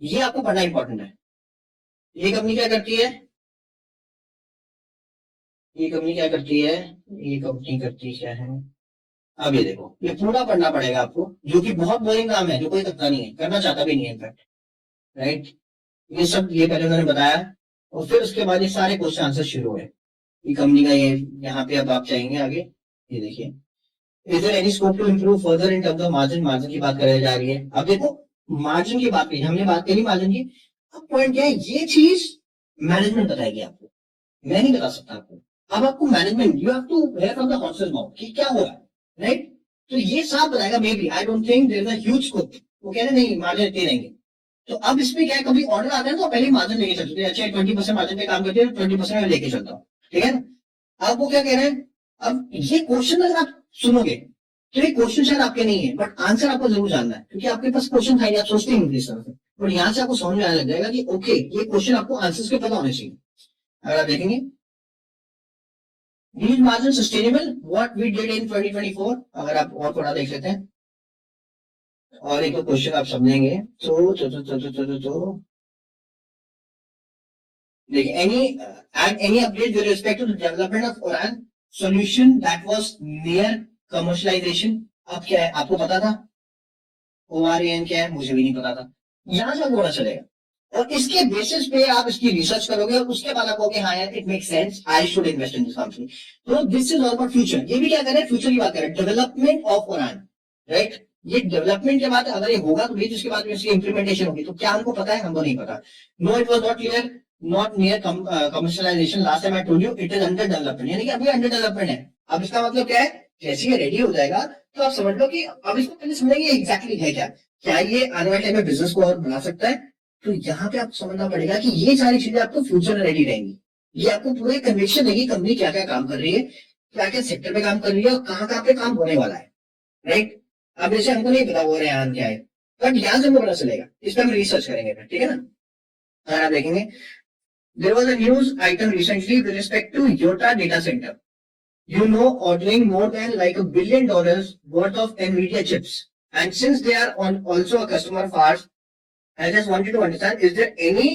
ये आपको पढ़ना इंपॉर्टेंट है। ये कंपनी क्या करती है, ये कंपनी क्या करती है, ये कंपनी करती क्या है, अब ये देखो, ये पूरा पढ़ना पड़ेगा आपको, जो कि बहुत बोरिंग काम है, जो कोई करता नहीं है, करना चाहता भी नहीं है इनफैक्ट, राइट। ये सब ये पहले उन्होंने बताया, और फिर उसके बाद ये सारे क्वेश्चन आंसर शुरू हुए। ये कंपनी का ये, यहाँ पे अब आप चाहेंगे आगे, ये देखिए, is there any scope to improve further in terms of margin, margin की बात कराई जा रही है। अब देखो, मार्जिन की बात की, हमने बात करी मार्जिन की। अब पॉइंट क्या है, ये चीज मैनेजमेंट बताएगी आपको, मैं नहीं बता सकता आपको। अब आपको management, you have to hear from the horse's mouth कि क्या हो रहा है, राइट। तो ये साफ बताएगा, maybe, I don't think there is a huge scope. वो कह रहे नहीं मार्जिन इतने रहेंगे। तो अब इसमें क्या है, कभी ऑर्डर आता है तो पहले मार्जिन लेके चलते हैं, अच्छा 20% मार्जिन पे काम करते हैं, 20% में लेके चलता हूँ, ठीक है ना। अब वो क्या कह रहे हैं, अब ये क्वेश्चन अगर आप सुनोगे तो ये क्वेश्चन शायद आपके नहीं है, बट आंसर आपको जरूर जानना है, क्योंकि आपके पास क्वेश्चन था नहीं, आप सोचते नहीं इस तरह से। और यहाँ से आपको समझ में आने लग जाएगा कि ओके, ये क्वेश्चन आपको आंसर्स के पता होने चाहिए। अगर आप देखेंगे, these margins sustainable what we did in 2024, अगर आप और थोड़ा देख लेते हैं, और एक क्वेश्चन आप समझेंगे तो देखिए, any update with respect to the development of Oran solution that was near commercialization। अब क्या है, आपको पता था ORAN क्या है, मुझे भी नहीं पता था, यहां से आपको पता चलेगा, और इसके बेसिस पे आप इसकी रिसर्च करोगे, और उसके बाद आप कहोगे हाँ यार it make sense, I should invest in this company. तो this is all about future. ये भी क्या करें, फ्यूचर की बात करें, डेवलपमेंट ऑफ ओरान, राइट। ये डेवलपमेंट के बाद अगर ये होगा तो जिसके बाद इसकी इंप्लीमेंटेशन होगी, तो क्या हमको पता है, हमको नहीं पता। No, it was not clear, not near commercialisation, last time I told you it is under development, यानी कि अभी अंडर डेवलपमेंट है। अब इसका मतलब क्या है, जैसे ये रेडी हो जाएगा तो आप समझ लो कि अब इसको पहले समझेंगे एग्जैक्टली है क्या, क्या ये आने वाले टाइम में बिजनेस को और बढ़ा सकता है। तो यहाँ पे आपको समझना पड़ेगा कि ये सारी चीजें आपको फ्यूचर में रेडी रहेंगी। ये आपको पूरे कन्विक्शन देगी कंपनी क्या क्या काम कर रही है, क्या क्या सेक्टर पे काम कर रही है, और कहाँ कहाँ पे काम होने वाला है, राइट। अब जैसे हमको नहीं पता वो रेहान क्या है, बट यहाँ से हमको पता चलेगा, इस पर हम रिसर्च करेंगे, ठीक है ना। अगर आप देखेंगे, there was a news item recently with respect to Yotta data centre, you know, ordering more than like $1 billion worth of NVIDIA chips. And since they are on also a customer of ours, I just wanted to understand, is there any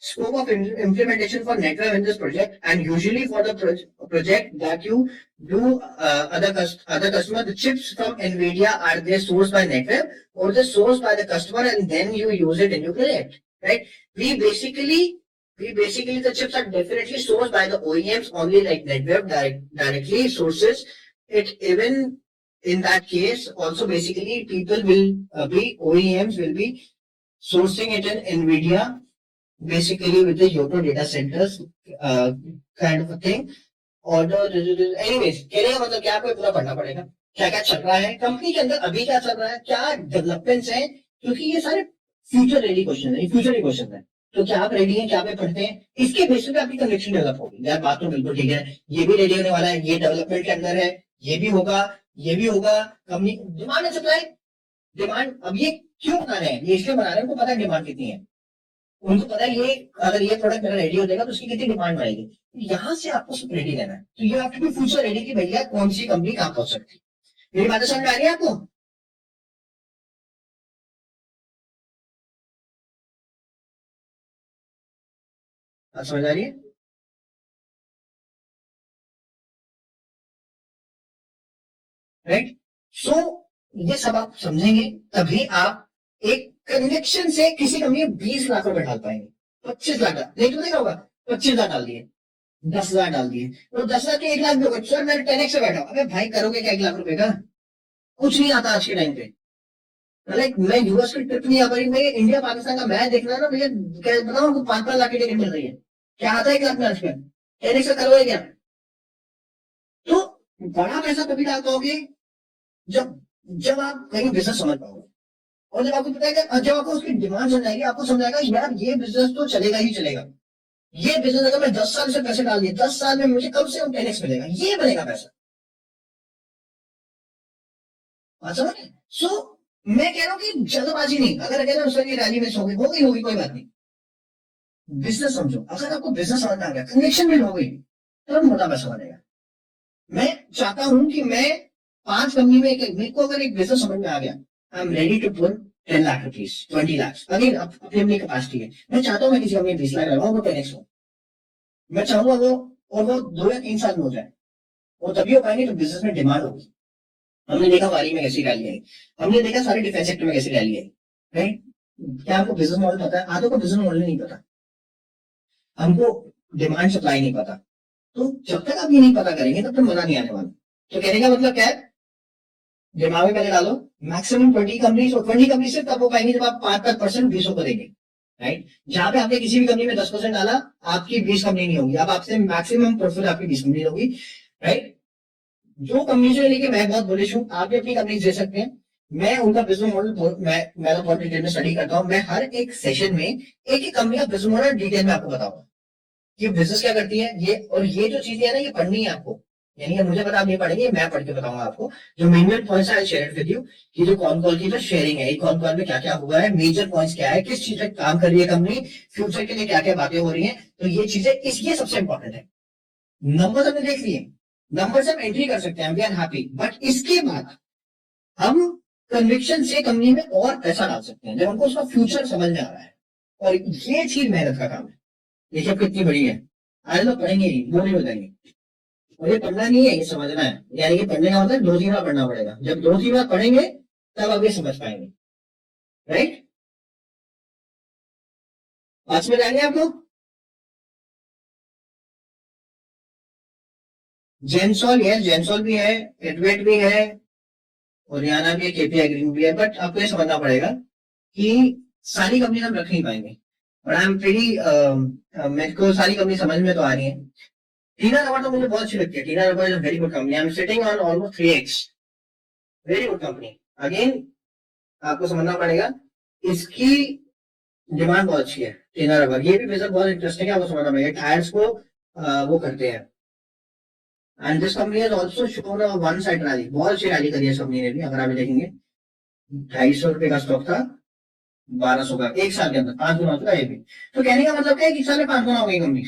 scope of implementation for NetWeb in this project? And usually for the project that you do, other customer, the chips from NVIDIA, are they sourced by NetWeb or they sourced by the customer and then you use it in your project, right? We basically the chips are definitely sourced by the OEMs only, like NetWeb directly sources it. Even in that case, also basically people will OEMs will be sourcing it in NVIDIA, basically with the Yoto data centers kind of a thing. Order, anyways, कहने का मतलब क्या, आपको पूरा पढ़ना पड़ेगा क्या क्या चल रहा है कंपनी के अंदर, अभी क्या चल रहा है, क्या डेवलपमेंट्स है, क्योंकि ये सारे फ्यूचर रेडी क्वेश्चन है, फ्यूचर क्वेश्चन है। तो क्या आप रेडी हैं, क्या पे पढ़ते हैं, इसके बेसिस पे आपकी कनेक्शन डेवलप होगी। यार बात तो बिल्कुल ठीक है, ये भी रेडी होने वाला है, ये डेवलपमेंट के अंदर है, ये भी होगा, ये भी होगा। Company demand and supply, demand, अब ये क्यों बना रहे हैं, ये इसलिए बना रहे हैं, उनको पता है डिमांड कितनी है, उनको पता है ये अगर ये प्रोडक्ट मेरा रेडी हो जाएगा तो उसकी कितनी डिमांड बढ़ेगी। यहाँ से आपको सब रेडी रहना है, तो you have to be future ready कि भैया कौन सी कंपनी कहाँ पहुंच सकती है। मेरी बातें समझ में आ रही है आपको? समझ आ रही है, राइट। सो ये सब आप समझेंगे तभी आप एक कन्विक्शन से किसी कंपनी में 20 लाख रुपए डाल पाएंगे। 25 लाख नहीं तो क्या होगा, 25 लाख डाल दिए, 10 लाख डाल दिए, तो 10 लाख के 1 लाख भी होगा। सर मैं 10x से बैठा हूं, अबे भाई करोगे क्या 1 लाख रुपए का, कुछ नहीं आता आज के टाइम पे। लाइक मैं यूएस की ट्रिप नहीं आ पा रही, मैं इंडिया पाकिस्तान का मैच देखना है ना भैया, क्या बताऊं आपको, 5-5 लाख की टिकट मिल रही है, क्या आता है 1 लाख में आज का, 10x से करोगे क्या। तो बड़ा पैसा तभी डाल पाओगे जब जब आप कहीं बिजनेस समझ पाओगे, और जब आपको पता है कि जब आपको उसकी डिमांड समझ आएगी, आपको समझाएगा यार ये बिजनेस तो चलेगा ही चलेगा। ये बिजनेस अगर मैं 10 साल से पैसे डाल दिए, 10 साल में मुझे कम से कम 10x मिलेगा, ये बनेगा पैसा। बात समझ, सो मैं कह रहा हूँ कि जल्दबाजी नहीं, अगर कहना सर ये रैली मिस होगी होगी कोई बात नहीं, बिजनेस समझो। अगर आपको बिजनेस समझ में आ गया, कनेक्शन बिल्ड हो गई, तब मोटा पैसा बनेगा। मैं चाहता हूं कि मैं 5 कंपनी में मेरे को अगर एक बिजनेस समझ में आ गया, I am ready to pull 10 lakh rupees, 20 lakh, again अपनी अपनी कैपेसिटी है। मैं चाहता हूँ मैं किसी कंपनी में 20 लाख लगाऊं, वो 10x हो। मैं चाहूंगा वो, और वो 2 या 3 साल में हो जाए। वो तभी हो पाएंगे जब बिजनेस में डिमांड होगी। हमने देखा वारी में कैसी रैली आई, हमने देखा सारे डिफेंस सेक्टर में कैसी रैली आई, राइट। क्या आपको बिजनेस मॉडल पता है? आधों को बिजनेस मॉडल नहीं पता, हमको डिमांड सप्लाई नहीं पता। तो जब तक आप ये नहीं पता करेंगे तब तक मजा नहीं आने वाला। तो कहने का मतलब क्या है, दिमाग में पहले डालो, मैक्सिमम 20 कंपनीज, और 20 कंपनी सिर्फ तब हो पाएंगी जब आप 5% 20 को देंगे, राइट। जहां पे आपने किसी भी कंपनी में 10% डाला, आपकी 20 कंपनी नहीं होगी। अब आपसे मैक्सिमम प्रॉफिट आपकी 20 कंपनी होगी, राइट। जो कंपनी से लेके मैं बहुत बुलिश हूँ, आप भी अपनी कंपनी दे सकते हैं। मैं उनका बिजनेस मॉडल मैं तो बहुत डिटेल में स्टडी करता हूँ। मैं हर एक सेशन में एक ही कंपनी का बिजनेस मॉडल डिटेल में आपको बताऊंगा, ये बिजनेस क्या करती है, ये और ये जो चीजें है ना, ये पढ़नी है आपको। यानी कि मुझे पता आप नहीं पढ़ेंगे, मैं पढ़ के बताऊंगा आपको। जो मेन पॉइंट्स है शेयर विद यू, कि जो कौन कॉल की जो शेयरिंग है, कौन कॉल में क्या क्या हुआ है, मेजर पॉइंट्स क्या है, किस चीज पे काम कर रही है कंपनी, फ्यूचर के लिए क्या क्या बातें हो रही है। तो ये चीजें ये सबसे इंपॉर्टेंट है। नंबर हमने देख लिए, नंबर से हम एंट्री कर सकते हैं, वी आर हैप्पी। बट इसके बाद हम कन्विक्शन से कंपनी में और पैसा डाल सकते हैं, जब हमको उसका फ्यूचर समझ में आ रहा है। और ये चीज मेहनत का काम है। देखिए अब कितनी बड़ी है, आज लोग पढ़ेंगे नहीं, बोले हो जाएंगे। और ये पढ़ना नहीं है, ये समझना है। यानी कि पढ़ने का मतलब 2-3 बार पढ़ना पड़ेगा। जब 2-3 बार पढ़ेंगे तब आप ये समझ पाएंगे, राइट। आज में जाएंगे आपको जेनसॉल, यस जेनसॉल भी है, एडवेट भी है, ओरियाना भी है, केपीआई ग्रीन भी है। बट आपको ये समझना पड़ेगा कि सारी कंपनी हम रख नहीं पाएंगे। और आई एम प्रीटी, मेरे को सारी कंपनी समझ में तो आ रही है। टीना रबर तो मुझे बहुत अच्छी लगती है। Tinna rubber is very good company, I am sitting on almost 3x, very good company. Again आपको समझना पड़ेगा, इसकी डिमांड बहुत अच्छी है। टीना रबर ये भी बिजनेस बहुत इंटरेस्टिंग है, आपको समझना पड़ेगा। टायर्स को वो करते हैं। And this company has also shown a one side rally, बहुत अच्छी रैली करी है इस कंपनी ने भी। अगर आप देखेंगे 250 रुपए का स्टॉक था, 1200 का, एक साल के अंदर 5 गुना हो चुका है ये भी। तो कहने का मतलब क्या है कि एक साल में 5 गुना हो गई कंपनी।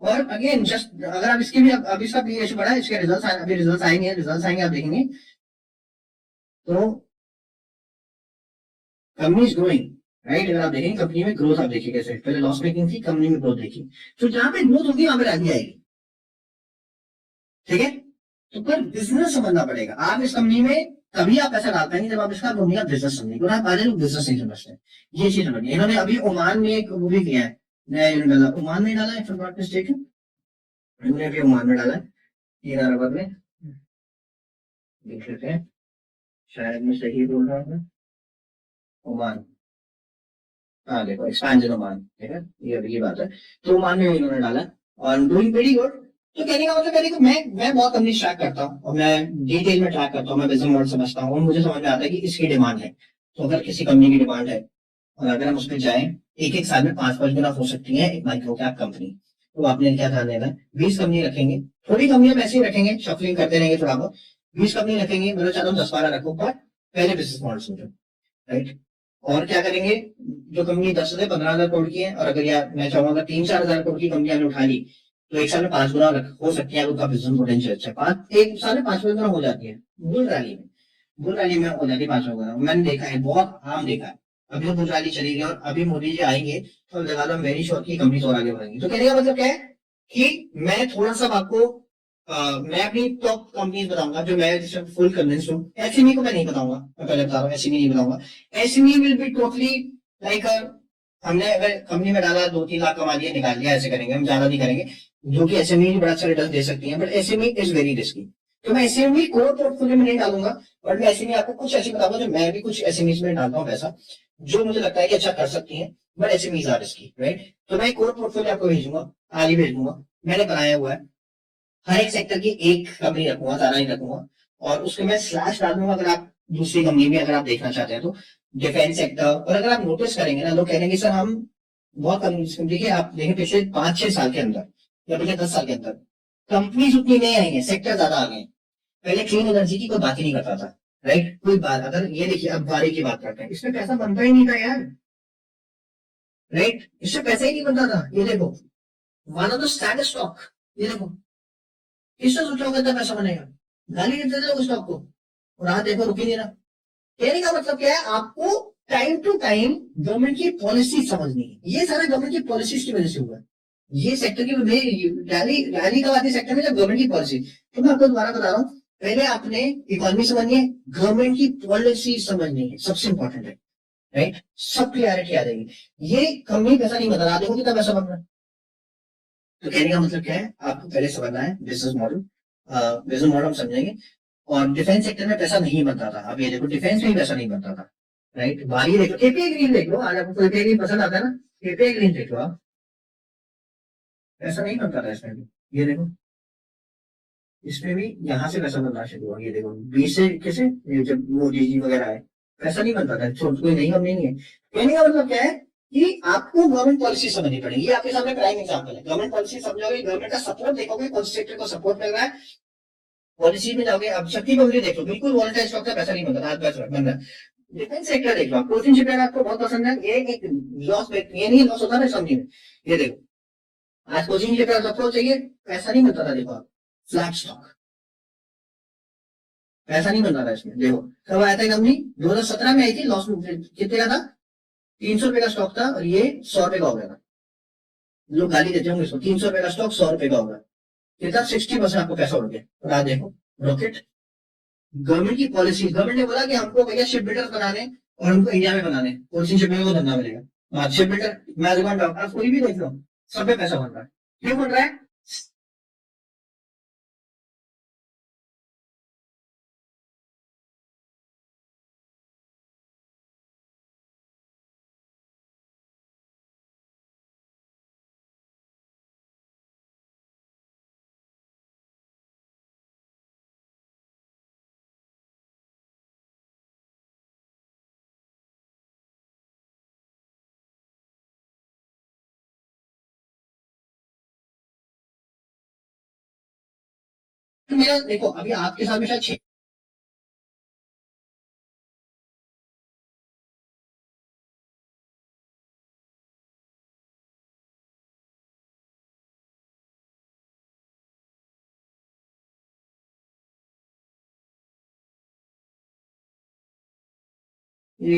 और अगेन जस्ट अगर आप इसकी भी अब इसका पी रेशियो बढ़ा है, इसके रिजल्ट अभी रिजल्ट आएंगे आप देखेंगे। तो कंपनी इज ग्रोइंग, राइट। अगर आप देखेंगे कंपनी में ग्रोथ, आप देखिए कैसे पहले लॉस मेकिंग थी, कंपनी में ग्रोथ देखी। तो जहां पे ग्रोथ होगी वहां पे रैली आएगी, ठीक है। तो पर बिजनेस समझना पड़ेगा। आप इस कंपनी में तभी आप पैसा डाल पाएंगे जब आप इसका कंपनी का बिजनेस समझेंगे। और आप पहले लोग बिजनेस नहीं समझते, ये चीज समझिए। इन्होंने अभी ओमान में एक वो भी किया है, नया यूनिट डाला, ओमान में डाला है, इफ नॉट मिस्टेकन इन्होंने अभी ओमान में डाला है, 3 अरब में। देख लेते हैं, शायद मैं सही बोल रहा हूँ। ओमान, हाँ देखो एक्सपेंशन ओमान, ठीक है, ये अभी की बात है। तो ओमान में भी इन्होंने डाला और डूइंग वेरी गुड। तो कहने का मतलब कहने को मैं बहुत कंपनी ट्रैक करता हूँ, और मैं डिटेल में ट्रैक करता हूँ, मैं बिजनेस मॉडल समझता हूँ, और मुझे समझ में आता है कि इसकी डिमांड है। तो अगर किसी कंपनी की डिमांड है और अगर हम उस पर जाए, एक एक साल में 5-5 गुना हो सकती है एक माइक्रो कैप कंपनी। तो आपने क्या ध्यान देना है, 20 कंपनी रखेंगे, थोड़ी कंपनी हम ऐसे ही रखेंगे, शफलिंग करते रहेंगे थोड़ा बहुत। 20 कंपनी रखेंगे, मतलब चाहता हूँ 10-12 रखो, बट पहले बिजनेस मॉडल समझो, राइट। और क्या करेंगे, जो कंपनी 10 से 15 हजार करोड़ की है, और अगर यार मैं चाहूंगा 3-4 हजार करोड़ की कंपनी हमने उठा ली, तो एक साल में 5 गुना हो सकती है उनका बिजनेस पोटेंशियल। अच्छा, एक साल में 5 गुना हो जाती है बुल रैली में, बुल रैली में हो जाती है 5 गुना। मैंने देखा है, बहुत आम देखा है। अभी तो बुल रैली चली गई और अभी मोदी जी आएंगे, तो लगा लो वेरी श्योर की कंपनी और आगे बढ़ेंगी। तो कहने का मतलब क्या है कि मैं थोड़ा सा आपको मैं अपनी टॉप कंपनीज बताऊंगा जो मैं जिसमें फुल कन्विंस हूँ। एसएमई को मैं नहीं बताऊंगा, मैं पहले बता रहा हूँ, एसएमई नहीं बताऊंगा। SME will be totally like, हमने अगर कंपनी में डाला 2-3 लाख कमा लिया निकाल लिया, ऐसे करेंगे हम, ज्यादा नहीं करेंगे। जो कि एसएमई बड़ा अच्छा रिटर्न दे सकती है, but SME is very risky. तो मैं एसएमई कोर पोर्टफोलियो में नहीं डालूंगा, बट मैं एसएमई आपको कुछ ऐसी बताऊंगा जो मैं भी कुछ एसएमई में डालता हूँ पैसा, जो मुझे लगता है कि अच्छा कर सकती है, but SME are risky, right. तो मैं कोर पोर्टफोलियो आपको भेजूंगा, आज ही भेज दूंगा, मैंने बनाया हुआ है। हर एक सेक्टर की एक कंपनी रखूंगा, ज्यादा नहीं रखूंगा। और उसके मैं स्लैश डाल दूंगा, अगर आप दूसरी कंपनी में अगर आप देखना चाहते हैं तो। डिफेंस सेक्टर, और अगर आप नोटिस करेंगे ना, लोग कहेंगे सर हम बहुत कम, देखिए आप देखें पिछले 5-6 साल के अंदर या पिछले 10 साल के अंदर कंपनीज उतनी नहीं आई है, सेक्टर ज्यादा आ गए। पहले क्लीन एनर्जी की कोई बात ही नहीं करता था, राइट। कोई बात, अगर ये देखिए अब बारी की बात करते हैं, इसमें पैसा बनता ही नहीं था यार, राइट। इससे पैसा ही नहीं बनता था। ये देखो, one of the standard stock, ये देखो, किसने सोचा होगा इतना पैसा बनेगा, गाली देते थे लोग स्टॉक को, और आज देखो रुक ही नहीं रहा। कहने का मतलब क्या है, आपको टाइम टू टाइम गवर्नमेंट की पॉलिसी समझनी है, ये सारा गवर्नमेंट की पॉलिसीज की वजह से हुआ है। ये सेक्टर की रैली रैली कब आती है सेक्टर में, जब गवर्नमेंट की पॉलिसी। तो मैं आपको दोबारा बता रहा हूँ, पहले आपने इकोनॉमी समझनी है, गवर्नमेंट की पॉलिसी समझनी है, सबसे इंपॉर्टेंट है। राइट, सब क्लियरिटी आ जाएगी। ये कंपनी पैसा नहीं बता रहा, देखो कितना पैसा बन रहा है। तो कहने का मतलब क्या है, आपको पहले समझना है बिजनेस मॉडल। बिजनेस मॉडल हम समझेंगे। और डिफेंस सेक्टर में पैसा नहीं बनता था, अब ये देखो डिफेंस में ही पैसा नहीं बनता था। राइट, बाहर ये देखो केपीआई ग्रीन देख लो, आज आपको केपीआई ग्रीन पसंद आता है ना, केपीआई ग्रीन देख लो आप, ऐसा नहीं बनता था इसमें भी। ये देखो, इसमें भी यहाँ से पैसा बनना शुरू हुआ, ये देखो 20 से कैसे, ये जब मोदी जी वगैरह आए, पैसा नहीं बनता था, कोई नहीं हम नहीं है। कहने का मतलब क्या है कि आपको गवर्नमेंट पॉलिसी समझनी पड़ेगी। ये आपके सामने प्राइम एग्जाम्पल है, गवर्नमेंट पॉलिसी समझोगे, गवर्नमेंट का सपोर्ट देखोगे, कौन से सेक्टर को सपोर्ट मिल रहा है, पॉलिसी में जाओगे। अब शक्ति कंपनी देख लो, बिल्कुल वॉलेटाइल स्टॉक का पैसा नहीं बनता था, आज पैसा बन रहा है। डिफेंस सेक्टर देख लो, कोचिंग शिपयार्ड आपको बहुत पसंद है, ये एक लॉस, ये नहीं लॉस होता ना समझिए। ये देखो, आज कोचिंग शिपयार्ड सबको चाहिए, पैसा नहीं मिलता था। देखो आप, फ्लैट स्टॉक, पैसा नहीं मिलता था इसमें। देखो कब आया था कंपनी, 2017 में आई थी, लॉस कितने का था, 300 रुपए का स्टॉक था, और ये 100 रुपए का हो गया था। लोग गाली देते होंगे इसको, 300 रुपए का स्टॉक 100 रुपए का होगा, कितना 60% आपको पैसा उड़ गया। और आज देखो रॉकेट, गवर्नमेंट की पॉलिसी, गवर्नमेंट ने बोला कि हमको भैया शिप बिल्डर बनाने और हमको इंडिया में बनाने, कोचिंग शिप में को धंधा मिलेगा। आज शिप बिल्डर, मैजगॉन डॉक्टर, कोई भी देख लो, सब पे पैसा बन रहा है। क्यों बन रहा है, तो मेरा देखो अभी आपके साथ में शायद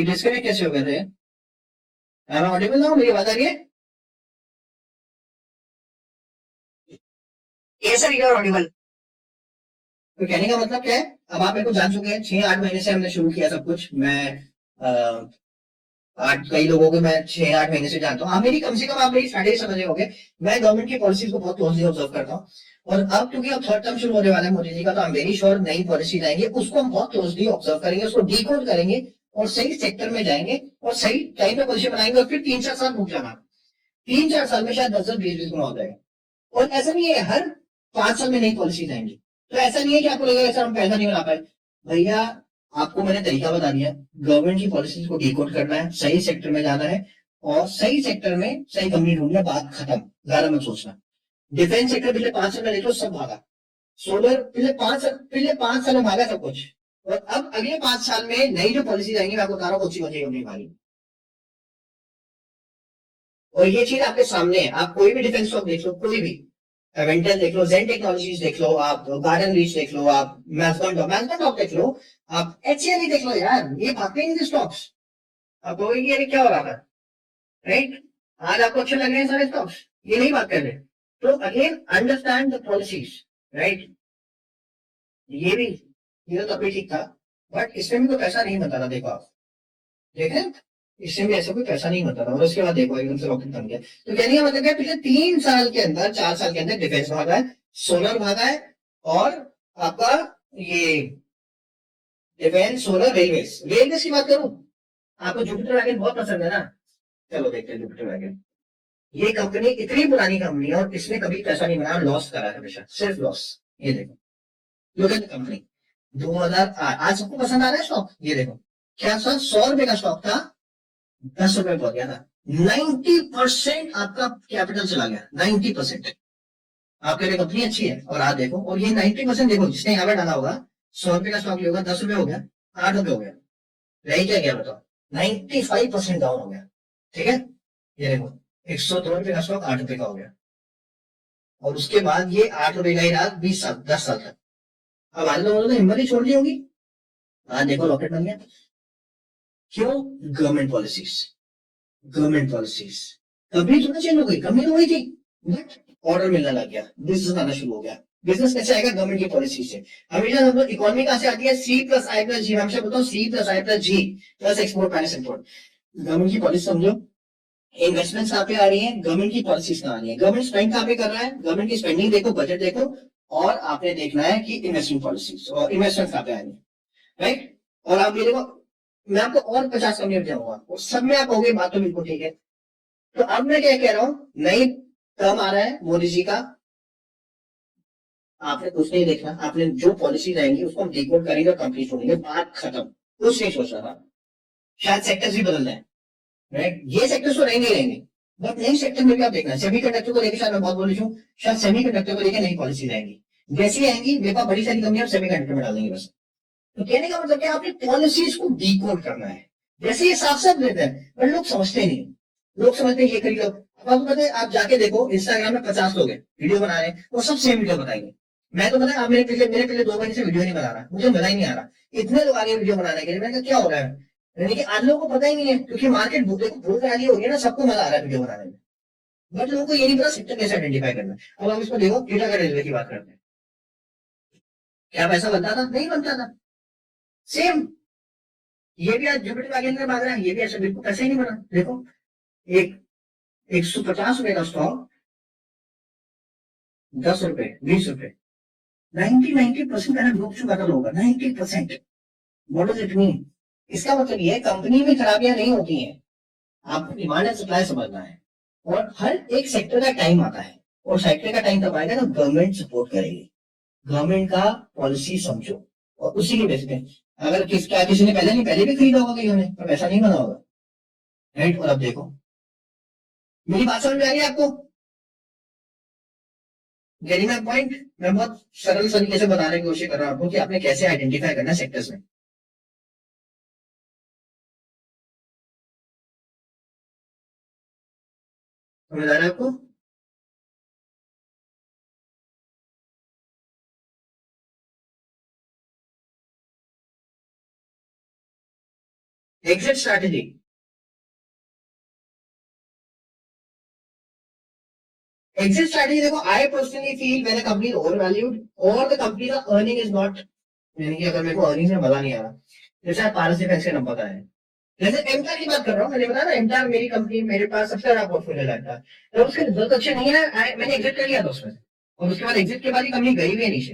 डिस्कनेक्ट कैसे हो गए थे। मैं ऑडिबल ना हूँ, मेरी बात आ रही है। ये सर यू आर ऑडिबल। तो कहने का मतलब क्या है, अब आप मेरे को जान चुके हैं, 6-8 महीने से हमने शुरू किया सब कुछ। मैं आठ कई लोगों को मैं 6-8 महीने से जानता हूँ। आप मेरी कम से कम आप मेरी स्ट्रैटेजी समझ रहे होंगे। मैं गवर्नमेंट की पॉलिसीज को बहुत क्लोजली ऑब्जर्व करता हूँ। और अब क्योंकि अब थर्ड टर्म शुरू होने वाला है मोदी जी का, तो हम वेरी श्योर नई पॉलिसी लाएंगे, उसको हम बहुत क्लोजली ऑब्जर्व करेंगे, उसको डिकोड करेंगे और सही सेक्टर में जाएंगे और सही टाइम पे पॉलिसी बनाएंगे, और फिर 3-4 साल रुक जाना, 3-4 साल में शायद 10-20 गुना हो जाएगा। और ऐसा नहीं है हर 5 साल में नई पॉलिसी आएंगी। तो ऐसा नहीं है कि आपको लगेगा सर हम पैसा नहीं बना पाए। भैया आपको मैंने तरीका बता दिया, गवर्नमेंट की पॉलिसीज को डिकोड करना है, सही सेक्टर में जाना है, और सही सेक्टर में सही कंपनी ढूंढना है, बात खत्म, ज्यादा मत सोचना। डिफेंस सेक्टर पिछले 5 साल में देखो सब भागा, सोलर पिछले 5 साल में भागा सब कुछ। और अब अगले 5 साल में नई जो पॉलिसी आएंगी, मैं आपको बता रहा हूँ कौन सी होने वाली। और ये चीज आपके सामने है, आप कोई भी डिफेंस स्टॉक देख लो, कोई भी एवेंटल देख लो, जेन टेक्नोलॉजीज देख लो, आप गार्डन रीच देख लो, आप मैथगन टॉप देख लो, आप एचसीएल देख लो, यार ये भागते नहीं थे स्टॉक्स। आप कहोगे कि अरे क्या हो रहा था, राइट। आज आपको अच्छे लग रहे हैं सारे स्टॉक्स, ये नहीं बात कर रहे। तो again understand the policies, right. ये भी, ये तो तभी ठीक था, बट इसमें भी कोई पैसा नहीं बनता था। देखो आप देखें, इससे भी ऐसा कोई पैसा नहीं बनता था, और उसके बाद देखो एकदम से रॉकेट बन गया। तो कहने का मतलब क्या, पिछले 3 साल के अंदर 4 साल के अंदर डिफेंस भागा है, सोलर भागा है, और आपका ये डिफेंस, सोलर, रेलवे की बात करूं, आपको जुपिटर वैगन बहुत पसंद है ना। चलो देखते हैं जुपिटर वैगन। ये कंपनी इतनी पुरानी कंपनी है और इसने कभी पैसा नहीं बनाया, लॉस करा है हमेशा, सिर्फ लॉस। ये देखो, लुक एट द कंपनी, 2008, आज सबको पसंद आ रहा है स्टॉक। ये देखो क्या था, 100 रुपए का स्टॉक था, 10 रुपए पहुंच गया था। 90% आपका कैपिटल चला गया, 90%। आपके लिए कंपनी अच्छी है, और आप देखो, और ये 90% देखो, जिसने यहाँ पे डाला होगा, 100 रुपए का स्टॉक होगा, 10 रुपए हो गया, 8 रुपए हो गया, रही क्या गया बताओ, 95% डाउन हो गया। ठीक है, ये देखो 102 रुपए का स्टॉक 8 रुपए का हो गया, और उसके बाद ये 8 रुपए का ही रहा 20 साल, 10 साल तक। अब आज लोगों ने हिम्मत ही छोड़ दी होगी। आज देखो रॉकेट बन गया। क्यों? Government policies, government policies company थोड़ा चेंज हो गई, कंपनी तो वही थी, बट ऑर्डर मिलने लग गया, बिजनेस आना शुरू हो गया। बिजनेस कैसे आएगा? गवर्नमेंट की पॉलिसी से। हमेशा हम लोग इकोनॉमी कहां से आती है? C plus I plus G. मैं हमेशा बताऊं C plus I plus G plus export minus import. Government की पॉलिसी समझो, इन्वेस्टमेंट कहाँ पे आ रही है? गवर्नमेंट की पॉलिसीज कहाँ आ रही है? गवर्नमेंट स्पेंड कहाँ पे कर रहा है? गवर्नमेंट की स्पेंडिंग देखो, बजट देखो, और आपने देखना है कि इन्वेस्टमेंट पॉलिसीज और इन्वेस्टमेंट कहाँ पे आ रही है, राइट? और आप ये देखो, मैं आपको और 50 कंपनी बताऊंगा और सब में आप कहोगे बात तो बिल्कुल ठीक है। तो अब मैं क्या कह रहा हूं, नई टर्म आ रहा है मोदी जी का, आपने कुछ नहीं देखना, आपने जो पॉलिसी रहेंगी उसको हम डिकोड करेंगे और कंप्लीट छोड़ेंगे, बात खत्म, कुछ नहीं सोचना था। शायद सेक्टर्स भी बदल जाए, राइट? ये सेक्टर्स तो रहेंगे रहेंगे, बट नई सेक्टर में भी आप देखना, सेमी कंडक्टर को लेकर शायद मैं बहुत बोल हूँ, शायद सेमी कंडक्टर को लेकर नई पॉलिसी आएंगी। जैसी आएंगी मेरे पास बड़ी सारी कंपनी सेमी कंडक्टर में डाल देंगे बस। तो कहने का मतलब क्या, आपने पॉलिसीज को डिकोड करना है। जैसे ये साफ साफ देते हैं पर लोग समझते नहीं, लोग समझते हैं ये खरीदो। अब आपको पता है, आप जाके देखो इंस्टाग्राम में 50 लोग हैं वीडियो बना रहे हैं, वो सब सेम वीडियो बताएंगे। मैं तो पता है, आप मेरे पिछले 2 महीने से वीडियो नहीं बना रहा, मुझे मजा ही नहीं आ रहा। इतने लोग आगे वीडियो बनाने के लिए, मैंने कहा क्या हो रहा है? यानी कि आज लोगों को पता ही नहीं है, क्योंकि मार्केट देखो भूल रही हो गई ना, सबको मजा आ रहा है वीडियो बनाने में, बट लोगों को ये नहीं पता सेक्टर कैसे आइडेंटिफाई करना है। अब हम इसको देखो, टीटा का रेलवे की बात करते हैं, क्या पैसा बनता था? नहीं बनता था। सेम ये भी आज जुपिटर वैगन मांग रहा है, ये भी ऐसा बिल्कुल पैसा ही नहीं बना। देखो, एक 150 रुपए का स्टॉक 10 रुपए 20 रुपए, 90% मैंने डूब चुका था लोगों का, 90%। What does it mean? इसका मतलब ये है, कंपनी में खराबियां नहीं होती हैं, आपको डिमांड एंड सप्लाई समझना है। और हर एक सेक्टर का टाइम आता है, और सेक्टर का टाइम तब आएगा जब गवर्नमेंट सपोर्ट करेगी। गवर्नमेंट का पॉलिसी समझो और उसी के बेस पे, अगर क्या किसी ने पहले भी खरीदा होगा कहीं ने, पर ऐसा नहीं बना होगा, राइट? और अब देखो, मेरी बात समझ में आ रही है आपको? Getting my point? मैं बहुत सरल तरीके से बताने की कोशिश कर रहा हूं आपको कि आपने कैसे आइडेंटिफाई करना है सेक्टर्स में। समझ आ रहा है आपको? एग्जिट स्ट्रैटेजी, एग्जिट स्ट्रैटेजी देखो, I personally feel when a company is over valued और द कंपनी का अर्निंग इज नॉट, यानी कि अगर मेरे को अर्निंग में मजा नहीं आ रहा, जैसे आप पारस डिफेंस का नंबर है, जैसे एमटार की बात कर रहा हूँ, मैंने बताया ना एमटार मेरी कंपनी, मेरे पास सबसे ज्यादा पोर्टफोलियो रहता है, तो उसके रिजल्ट अच्छे नहीं है, मैंने एग्जिट कर लिया था उसमें से। और उसके बाद एग्जिट के बाद ही कंपनी गई भी है नीचे,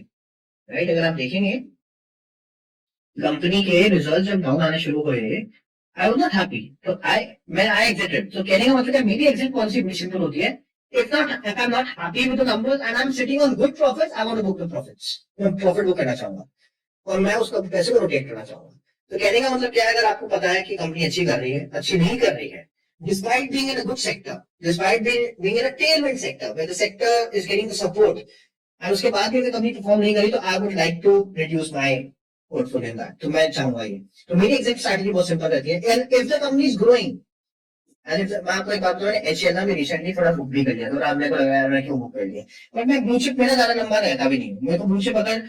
राइट? अगर आप देखेंगे कंपनी के रिजल्ट जब डाउन आने शुरू हुए, आई वाज नॉट हैप्पी, तो आई एग्जिटेड। तो कहने का मतलब है, मेरी एग्जिट पॉलिसी बड़ी सिंपल होती है, if not if I am not happy with the numbers and I am sitting on good profits, I want to book the profits. मैं प्रॉफिट बुक करना चाहूंगा और मैं उसका पैसे को रोटेट करना चाहूंगा। तो कहने का मतलब क्या है, अगर आपको पता है कि कंपनी अच्छी कर रही है, अच्छी नहीं कर रही है, despite being in a good sector, despite being in a टेलमेंट sector where the sector is getting the support, और उसके बाद भी अगर कंपनी परफॉर्म नहीं करी, तो I would like to reduce my portfolio in that. तो मैं चाहूंगा ये, तो मेरी एग्जैक्ट स्ट्रैटेजी बहुत सिंपल रहती है, and if the company is growing, and मैं आपको एक बात बताऊं, एचएल में रिसेंटली थोड़ा बुक भी कर लिया था, और आज मेरे को लगा यार मैं क्यों बुक कर लिया, बट मैं ब्लू चिप, मेरा ज्यादा लंबा रहता भी नहीं, मेरे को ब्लू चिप अगर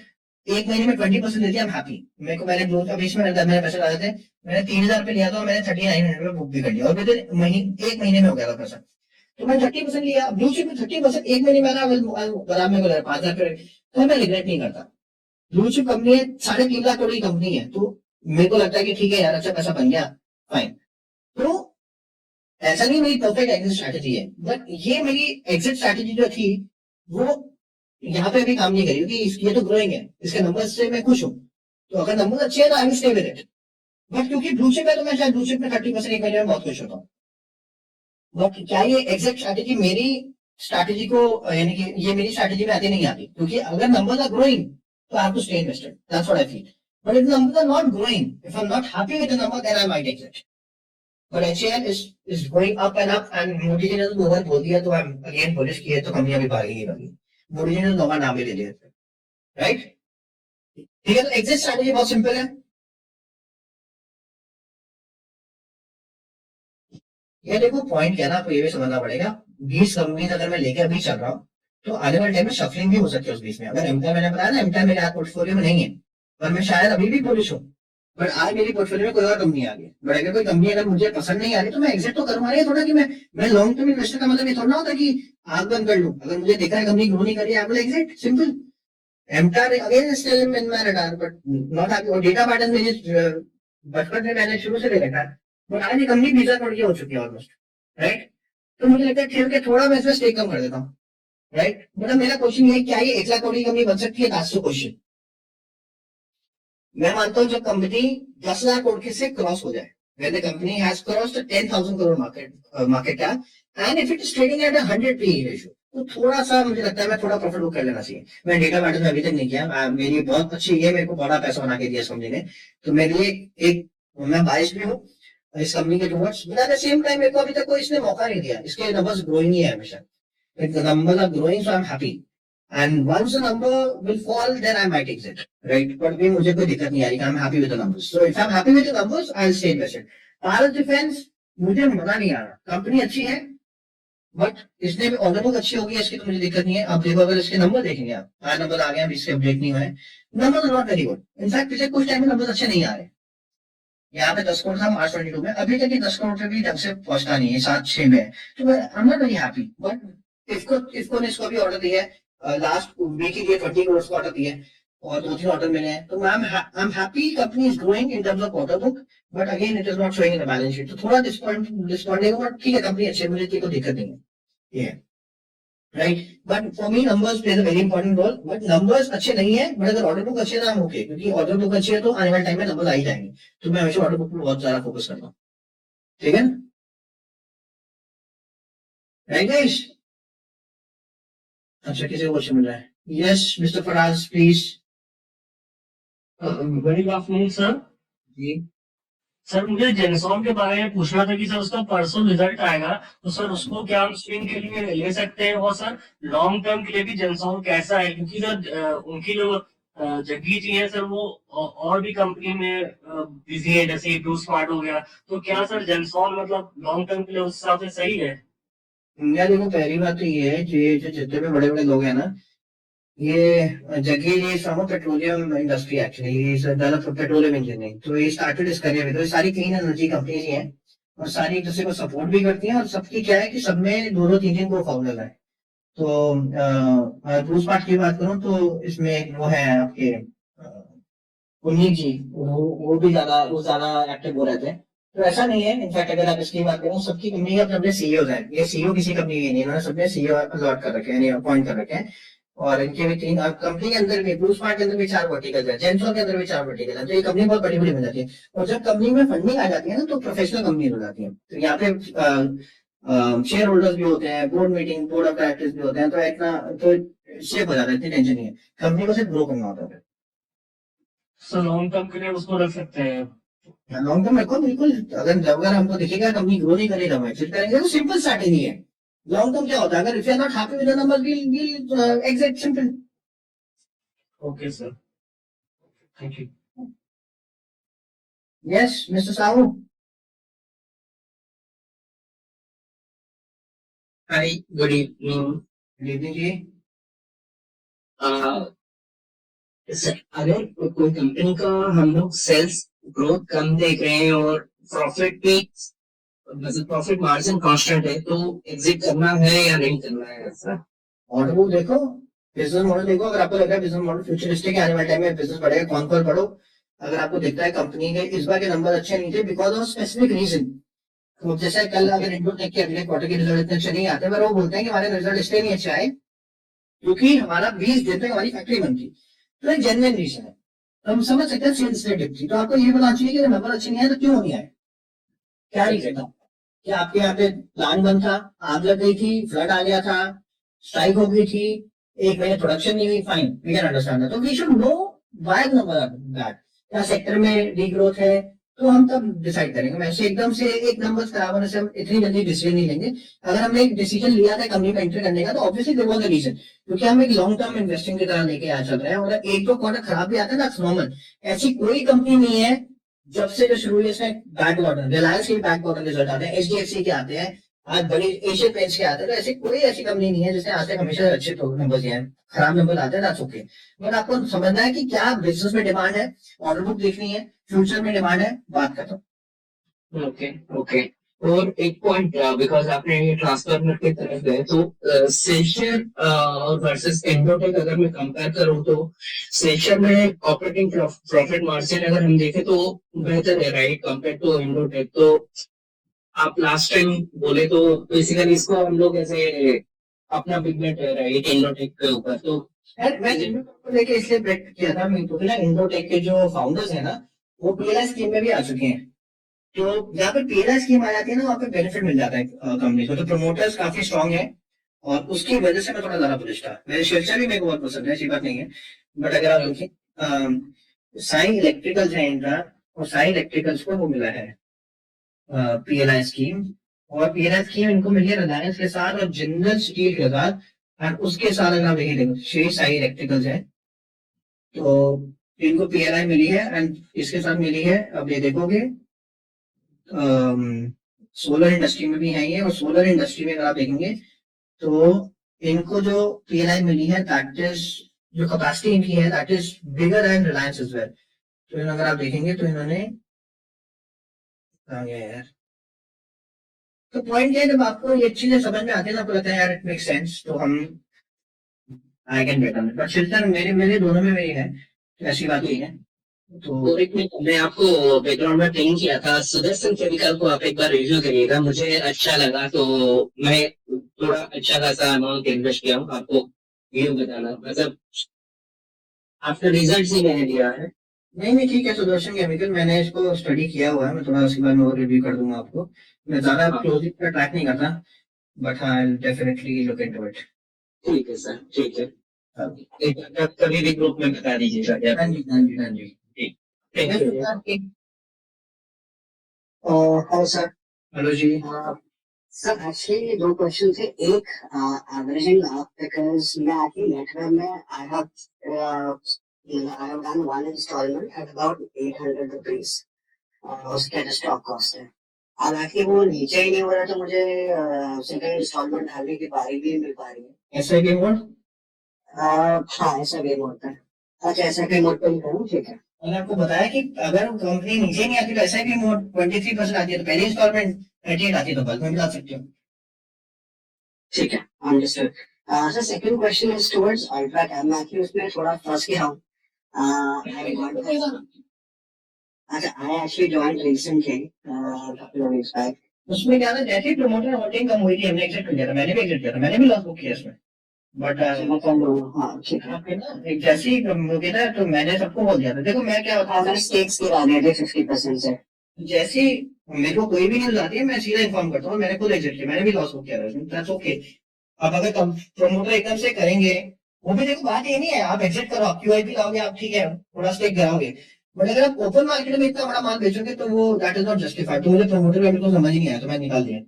1 महीने में 20% देती है, I'm happy। मेरे को, मैंने ब्लू, अब इसमें मैंने पैसे डाले थे, मैंने 3,000 रुपये लिया था और मैंने 3900 में बुक भी कर लिया, और मुझे एक महीने में हो गया था पैसा। तो मैं 30% लिया, ब्लू चिप में 30% एक महीने में आ रहा, बराबर में को 5,000 रुपये, तो मैं रिग्रेट नहीं करता। ब्लू चिप कंपनी है, 3.5 लाख करोड़ की कंपनी है, तो मेरे को लगता है कि ठीक है यार, अच्छा पैसा बन गया, फाइन। तो ऐसा नहीं मेरी परफेक्ट एग्जिट स्ट्रैटेजी है, बट ये मेरी एग्जिट स्ट्रैटेजी जो थी, वो यहाँ पे अभी काम नहीं करी, क्योंकि ये तो ग्रोइंग है, इसके नंबर से मैं खुश हूँ, तो अगर नंबर अच्छे है तो I will stay with it. But क्योंकि ब्लू चिप है, तो मैं शायद ब्लू चिप में 30% एक महीने में बहुत खुश होता हूँ। बट क्या ये एग्जैक्ट स्ट्रैटेजी मेरी स्ट्रैटेजी को, यानी कि ये मेरी स्ट्रैटेजी में आती नहीं आती, क्योंकि अगर नंबर्स आर ग्रोइंग तो I have to stay invested, that's what I feel. But if numbers are not growing, if I am not happy with the number, then I might exit. But HAL is going up and up, and Modi ji ने तो 2 बार बोल दिया, तो I am again bullish की है, तो company अभी भागेगी भागी। मोदी जी ने 2 बार नाम भी ले लिया, राइट? ठीक है, तो एग्जिट स्ट्रैटेजी बहुत सिंपल है। ये देखो पॉइंट क्या है ना, आपको ये भी समझना पड़ेगा, 20 कंपनीज अगर मैं लेके अभी चल रहा हूँ, तो आने वाले टाइम में शफलिंग भी हो सकती है उस बीच में। अगर एमटा, मैंने बताया ना एमटा मेरे पोर्टफोलियो में नहीं है, पर मैं शायद अभी भी बुलिश हूँ, बट आज मेरी पोर्टफोलियो में कोई और कंपनी आ गई, बट अगर कोई कंपनी अगर मुझे पसंद नहीं आ रही तो मैं एग्जिट तो करूंगा। ये थोड़ा कि मैं लॉन्ग टर्म इन्वेस्टर का मतलब ये थोड़ा ना होता कि आग बंद कर लूं, अगर मुझे देखा है कंपनी ग्रो नहीं कर रही है, I will exit, simple. MTAR again still in my radar but not happy. और डेटा पैटर्न मेरी बचपन में मैंने शुरू से ले रखा है, बट आज ये कंपनी 20 करोड़ की हो चुकी है ऑलमोस्ट, राइट। तो मुझे लगता है ठीक है थोड़ा मैं इसमें स्टेक कम कर देता हूँ, राइट। मतलब मेरा क्वेश्चन ये क्या ये 1 लाख करोड़ की कंपनी बन सकती है, दैट्स द क्वेश्चन। मैं मानता हूं जब कंपनी 10 लाख करोड़ से क्रॉस हो जाए, when the company has crossed 10,000 crore market cap and if it is trading at a 100 PE ratio, तो थोड़ा सा मुझे लगता है मैं थोड़ा प्रॉफिट बुक कर लेना चाहिए। मैं डेटा पैटर्न में अभी तक नहीं किया, मेरी बहुत अच्छी ये मेरे को बड़ा पैसा बना के दिया इस कंपनी ने, तो मेरे लिए एक मैं बाइस भी हूँ इस कंपनी के towards, but at the same time मेरे को अभी तक कोई इसने मौका नहीं दिया। इसके नंबर्स ग्रोइंग ही है हमेशा, numbers are growing, so I am happy. And once the number will fall, then I might exit, right? But भी मुझे कोई दिक्कत नहीं आ रही, I'm happy with the numbers. So if I'm happy with the numbers, I'll stay invested. Bharat defence मुझे मजा नहीं आ रहा, कंपनी अच्छी है, बट इसने भी ऑर्डर बुक अच्छी होगी इसकी, तो मुझे दिक्कत नहीं है। आप देखो अगर इसके नंबर देखेंगे, आप 8 नंबर आ गए हैं, 20 से अपडेट नहीं हुए, number not very good. In fact पिछले कुछ टाइम में नंबर अच्छे नहीं आ रहे। यहाँ पे 10 करोड़ था मार्च 22 में, अभी तक ये 10 करोड़ पे भी ढंग से पहुंचता नहीं है, 7-6 में है। तो मैं आई am not very happy, but इसको ने इसको अभी ऑर्डर दिया है, लास्ट वीक ही दिया 30 करोड़ का ऑर्डर दिया है और 2-3 ऑर्डर मिले हैं, तो आई am happy. Company is growing in terms of order book, but again it is not showing in the balance sheet, तो थोड़ा डिस्पॉइंटिंग है, बट ठीक है कंपनी अच्छी है, मुझे कोई दिक्कत नहीं है, ये right. But for me numbers plays a very important role, but numbers अच्छे नहीं है, बट अगर ऑर्डर बुक अच्छे ना ओके, क्योंकि ऑर्डर बुक अच्छी है तो आने वाले टाइम में नंबर आ ही जाएंगे, तो मैं हमेशा ऑर्डर बुक पर बहुत ज्यादा फोकस करता हूँ, ठीक है राइट गाइस। अच्छा किसी को क्वेश्चन मिल रहा है? Yes mister Faraz please. Good afternoon sir. जी सर मुझे जेनसॉन के बारे में पूछना था कि सर उसका परसों रिजल्ट आएगा, तो सर उसको क्या हम स्विंग के लिए ले सकते हैं, और सर लॉन्ग टर्म के लिए भी जेनसॉन कैसा है, क्योंकि सर उनकी जो जग्गी जी है सर वो और भी कंपनी में बिजी है, जैसे ब्लू स्मार्ट हो गया, तो क्या सर जेनसॉन मतलब लॉन्ग टर्म के लिए उस हिसाब से सही है? इंडिया देखो, पहली बात तो ये है ये जो जितने भी बड़े बड़े लोग हैं ना, ये जगह ये from petroleum industry actually develop petroleum engineering, तो ये स्टार्टेड इस करियर में, तो ये सारी क्लीन एनर्जी कंपनीज ही हैं और सारी एक दूसरे को सपोर्ट भी करती हैं, और सबकी क्या है कि सब में 2-2-3-3 को फाउंडर है। तो ब्लू स्मार्ट की बात करूं तो इसमें वो है आपके पुनीत जी, वो भी ज्यादा एक्टिव हो रहते हैं, तो ऐसा नहीं है। इनफैक्ट अगर आप इसकी बात करें, सबकी कंपनी के अपने अपने सीईओ हैं, ये सीईओ किसी कंपनी के नहीं, इन्होंने सबने सीईओ अलॉट कर रखे हैं, अपॉइंट कर रखे हैं, और इनके भी 3 कंपनी के अंदर भी, ब्लू स्मार्ट के अंदर भी 4 वर्टिकल है, जेनसॉन के अंदर भी 4 वर्टिकल है, तो ये कंपनी बहुत बड़ी बड़ी बन जाती है। और जब कंपनी में फंडिंग आ जाती है ना, तो प्रोफेशनल कंपनी हो जाती है, तो यहाँ पे शेयर होल्डर्स भी होते हैं, board meeting, board of directors भी होते हैं, तो इतना तो शेप हो जाता है, इतनी टेंशन नहीं है, कंपनी को सिर्फ ग्रो करना होता है। सर लॉन्ग टर्म के लिए उसको रख सकते हैं? लॉन्ग टर्म रखो बिल्कुल, अगर हमको दिखेगा कंपनी ग्रो नहीं करेगा, हम एग्जिट करेंगे, तो सिंपल स्ट्रैटेजी है। लॉन्ग टर्म क्या होता है, अगर if you are not happy with the number, we'll exit, simple. Okay sir, thank you. Yes mister Sahu. Hi, good evening. Good evening जी। सर अगर कोई कंपनी का हम लोग सेल्स ग्रोथ कम देख रहे हैं और प्रॉफिट भी मतलब प्रॉफिट मार्जिन कांस्टेंट है, तो एग्जिट करना है या नहीं करना है सर? ऑर्डर बुक देखो, बिजनेस मॉडल देखो, अगर आपको लग रहा है बिजनेस मॉडल फ्यूचरिस्टिक है, आने वाले टाइम में बिजनेस बढ़ेगा, कौन कौन बढ़ो। अगर आपको दिखता है कंपनी के इस बार के नंबर अच्छे नहीं थे बिकॉज ऑफ स्पेसिफिक रीजन, तो जैसे कल अगर इंडो टेक के अगले क्वार्टर के रिजल्ट इतने अच्छे नहीं आते, पर वो बोलते हैं कि हमारे रिजल्ट इसलिए नहीं अच्छे आए क्योंकि हमारा 20 दिन तक हमारी फैक्ट्री बंद थी, तो एक जेन्युइन रीजन है, तो हम समझ सकते हैं सेल्स डिप थी। तो आपको ये बताना चाहिए कि नंबर अच्छे नहीं आए तो क्यों नहीं आए, क्या रीजन था, क्या आपके यहाँ पे प्लान बंद था, आग लग गई थी, फ्लड आ गया था, स्ट्राइक हो गई थी, 1 महीने प्रोडक्शन नहीं हुई, फाइन वी कैन अंडरस्टैंड, तो we should know why number that, क्या सेक्टर में डीग्रोथ है, तो हम तब डिसाइड करेंगे। वैसे एकदम से एक नंबर खराब होने से हम इतनी जल्दी डिसीजन नहीं लेंगे। अगर हमने एक डिसीजन लिया था कंपनी में एंटर करने का, तो obviously there was a reason, क्योंकि हम एक लॉन्ग टर्म इन्वेस्टिंग की तरह लेके आ चल रहे हैं, और एक दो क्वार्टर खराब भी आता है, दैट्स नॉर्मल। ऐसी कोई कंपनी नहीं है जब से जो शुरू हुई इसमें बैक वाटर, रिलायंस के बैक वाटर रिजल्ट आते हैं, एचडीएफसी के आते हैं, आज बड़ी एशियन पेंट्स के आते हैं, तो ऐसी कोई ऐसी कंपनी नहीं है जिसने आज तक हमेशा अच्छे नंबर दिए हैं। खराब नंबर आते हैं दैट्स ओके, बट आपको समझना है कि क्या बिजनेस में डिमांड है, ऑर्डर बुक देखनी है, फ्यूचर में डिमांड है, बात खत्म। Okay okay. और एक पॉइंट, बिकॉज आपने ट्रांसफार्मर की तरफ गए, तो सेशर वर्सेस इंडोटेक अगर मैं कंपेयर करूं तो सेशर में ऑपरेटिंग प्रॉफिट मार्जिन अगर हम देखें तो बेहतर है, राइट, कंपेयर टू इंडोटेक। तो आप लास्ट टाइम बोले तो बेसिकली इसको हम लोग ऐसे अपना बिग बेट है, राइट, इंडोटेक के ऊपर। तो यार मैं इंडोटेक को लेके इसलिए बेट किया था, मैं क्योंकि ना इंडोटेक के जो फाउंडर्स है ना, वो पीएलआई स्कीम में भी आ चुके हैं। तो जहाँ पे पीएलआई स्कीम आ जाती है ना, वहाँ पे बेनिफिट मिल जाता है कंपनी को, तो प्रमोटर्स काफी स्ट्रांग है, और उसकी वजह से मैं थोड़ा ज्यादा बुलिश था। मेरे शिवचर भी मेरे को बहुत पसंद है, ऐसी बात नहीं है, बट अगर आप देखें साई इलेक्ट्रिकल्स है इनका, और साई इलेक्ट्रिकल्स को वो मिला है पीएलआई स्कीम, और पीएलआई स्कीम इनको मिली है रिलायंस के साथ और जिंदल स्टील के साथ, और उसके साथ अगर आप देखें श्री साई इलेक्ट्रिकल्स है, तो इनको पीएलआई मिली है, एंड इसके साथ मिली है, अब ये देखोगे सोलर इंडस्ट्री में भी है ये, और सोलर इंडस्ट्री में अगर आप देखेंगे तो इनको जो पीएलआई मिली है दैट इज, जो कैपेसिटी इनकी है that is bigger than Reliance is well. तो अगर आप देखेंगे तो इन्होंने आ गया यार, तो पॉइंट ये है, जब आपको ये चीजें समझ में आती है ना, आपको लगता है यार इट मेक सेंस, तो हम I can bet on it. But शिल्टर मेरे मेरे दोनों में मेरी है, तो ऐसी बात नहीं है। तो और एक मिनट, मैं आपको बैकग्राउंड में पिंग किया था, सुदर्शन केमिकल को आप एक बार रिव्यू करिएगा, मुझे अच्छा लगा, तो मैं थोड़ा अच्छा खासा अमाउंट इन्वेस्ट किया हूँ, आपको व्यू बताना, मतलब आफ्टर रिजल्ट ही मैंने लिया है। नहीं नहीं ठीक है, सुदर्शन केमिकल मैंने इसको स्टडी किया हुआ है, मैं थोड़ा उसके बाद में और रिव्यू कर दूंगा आपको। मैं ज्यादा हाँ, क्लोजली ट्रैक नहीं करता, बट हाँ डेफिनेटली लुक इनटू इट। ठीक है सर, ठीक है। एक बार आप कभी भी ग्रुप में बता दीजिएगा क्या। हाँ जी हाँ जी हाँ जी। ठीक, thank you. Hello sir. Hello जी। सर एक्चुअली दो क्वेश्चन थे। एक एवरेजिंग अप, बिकॉज मैं एक्चुअली नेटवर्क में I have done one instalment at about 800 rupees, उसके जो स्टॉक कॉस्ट है। अब एक्चुअली वो नीचे ही नहीं हो रहा, तो मुझे सेकंड इंस्टॉलमेंट डालने की बारी भी मिल पा रही है। ऐसा भी मोड, हाँ ऐसा भी मोड पर। अच्छा ऐसा भी मोड पर ही करूँ, ठीक है। मैंने आपको बताया कि अगर कंपनी नीचे नहीं आती तो ऐसा भी मोड 23% आती है, तो पहली इंस्टॉलमेंट 38 आती है, तो बल्क में भी ला सकते हो। ठीक है, understood. Sir second question is towards UltraTech. मैं एक्चुअली उसमें थोड़ा फंस गया हूँ। अच्छा, I actually joined recently couple of weeks back. उसमें क्या था, जैसे ही प्रमोटर होल्डिंग कम हुई थी हमने एग्जिट कर दिया था, मैंने भी एग्जिट किया था, मैंने भी लॉस बुक किया इसमें। बट मैं कर लूंगा, हाँ ठीक है। आपके ना एक जैसे ही होगी ना, तो मैंने सबको बोल दिया था, देखो मैं क्या होता मैंने है, स्टेक्स गिरा दिए थे 50% से। जैसे ही मेरे को कोई भी न्यूज आती है मैं सीधा इन्फॉर्म करता हूँ, मैंने खुद एग्जिट किया, मैंने भी लॉस बुक किया था, दैट्स ओके। अब अगर प्रमोटर एकदम से करेंगे, वो भी देखो बात ये नहीं है आप एग्जिट करो, आप क्यूआईपी लाओगे, आप ठीक है थोड़ा स्टेक गिराओगे, बट अगर आप ओपन मार्केट में इतना बड़ा माल बेचोगे तो वो दैट इज नॉट जस्टिफाइड। तो मुझे प्रमोटर का तो समझ ही नहीं आया, तो मैं निकाल दिया।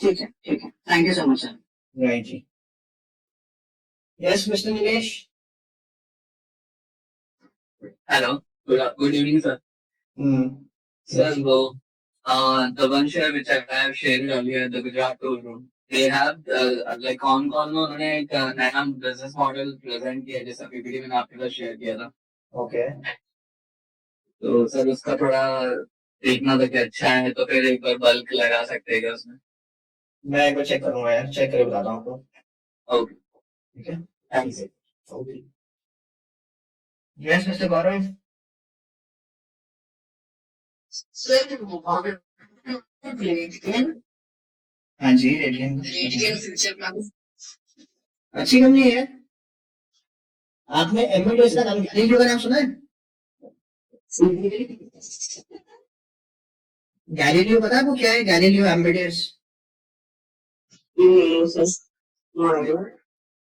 ठीक है ठीक है, thank you so much sir. Right जी। Yes mister Nilesh. Hello. Good evening, sir. Sir, the one share which I have shared earlier, the Gujarat tool room, they have like कौन कौन में उन्होंने एक नया बिजनेस मॉडल प्रेजेंट किया, जैसा PPT में आपके साथ शेयर किया था। ओके, तो सर उसका थोड़ा देखना था कि अच्छा है, तो फिर एक बार बल्क लगा सकते हैं क्या उसमें? मैं एक बार चेक करूंगा यार, चेक करके बताता हूँ आपको। ओके, ठीक है। थैंक्स। ओके। यस मिस्टर गौरव। हाँ जी, रेडियन अच्छी कंपनी है। आपने एमबीडीएस का नाम, गैलीलियो का नाम सुना है? गैलीलियो पता है आपको क्या है? Galileo MBDS.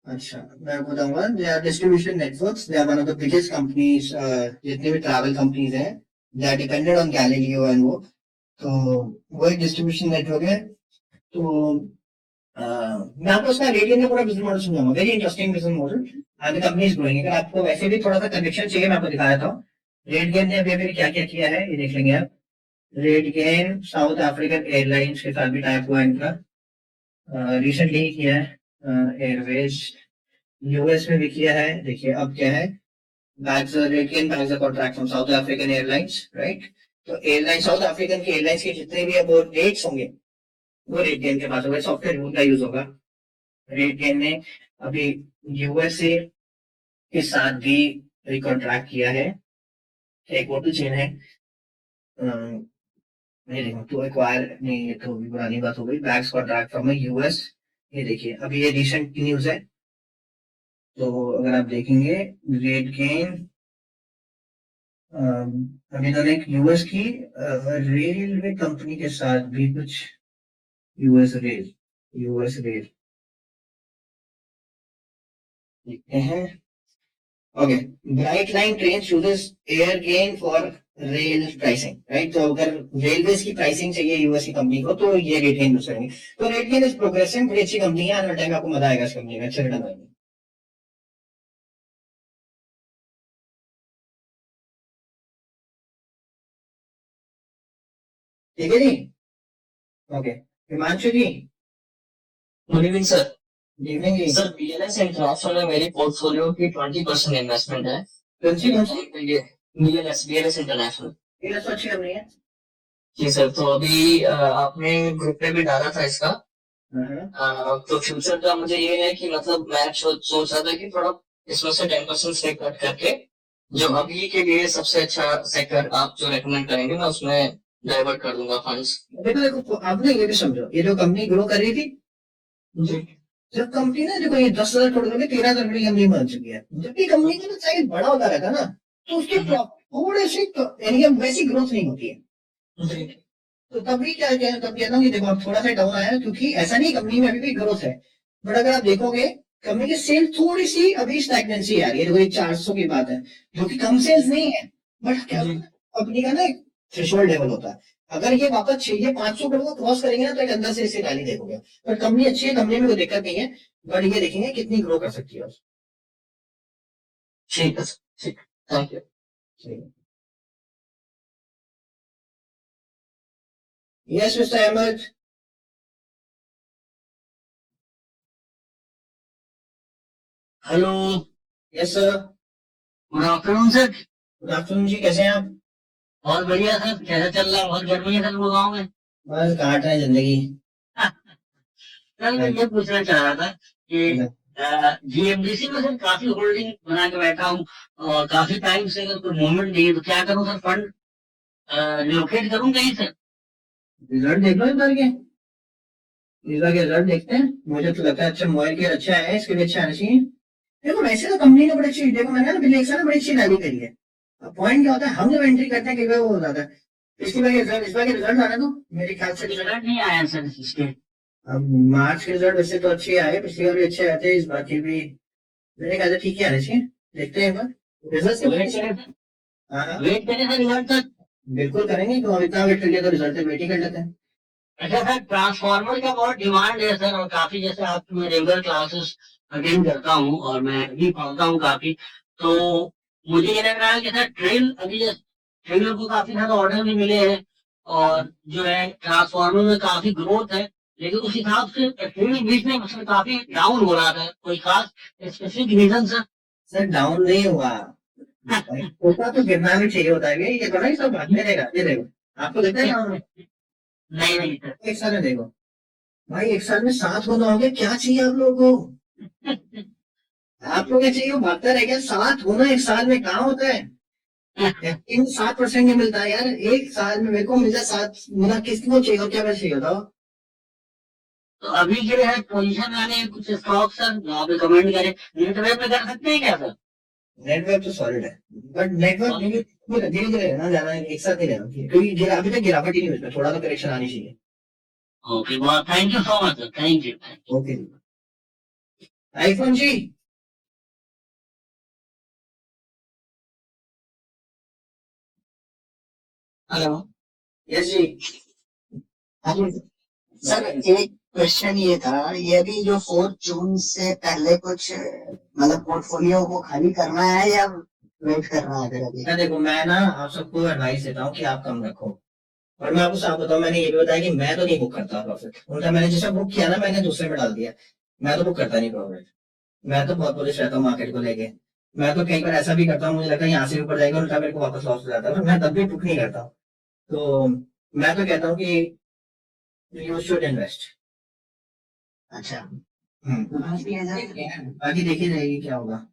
अच्छा मैं बताऊंगा, they are distribution networks, they are one of the biggest companies, जितने भी ट्रैवल कंपनीज हैं they are dependent on Galileo and वो, तो वो एक डिस्ट्रीब्यूशन नेटवर्क है। तो मैं आपको उसका रेडियन का पूरा बिजनेस मॉडल समझाऊंगा, very interesting business model, and the company is growing. अगर आपको वैसे भी थोड़ा सा कन्विक्शन चाहिए, मैं आपको दिखाया था रेडियन ने अभी अभी क्या क्या किया है, ये देख लेंगे आप। Rate gain south African airlines के साथ भी टाइप हुआ है इनका, रिसेंटली ही किया है। एयरवेज यूएस में भी किया है। देखिए अब क्या है, bags rate gain bags contract from south African airlines, right. तो एयरलाइन साउथ अफ्रीकन की एयरलाइंस के जितने भी अब रेट्स होंगे वो रेट गेन के पास होगा, सॉफ्टवेयर रूल का यूज होगा। रेट गेन ने अभी यूएसए के साथ भी रिकॉन्ट्रैक्ट किया है, एक होटल चेन है। ये देखो टू एक्वायर, नहीं ये तो भी पुरानी बात हो गई। बैग्स कॉन्ट्रैक्ट फ्रॉम यूएस, ये देखिए अभी ये रिसेंट न्यूज है। तो अगर आप देखेंगे रेट गेन, अभी इन्होंने एक यूएस की रेलवे कंपनी के साथ भी कुछ, यूएस रेल देखते हैं। Okay, bright line train chooses air gain for rail pricing, right. तो अगर रेलवेज की प्राइसिंग चाहिए यूएस की कंपनी को तो ये रेट गेन यूज करेंगे। तो रेट गेन इज प्रोग्रेसिंग, बड़ी अच्छी कंपनी है, आने वाले टाइम में आपको मजा आएगा इस कंपनी में, अच्छे रिटर्न आएंगे। ठीक है जी, okay. Himanshu ji, good evening sir. Good evening जी। सर बीएलएस इंटरनेशनल में मेरी पोर्टफोलियो की 20% इन्वेस्टमेंट है। कौन सी ये बीएलएस इंटरनेशनल। ये तो अच्छी कंपनी है। जी सर, तो अभी आपने ग्रुप पे भी डाला था इसका। हाँ, तो फ्यूचर का मुझे ये है कि मतलब मैं सोच रहा था कि थोड़ा इसमें से 10% स्टेक कट करके जो अभी के लिए सबसे अच्छा सेक्टर आप जो रेकमेंड करेंगे मैं उसमें डाइवर्ट कर दूंगा फंड्स। देखो देखो आपने ये भी समझो, ये जो कंपनी ग्रो कर रही थी, जी जब कंपनी ना देखो ये 10,000 करोड़ में 13,000 करोड़ की कंपनी बन चुकी है, जबकि कंपनी का साइज बड़ा होता रहता है ना, तो उसके थोड़े से यानी कि वैसी ग्रोथ नहीं होती है। जी तो तभी क्या क्या तब कहता हूँ कि देखो अब थोड़ा सा डाउन आया है, क्योंकि ऐसा नहीं कंपनी में अभी भी ग्रोथ है, बट अगर आप देखोगे कंपनी की सेल थोड़ी सी अभी स्टैग्नेंसी आ रही है। देखो ये 400 की बात है, जो कि कम सेल्स नहीं है, बट क्या कंपनी का ना एक थ्रेशोल्ड लेवल होता है। अगर ये वापस चाहिए 500 करोड़ को क्रॉस करेंगे ना तो एक अंदर से इसे गाली देखोगे। पर कंपनी अच्छी है, कंपनी में कोई दिक्कत नहीं है, बट ये देखेंगे कितनी ग्रो कर सकती है। ठीक है सर, ठीक, thank you. Yes mister Ahmed. Hello, yes sir. Good afternoon sir. Good afternoon जी, कैसे हैं आप? बहुत बढ़िया सर, कैसा चल रहा है? बहुत गर्मी है सर वो गाँव में। बस काट रहे हैं जिंदगी। सर मैं ये पूछना चाह रहा था कि जीएमडीसी में सर काफी होल्डिंग बना के बैठा हूँ और काफी टाइम से अगर कोई मूवमेंट नहीं है तो क्या करूँ सर? फंड लोकेट करूँ कहीं सर? रिजल्ट देख लो इधर के, इधर के रिजल्ट देखते हैं। मुझे तो लगता है अच्छा मोबाइल के अच्छे आए हैं, इसके लिए अच्छे आने चाहिए। देखो वैसे तो कंपनी ने बड़ी अच्छी, देखो मैंने ना पिछले एक साल में बड़ी अच्छी रैली करी है। अब पॉइंट क्या होता है, हम जब एंट्री करते हैं कई बार वो हो जाता है। पिछली बार रिजल्ट, इस बार के रिजल्ट आने दो, मेरे ख्याल से रिजल्ट नहीं आया सर इसके। अब मार्च के रिजल्ट वैसे तो अच्छे आए, पिछली बार भी अच्छे आए थे, इस बार के भी मेरे ख्याल से ठीक ही आने चाहिए। देखते हैं एक बार रिजल्ट के वेट करें सर, हाँ वेट करें सर रिजल्ट तक। बिल्कुल करेंगे, तो अब इतना वेट कर लिया तो रिजल्ट वेट ही कर लेते हैं। अच्छा सर, ट्रांसफार्मर का बहुत डिमांड है सर, और काफी जैसे आपकी मैं रेगुलर क्लासेस अटेंड करता हूँ और मैं भी पढ़ता हूँ काफी, तो मुझे ये लग रहा है कि सर अभी ट्रेलर को काफी सारे ऑर्डर भी मिले हैं और जो है ट्रांसफार्मर में काफी ग्रोथ है, लेकिन उस हिसाब से ट्रेलर बीच में मतलब काफी डाउन हो रहा था। कोई खास specific reason sir? Sir down नहीं हुआ, होता तो गिरना भी चाहिए होता है, ये थोड़ा ही सब भागने रहेगा। ये देखो आपको लगता है डाउन नहीं नहीं सर। एक साल में, देखो भाई एक साल में 7 होना हो गया, क्या चाहिए आप लोगों को? आप लोग क्या चाहिए, वो भागता रह गया। 7 होना एक साल में कहाँ होता है? इन 7% में मिलता है यार, एक साल में मेरे को मिल जाए 7 गुना, किसको चाहिए और क्या पैसे चाहिए बताओ? तो अभी के लिए पोजीशन आने कुछ स्टॉक सर आप रिकमेंड करें, नेटवर्क में कर सकते हैं क्या सर? नेटवर्क तो सॉलिड है, बट नेटवर्क धीरे धीरे रहना, जाना एक साथ नहीं रहना, क्योंकि अभी तक गिरावट ही नहीं हुई, थोड़ा तो करेक्शन आनी चाहिए। Okay, thank you so much sir, thank you. Okay iPhone जी। हेलो। यस जी। हाँ जी सर, एक क्वेश्चन ये था, ये भी जो 4 जून से पहले कुछ मतलब पोर्टफोलियो को खाली करना है या वेट करना है फिर अभी? देखो मैं ना आप सबको एडवाइस देता हूँ कि आप कम रखो, और मैं आपको साफ बताऊं, मैंने ये भी बताया कि मैं तो नहीं बुक करता प्रॉफिट। उल्टा मैंने जैसा बुक किया ना, मैंने दूसरे में डाल दिया। मैं तो बुक करता नहीं प्रॉफिट। मैं तो बहुत बुलिश रहता हूँ मार्केट को लेके। मैं तो कई बार ऐसा भी करता हूँ, मुझे लगता है यहाँ से ऊपर जाएगा, उल्टा मेरे को वापस लॉस हो जाता है, पर मैं तब भी बुक नहीं करता हूँ। तो मैं तो कहता हूँ कि यू शुड इन्वेस्ट। अच्छा, बाकी देखी जाएगी क्या होगा।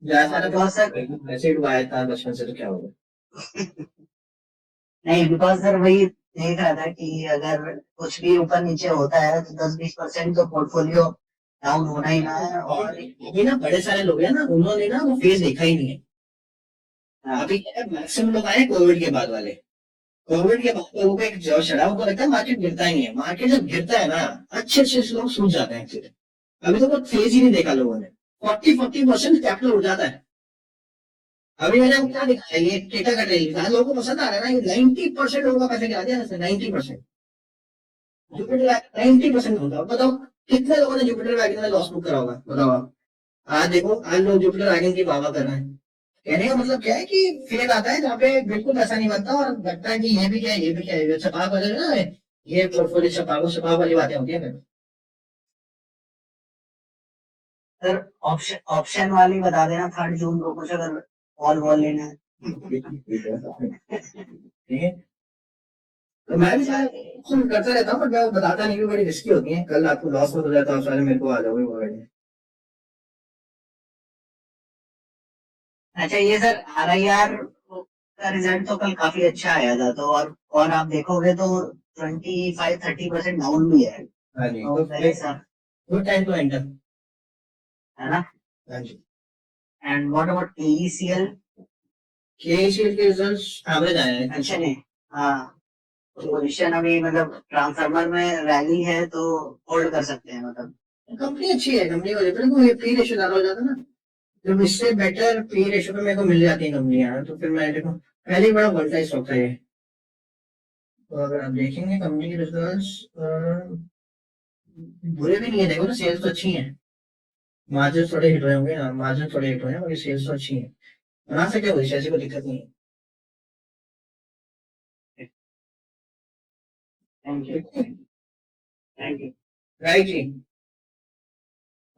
ज्यादा बिकॉज सर वैसे ही डुबाया था बचपन से, तो क्या होगा। नहीं, बिकॉज सर वही देख रहा था कि अगर कुछ भी ऊपर नीचे होता है तो 10-20% तो पोर्टफोलियो डाउन होना ही ना है। और ये ना बड़े सारे लोग हैं ना, उन्होंने ना वो फेज देखा ही नहीं है। अभी मैक्सिमम लोग आए कोविड के बाद वाले। कोविड के बाद लोगों को एक जो चढ़ा, उनको लगता है मार्केट गिरता ही नहीं है। मार्केट जब गिरता है ना, अच्छे अच्छे लोग सूझ जाते हैं फिर। अभी तो वो फेज ही नहीं देखा लोगों ने। 40% कैपिटल उड़ जाता है। अभी मैंने आपको क्या दिखाया, ये डेटा का ट्रेल दिखाया, लोगों को पसंद आ रहा है ना। ये 90% लोगों का पैसे गिरा दिया, 90%। जुपिटर 90% होगा। बताओ कितने लोगों ने जुपिटर वैगन में लॉस बुक करा होगा, बताओ आप। आज देखो, आज लोग जुपिटर वैगन की वाहवाह कर रहे हैं। कहने का मतलब क्या है कि फेज आता है जहाँ पे बिल्कुल पैसा नहीं बनता, और लगता है कि ये भी क्या है, ये भी क्या है, छपाक हो जाए ना। ये पोर्टफोलियो छपाक वाली बातें होती है फिर। सर ऑप्शन वाली बता देना 3 जून को, कुछ अगर ऑल वॉल लेना है। ठीक है, तो मैं भी शायद खुद करता रहता हूँ, बट मैं वो बताता नहीं, बड़ी रिस्की होती है। कल आपको लॉस हो जाता है, सारे मेरे को आ जाओगे वो गाड़ी। अच्छा, ये सर RIR का रिजल्ट तो कल काफी अच्छा आया था, तो और आप देखोगे तो 25-30% डाउन भी है। हाँ जी, तो तो पहले sir, good time to enter. है ना। हाँ जी। And what about KECL? KACL के रिजल्ट्स एवरेज आए हैं। अच्छे नहीं। हाँ, पोजीशन अभी मतलब ट्रांसफार्मर में रैली है तो होल्ड कर सकते हैं मतलब। कंपनी अच्छी है, कंपनी को ये पी रेशियो ज्यादा हो जाता है ना। जब इससे बेटर पी रेशियो पे मेरे को मिल जाती है कंपनियां, तो फिर मैं देखो पहले ही बड़ा वोल्टाइल स्टॉक था ये। तो अगर आप देखेंगे कंपनी के रिजल्ट्स बुरे भी नहीं है, देखो ना, सेल्स तो अच्छी है। मार्जिन थोड़े हिट हुए होंगे, मार्जिन थोड़े हिट हुए हैं, मगर सेल्स तो अच्छी है। बना सकते हो, ऐसी कोई दिक्कत नहीं है। Thank you, thank you. Right जी।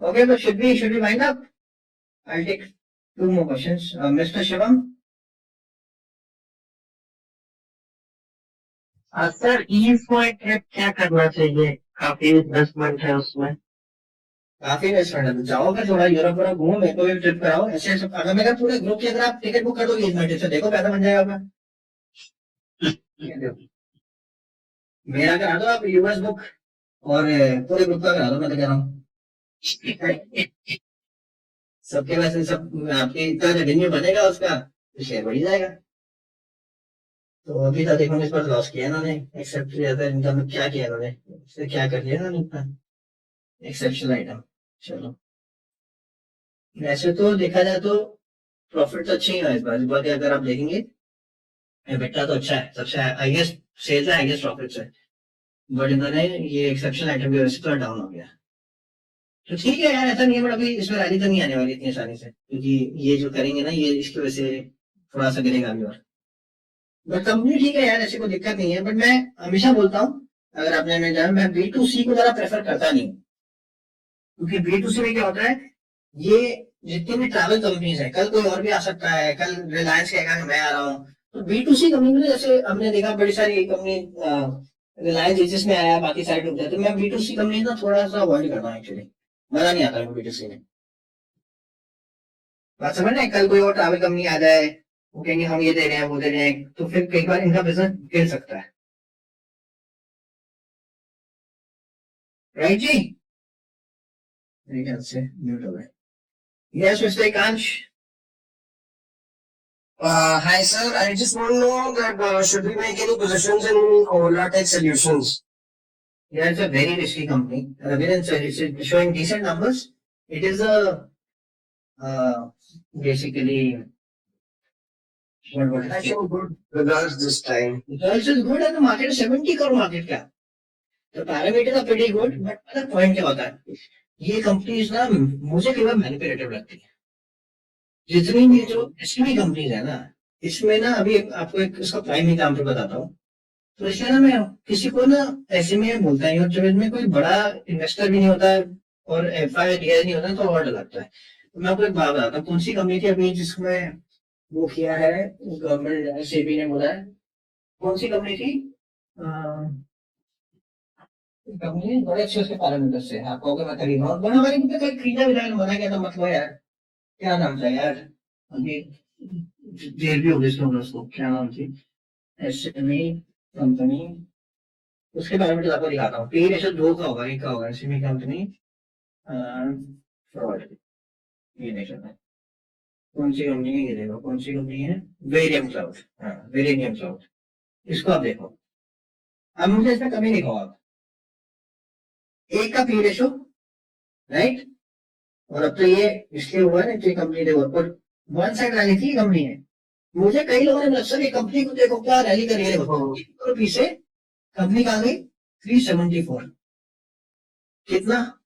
ओके, तो should we wind up? I'll take 2 more questions. Mr. Shivam? Sir ईज पॉइंट ट्रिप क्या करना चाहिए? काफी इन्वेस्टमेंट है उसमें। काफी रेस्टोरेंट है, तो जाओ फिर थोड़ा यूरोप वोरोप घूमो, मेरे को भी ट्रिप कराओ। ऐसे ऐसे अगर मेरा पूरे ग्रुप की अगर आप टिकट बुक कर दोगे इस महीने से, देखो पैसा बन जाएगा आपका। मेरा करा दो आप यूएस बुक, और पूरे ग्रुप का करा दो, मैं तो कह रहा हूँ। सबके वैसे सब आपके इतना रेवेन्यू बनेगा उसका, तो शेयर बढ़ ही जाएगा। तो अभी तक देखो इस पर लॉस किया इन्होंने, एक्सेप्ट इनकम क्या किया इन्होंने, इससे क्या कर लिया इन्होंने इतना एक्सेप्शनल आइटम। चलो, वैसे तो देखा जाए तो प्रॉफिट तो अच्छे ही है इस बार। अगर आप देखेंगे EBITDA तो अच्छा है, सबसे हाईएस्ट सेल्स है, हाईएस्ट प्रॉफिट है। बट इन्होंने ये एक्सेप्शनल आइटम की वजह से थोड़ा डाउन हो गया। तो ठीक है यार, ऐसा नहीं है, बट अभी इसमें रैली तो नहीं आने वाली इतनी आसानी से, क्योंकि ये जो करेंगे ना, ये इसकी वजह से थोड़ा सा गिरेगा अभी और। बट कंपनी ठीक है यार, ऐसी कोई दिक्कत नहीं है। बट मैं हमेशा बोलता हूँ, अगर आपने नहीं जाना, मैं B2C को ज्यादा प्रेफर करता नहीं हूँ। क्योंकि B2C में क्या होता है, ये जितनी भी ट्रैवल कंपनीज है, कल कोई और भी आ सकता है, कल रिलायंस कहेगा कि मैं आ रहा हूँ। तो B2C कंपनी में जैसे हमने देखा बड़ी सारी कंपनी, रिलायंस जिसमें आया, बाकी सारे डूब जाते। तो मैं B2C कंपनी ना थोड़ा सा अवॉइड करता हूँ एक्चुअली, मजा नहीं आता है B2C में। बात समझ रहे हैं? कल कोई और ट्रैवल कंपनी आ जाए, वो कहेंगे हम ये दे रहे हैं, वो दे रहे हैं, तो फिर कई बार इनका बिजनेस गिर सकता है। राइट जी, मेरे ख्याल से म्यूट हो गए। Yes mister Kansh. Hi sir, I just want to know that should we make any positions in Ola Tech Solutions? Yeah, it's a very risky company. It's showing decent numbers. It is a basically what I show good results this time. results is good and the market is 70 crore market cap. The parameters are pretty good, but the point क्या होता है, ये companies ना मुझे कई बार manipulative लगती है। जितनी भी जो एसएमई कंपनीज है ना, इसमें ना, अभी आपको एक इसका प्राइम एग्जाम्पल बताता हूँ। तो इसलिए ना मैं किसी को ना ऐसे में बोलता है, और जब इसमें कोई बड़ा इन्वेस्टर भी नहीं होता है और FIDI नहीं होता तो और डर लगता है। तो मैं आपको एक बात बताता हूँ, कौन सी कंपनी थी अभी जिसमें वो किया है गवर्नमेंट सेबी ने बोला है, कौन सी कंपनी थी? कंपनी बड़े अच्छे उसके पैरामीटर्स है, आप कहोगे मैं खरीद और बड़ा हमारे कितने कहीं खरीदा विदा मना किया था, मतलब यार क्या नाम था यार, अभी जेल भी हो गई उसको, क्या नाम थी एसएमई कंपनी, उसके बारे में तो आपको दिखाता हूँ। पी रेशो 2 का होगा, 1 का होगा एसएमई कंपनी फ्रॉड, ये नहीं करना है। कौन सी कंपनी है ये देखो, कौन सी कंपनी है, वेरियम क्लाउड, हाँ वेरियम क्लाउड, इसको आप देखो। अब मुझे इसमें कमी दिखाओ आप, 1 का पी रेशो, राइट, और अब तो ये इसलिए हुआ है ना कि कंपनी देखो, और वन साइड रैली थी कंपनी है। मुझे कई लोगों ने लगा कि कंपनी को देखो क्या रैली कर रही है, देखो पीछे कंपनी कहाँ गई 374, कितना,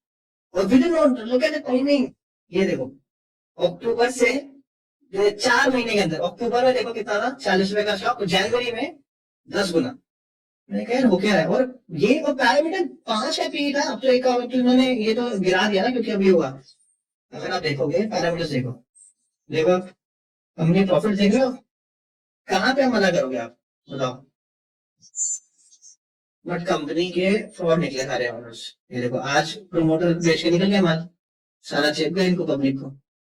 और with in not look at the timing, ये देखो अक्टूबर से 4 महीने के अंदर, अक्टूबर में देखो कितना था 40 रुपए का स्टॉक, जनवरी में 10 गुना। मैंने कहा यार हो क्या है, और ये और पैरामीटर 5 का पी था, अब तो एक तो इन्होंने ये तो गिरा दिया ना क्योंकि अभी हुआ। अगर आप देखोगे पैरामीटर्स देखो, देखो कंपनी प्रॉफिट देख रहे हो, कहाँ पे मना करोगे आप बताओ, बट कंपनी के फ्रॉड निकले सारे ऑनर्स। ये देखो आज प्रोमोटर बेच के निकल गया माल, सारा चेप गया इनको पब्लिक को।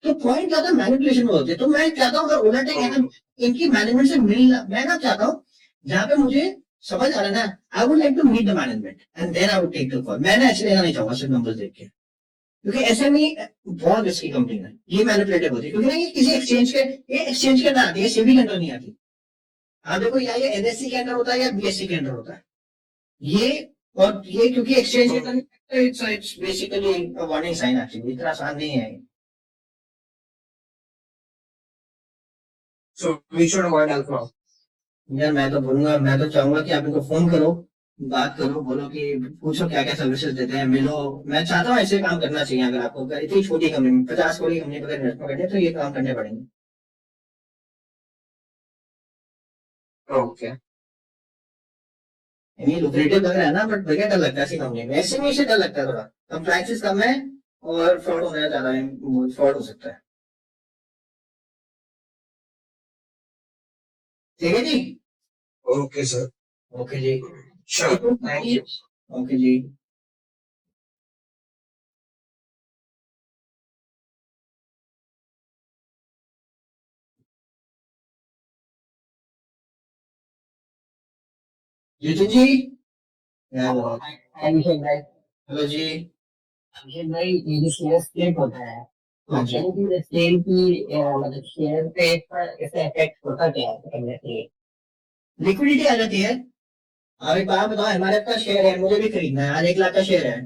तो पॉइंट ज्यादा मैनिपुलेशन में होते, तो मैं चाहता हूँ अगर ओलाटेक है ना इनकी मैनेजमेंट से मिलना, मैं ना चाहता हूँ जहाँ पे मुझे समझ आ रहा है ना, I would like to meet the management and then I would take the call. मैंने ऐसे लेना नहीं चाहूंगा सिर्फ नंबर्स देख के, क्योंकि एसएमई बहुत रिस्की कंपनी है, ये मैनिपुलेटिव होती है, क्योंकि ना ये किसी एक्सचेंज के, ये एक्सचेंज के अंदर आती है, सेबी के अंदर नहीं आती। आप देखो या ये NSE के अंदर होता है या BSE के अंदर होता है ये, और ये क्योंकि एक्सचेंज के अंदर it's basically warning sign, actually इतना आसान नहीं है। So we should avoid alcohol. यार मैं तो बोलूंगा, मैं तो चाहूंगा कि आप इनको फोन करो, बात करो, बोलो कि पूछो क्या क्या सर्विसेज देते हैं, मिलो। मैं चाहता हूँ ऐसे काम करना चाहिए, अगर आपको इतनी छोटी कंपनी में 50 करोड़ की कंपनी पर इन्वेस्टमेंट करनी है तो ये काम करने पड़ेंगे। Okay. ये लुक्रेटिव लग रहा है ना, बट भैया डर लगता है ऐसी कंपनी में, ऐसे में से डर लगता है थोड़ा, कंप्लायंसेस कम है और फ्रॉड होना ज्यादा है, फ्रॉड हो सकता है। ठीक है जी, Okay, sir. ओके जी, Sure. Thank you. ओके जी। जितू जी, अभिषेक भाई, हेलो जी। अभिषेक भाई, ये जो शेयर स्प्लिट होता है, हाँ जी, कंपनी की सेल की मतलब शेयर पे इसका इफेक्ट होता क्या है करने के लिए? लिक्विडिटी आ जाती है। आप एक बात बताओ, MRF का शेयर है, मुझे भी खरीदना है, आज 1 लाख का शेयर है,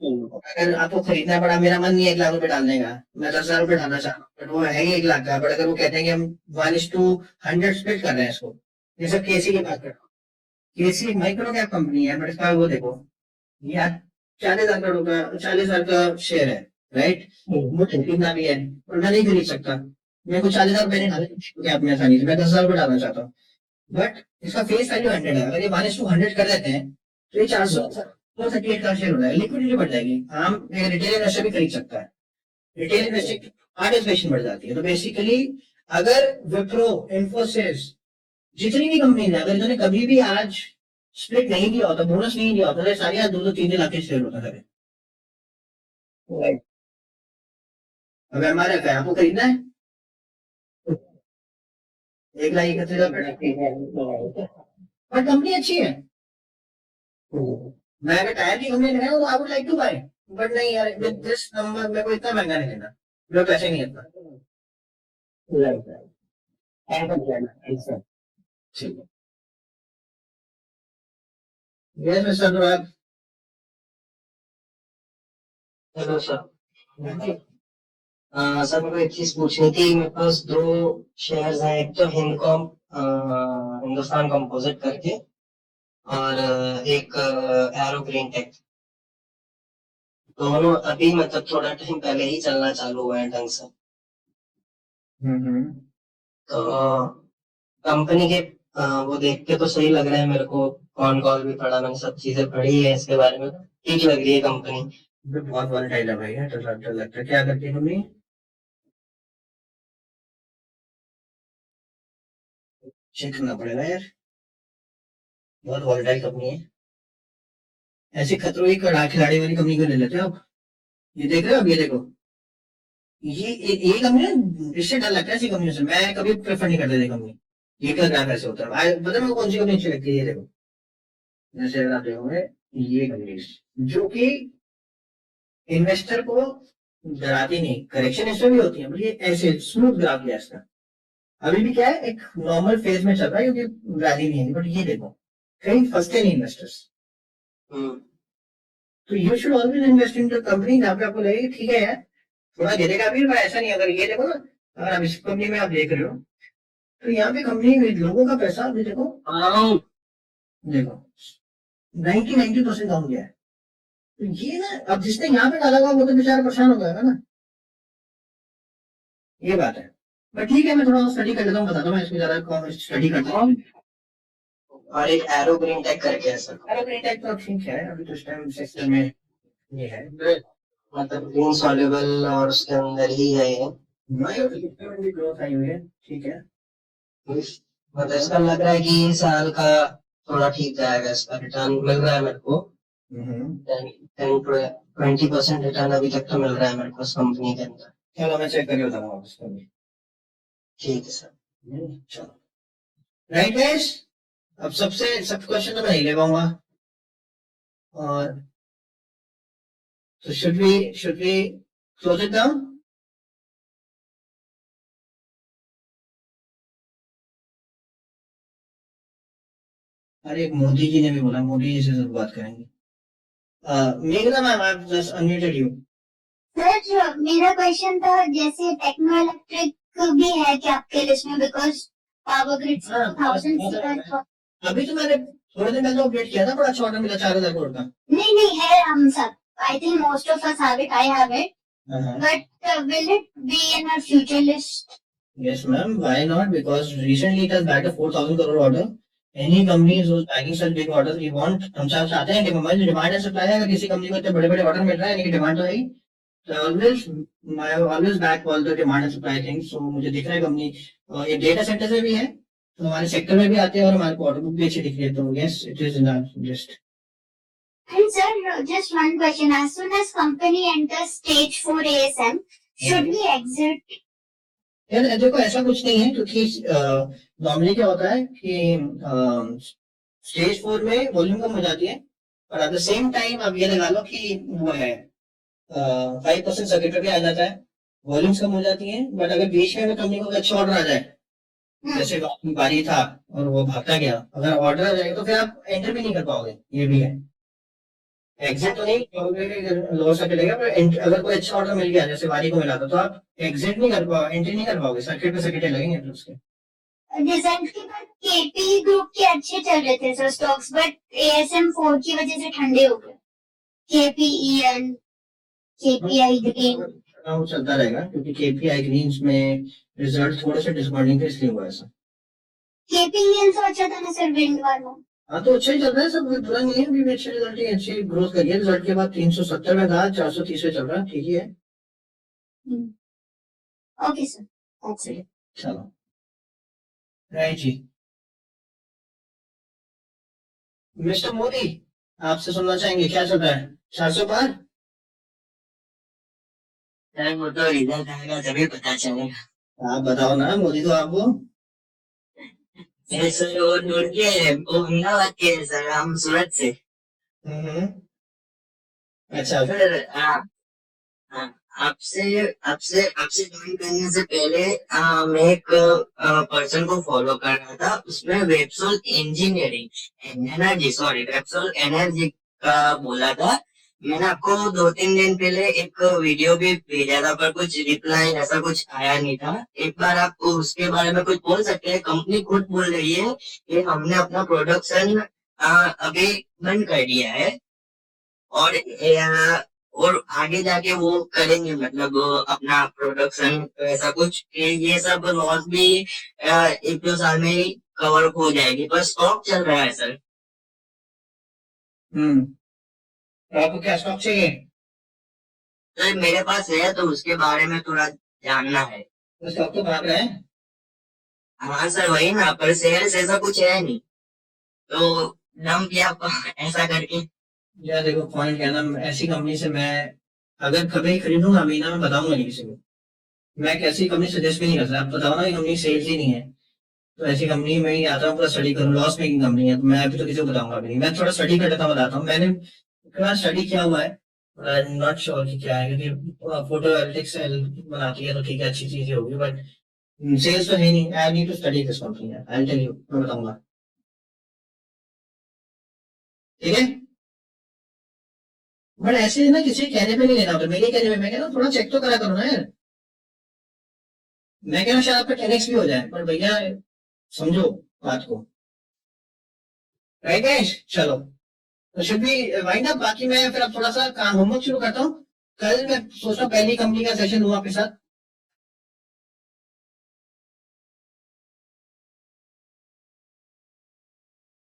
अगर आपको खरीदना पड़ा, मेरा मन नहीं है 1 लाख रुपए डालने का, मैं 10,000 रुपए डालना चाहता हूँ, बट वो है ही 1 लाख का, बट अगर वो कहते हैं कि हम 1:100 स्प्लिट कर रहे हैं इसको, जैसे केसी की बात कर रहा हूँ, केसी माइक्रो कैप कंपनी है, बट इसका वो देखो यार 40,000 करोड़ का, 40,000 का शेयर है, राइट, मुझे खरीदना भी है और मैं नहीं खरीद सकता, मेरे को 40,000 रुपए नहीं डाले कैप में आसानी से, मैं 10,000 रुपए डालना चाहता हूँ, बट इसका फेस वैल्यू 100 है, अगर ये 1:100 कर देते हैं तो ये 438 का शेयर हो जाएगा, लिक्विडिटी बढ़ जाएगी, आम रिटेल इन्वेस्टर भी खरीद सकता है, रिटेल इन्वेस्टर की पार्टिसिपेशन बढ़ जाती है। तो बेसिकली अगर विप्रो, इन्फोसिस, जितनी भी कंपनी है, अगर इन्होंने कभी भी आज स्प्लिट नहीं दिया होता, बोनस नहीं दिया होता, तो सारी आज 2-3 लाख के शेयर होता है। अब MRF है, आपको खरीदना है 1,31,000, पर कंपनी अच्छी है, मैं अगर टायर की कंपनी लगाऊं तो I would like to buy, but नहीं यार विद दिस नंबर मेरे को इतना महंगा नहीं लेना, मेरे पैसे नहीं इतना। ठीक है, yes mister Anurag. Hello sir. Sir मेरे को एक चीज पूछनी थी, मेरे पास 2 शेयर्स हैं, एक तो हिंदकॉम हिंदुस्तान कंपोजिट करके, और एक एरो ग्रीन टेक, दोनों अभी मतलब थोड़ा टाइम पहले ही चलना चालू हुआ है ढंग से। तो कंपनी के वो देख के तो सही लग रहा है मेरे को, कौन कॉल भी पढ़ा, मैंने सब चीजें पढ़ी है इसके बारे में, ठीक लग रही है कंपनी। बहुत वॉलेटाइल है भाई, डर लगता है। क्या करती है कंपनी? चेक करना पड़ेगा यार, बहुत वॉलेटाइल कंपनी है। ऐसी खतरों की खिलाड़ी वाली कंपनी को ले लेते हो आप। ये देख रहे हो अब, ये देखो, ये कंपनी ना, इससे डर लगता है ऐसी कंपनी से। मैं कभी प्रेफर नहीं करता ये कंपनी। ये क्या ग्राफ ऐसे होता है, पता है मेरे को कौन सी कंपनी अच्छी लगती है? ये देखो, जैसे अगर आप देखोगे, ये कंपनी जो कि इन्वेस्टर को डराती नहीं, करेक्शन इसमें भी होती है, पर ये ऐसे स्मूथ ग्राफ है इसका। अभी भी क्या है, एक नॉर्मल फेज में चल रहा है क्योंकि रैली नहीं है, बट ये देखो कहीं फंसते नहीं इन्वेस्टर्स। तो you should always invest in the company जहाँ पे आपको लगे कि ठीक है यार थोड़ा गिरेगा भी, पर ऐसा नहीं। अगर ये देखो ना, अगर आप इस कंपनी में आप देख रहे हो, तो यहाँ पे कंपनी में लोगों का पैसा अभी देखो, देखो 90% डाउन गया है। तो ये ना, अब जिसने यहाँ पे डाला हुआ वो तो बेचारा परेशान हो जाएगा ना, ये बात है। बट ठीक है, मैं थोड़ा स्टडी कर लेता हूँ, बताता हूँ मैं इसमें ज्यादा स्टडी करता हूँ। और एक एरो ग्रीन टेक करके है सर। एरो ग्रीन टेक तो ठीक है, अभी तो इस टाइम सेक्टर में ये है, मतलब ग्रीन सॉल्युबल और उसके अंदर ही है ये, ग्रोथ आई हुई है, ठीक है। मतलब इसका लग रहा है कि ये साल का थोड़ा ठीक जाएगा, इसका रिटर्न मिल रहा है मेरे को 10-20% रिटर्न अभी तक तो मिल रहा है मेरे को इस कंपनी के अंदर। चलो मैं चेक करके बताऊंगा आपको। ठीक है सर। चलो राइट गाइस, अब सब क्वेश्चन तो मैं नहीं ले पाऊंगा, और तो should we close it down? अरे एक मोदी जी ने भी बोला, मोदी जी से जरूर बात करेंगे। मेघना ma'am, I just unmuted you. Sir मेरा क्वेश्चन था, जैसे टेक्नो इलेक्ट्रिक भी है क्या आपके लिस्ट में, बिकॉज पावर ग्रिड 1000 अभी तो मैंने थोड़े दिन पहले अपडेट किया था, बड़ा अच्छा ऑर्डर मिला 4000 करोड़ का। नहीं है हम सब, I think most of us have it, I have it, but will it be in our future list? Yes, ma'am. Why not? Because recently it has bagged a 4,000 crore order. Any companies who's bagging such big orders, we want, हम चाहते हैं demand and supply है। अगर किसी company को इतने बड़े बड़े ऑर्डर मिल रहा है, यानी कि डिमांड तो है ही। So always back all the demand and supply things. So मुझे दिख रहा है कंपनी ये डेटा सेंटर से भी है, तो हमारे सेक्टर में भी आते हैं, और हमारे को ऑर्डर बुक भी अच्छी दिख रही है। तो yes, it is in our list. And sir, just one question, as soon as company enters stage 4 ASM, should we exit? यार देखो ऐसा कुछ नहीं है, क्योंकि नॉर्मली क्या होता है कि स्टेज 4 में वॉल्यूम कम हो जाती है, और एट द सेम टाइम आप ये लगा लो कि वो है 5% सर्किट पे आ जाता है, वॉल्यूम्स कम हो जाती है। बट अगर बीच में कंपनी को अच्छा ऑर्डर आ जाए, जैसे बारी था और वो भागता गया, अगर ऑर्डर आ जाएगा तो फिर आप एंटर भी नहीं कर पाओगे। ये भी है, एग्जिट तो नहीं लोअर सर्किट लेगा, पर अगर कोई अच्छा ऑर्डर मिल गया जैसे वारी को मिला था, तो आप एग्जिट नहीं कर पाओगे, एंट्री नहीं कर पाओगे, सर्किट पे सर्किट लगेंगे फिर उसके। रिजल्ट के बाद केपी ग्रुप के अच्छे चल रहे थे सर स्टॉक्स, बट एएसएम 4 की वजह से ठंडे हो गए। केपीईएल, केपीआई ग्रीन वो चलता रहेगा, क्योंकि केपीआई ग्रीन में रिजल्ट थोड़े से डिसअपॉइंटिंग थे, इसलिए हुआ ऐसा। केपीईएल से अच्छा था ना सर विंड वाला? हाँ तो अच्छा ही चल रहा है, सब बुरा नहीं है, अभी भी अच्छे रिजल्ट ही, अच्छी ग्रोथ करी है। रिजल्ट के बाद 370 में था, 430 में चल रहा है, ठीक ही है। Okay sir, that's it. चलो राइट जी, मिस्टर मोदी आपसे सुनना चाहेंगे, क्या चल रहा है? 400 पार? सर वो तो रिजल्ट आएगा तभी पता चलेगा। आप बताओ ना मोदी, तो आपको सर वो ढूंढ के, वो अहमदाबाद के है सर, हम सूरत से। अच्छा सर आपसे आपसे आपसे ज्वाइन करने से पहले मैं एक पर्सन को फॉलो कर रहा था, उसमें वेबसोल एनर्जी का बोला था। मैंने आपको 2-3 दिन पहले एक वीडियो भी भेजा था, पर कुछ रिप्लाई ऐसा कुछ आया नहीं था। एक बार आप उसके बारे में कुछ बोल सकते हैं? कंपनी खुद बोल रही है कि हमने अपना प्रोडक्शन अभी बंद कर दिया है, और आगे जाके वो करेंगे, मतलब अपना प्रोडक्शन ऐसा कुछ। ये सब लॉस भी 1-2 साल में ही कवर अप हो जाएगी, पर स्टॉक चल रहा है सर। तो आपको क्या स्टॉक चाहिए? सर मेरे पास है, तो उसके बारे में थोड़ा जानना है। तो स्टॉक तो भाग रहा है। हाँ सर वही ना, पर सेल्स ऐसा कुछ है नहीं, तो डंप किया ऐसा करके। यार देखो पॉइंट क्या है ना, ऐसी कंपनी से मैं अगर कभी खरीदूंगा अभी ना, मैं बताऊंगा नहीं किसी को। मैं एक ऐसी कंपनी सजेस्ट भी नहीं कर सकता। आप बताओ ना, ये कंपनी सेल्स ही नहीं है, तो ऐसी कंपनी में ही आता हूँ, पूरा स्टडी करूँ। लॉस मेकिंग कंपनी है, तो मैं अभी तो किसी को बताऊंगा अभी नहीं। मैं थोड़ा स्टडी कर लेता हूँ, बताता हूँ। मैंने इतना स्टडी किया हुआ है, आई एम नॉट श्योर कि क्या है, क्योंकि फोटो एनालिटिक्स बनाती है तो ठीक है, अच्छी चीजें होगी, बट सेल्स तो है नहीं। I need to study this company, I tell you, मैं बताऊंगा। ठीक है, बट ऐसे ना किसी के कहने पे नहीं लेना होता, मेरे कहने पे। मैं कह रहा हूँ थोड़ा चेक तो करा करो ना यार। मैं कह रहा हूँ शायद आपका 10x भी हो जाए, पर भैया समझो बात को। राइट गाइस, चलो तो शुड बी वाइंड अप। बाकी मैं फिर अब थोड़ा सा काम होमवर्क शुरू करता हूँ। कल मैं सोच रहा हूँ पहली कंपनी का सेशन हुआ आपके साथ,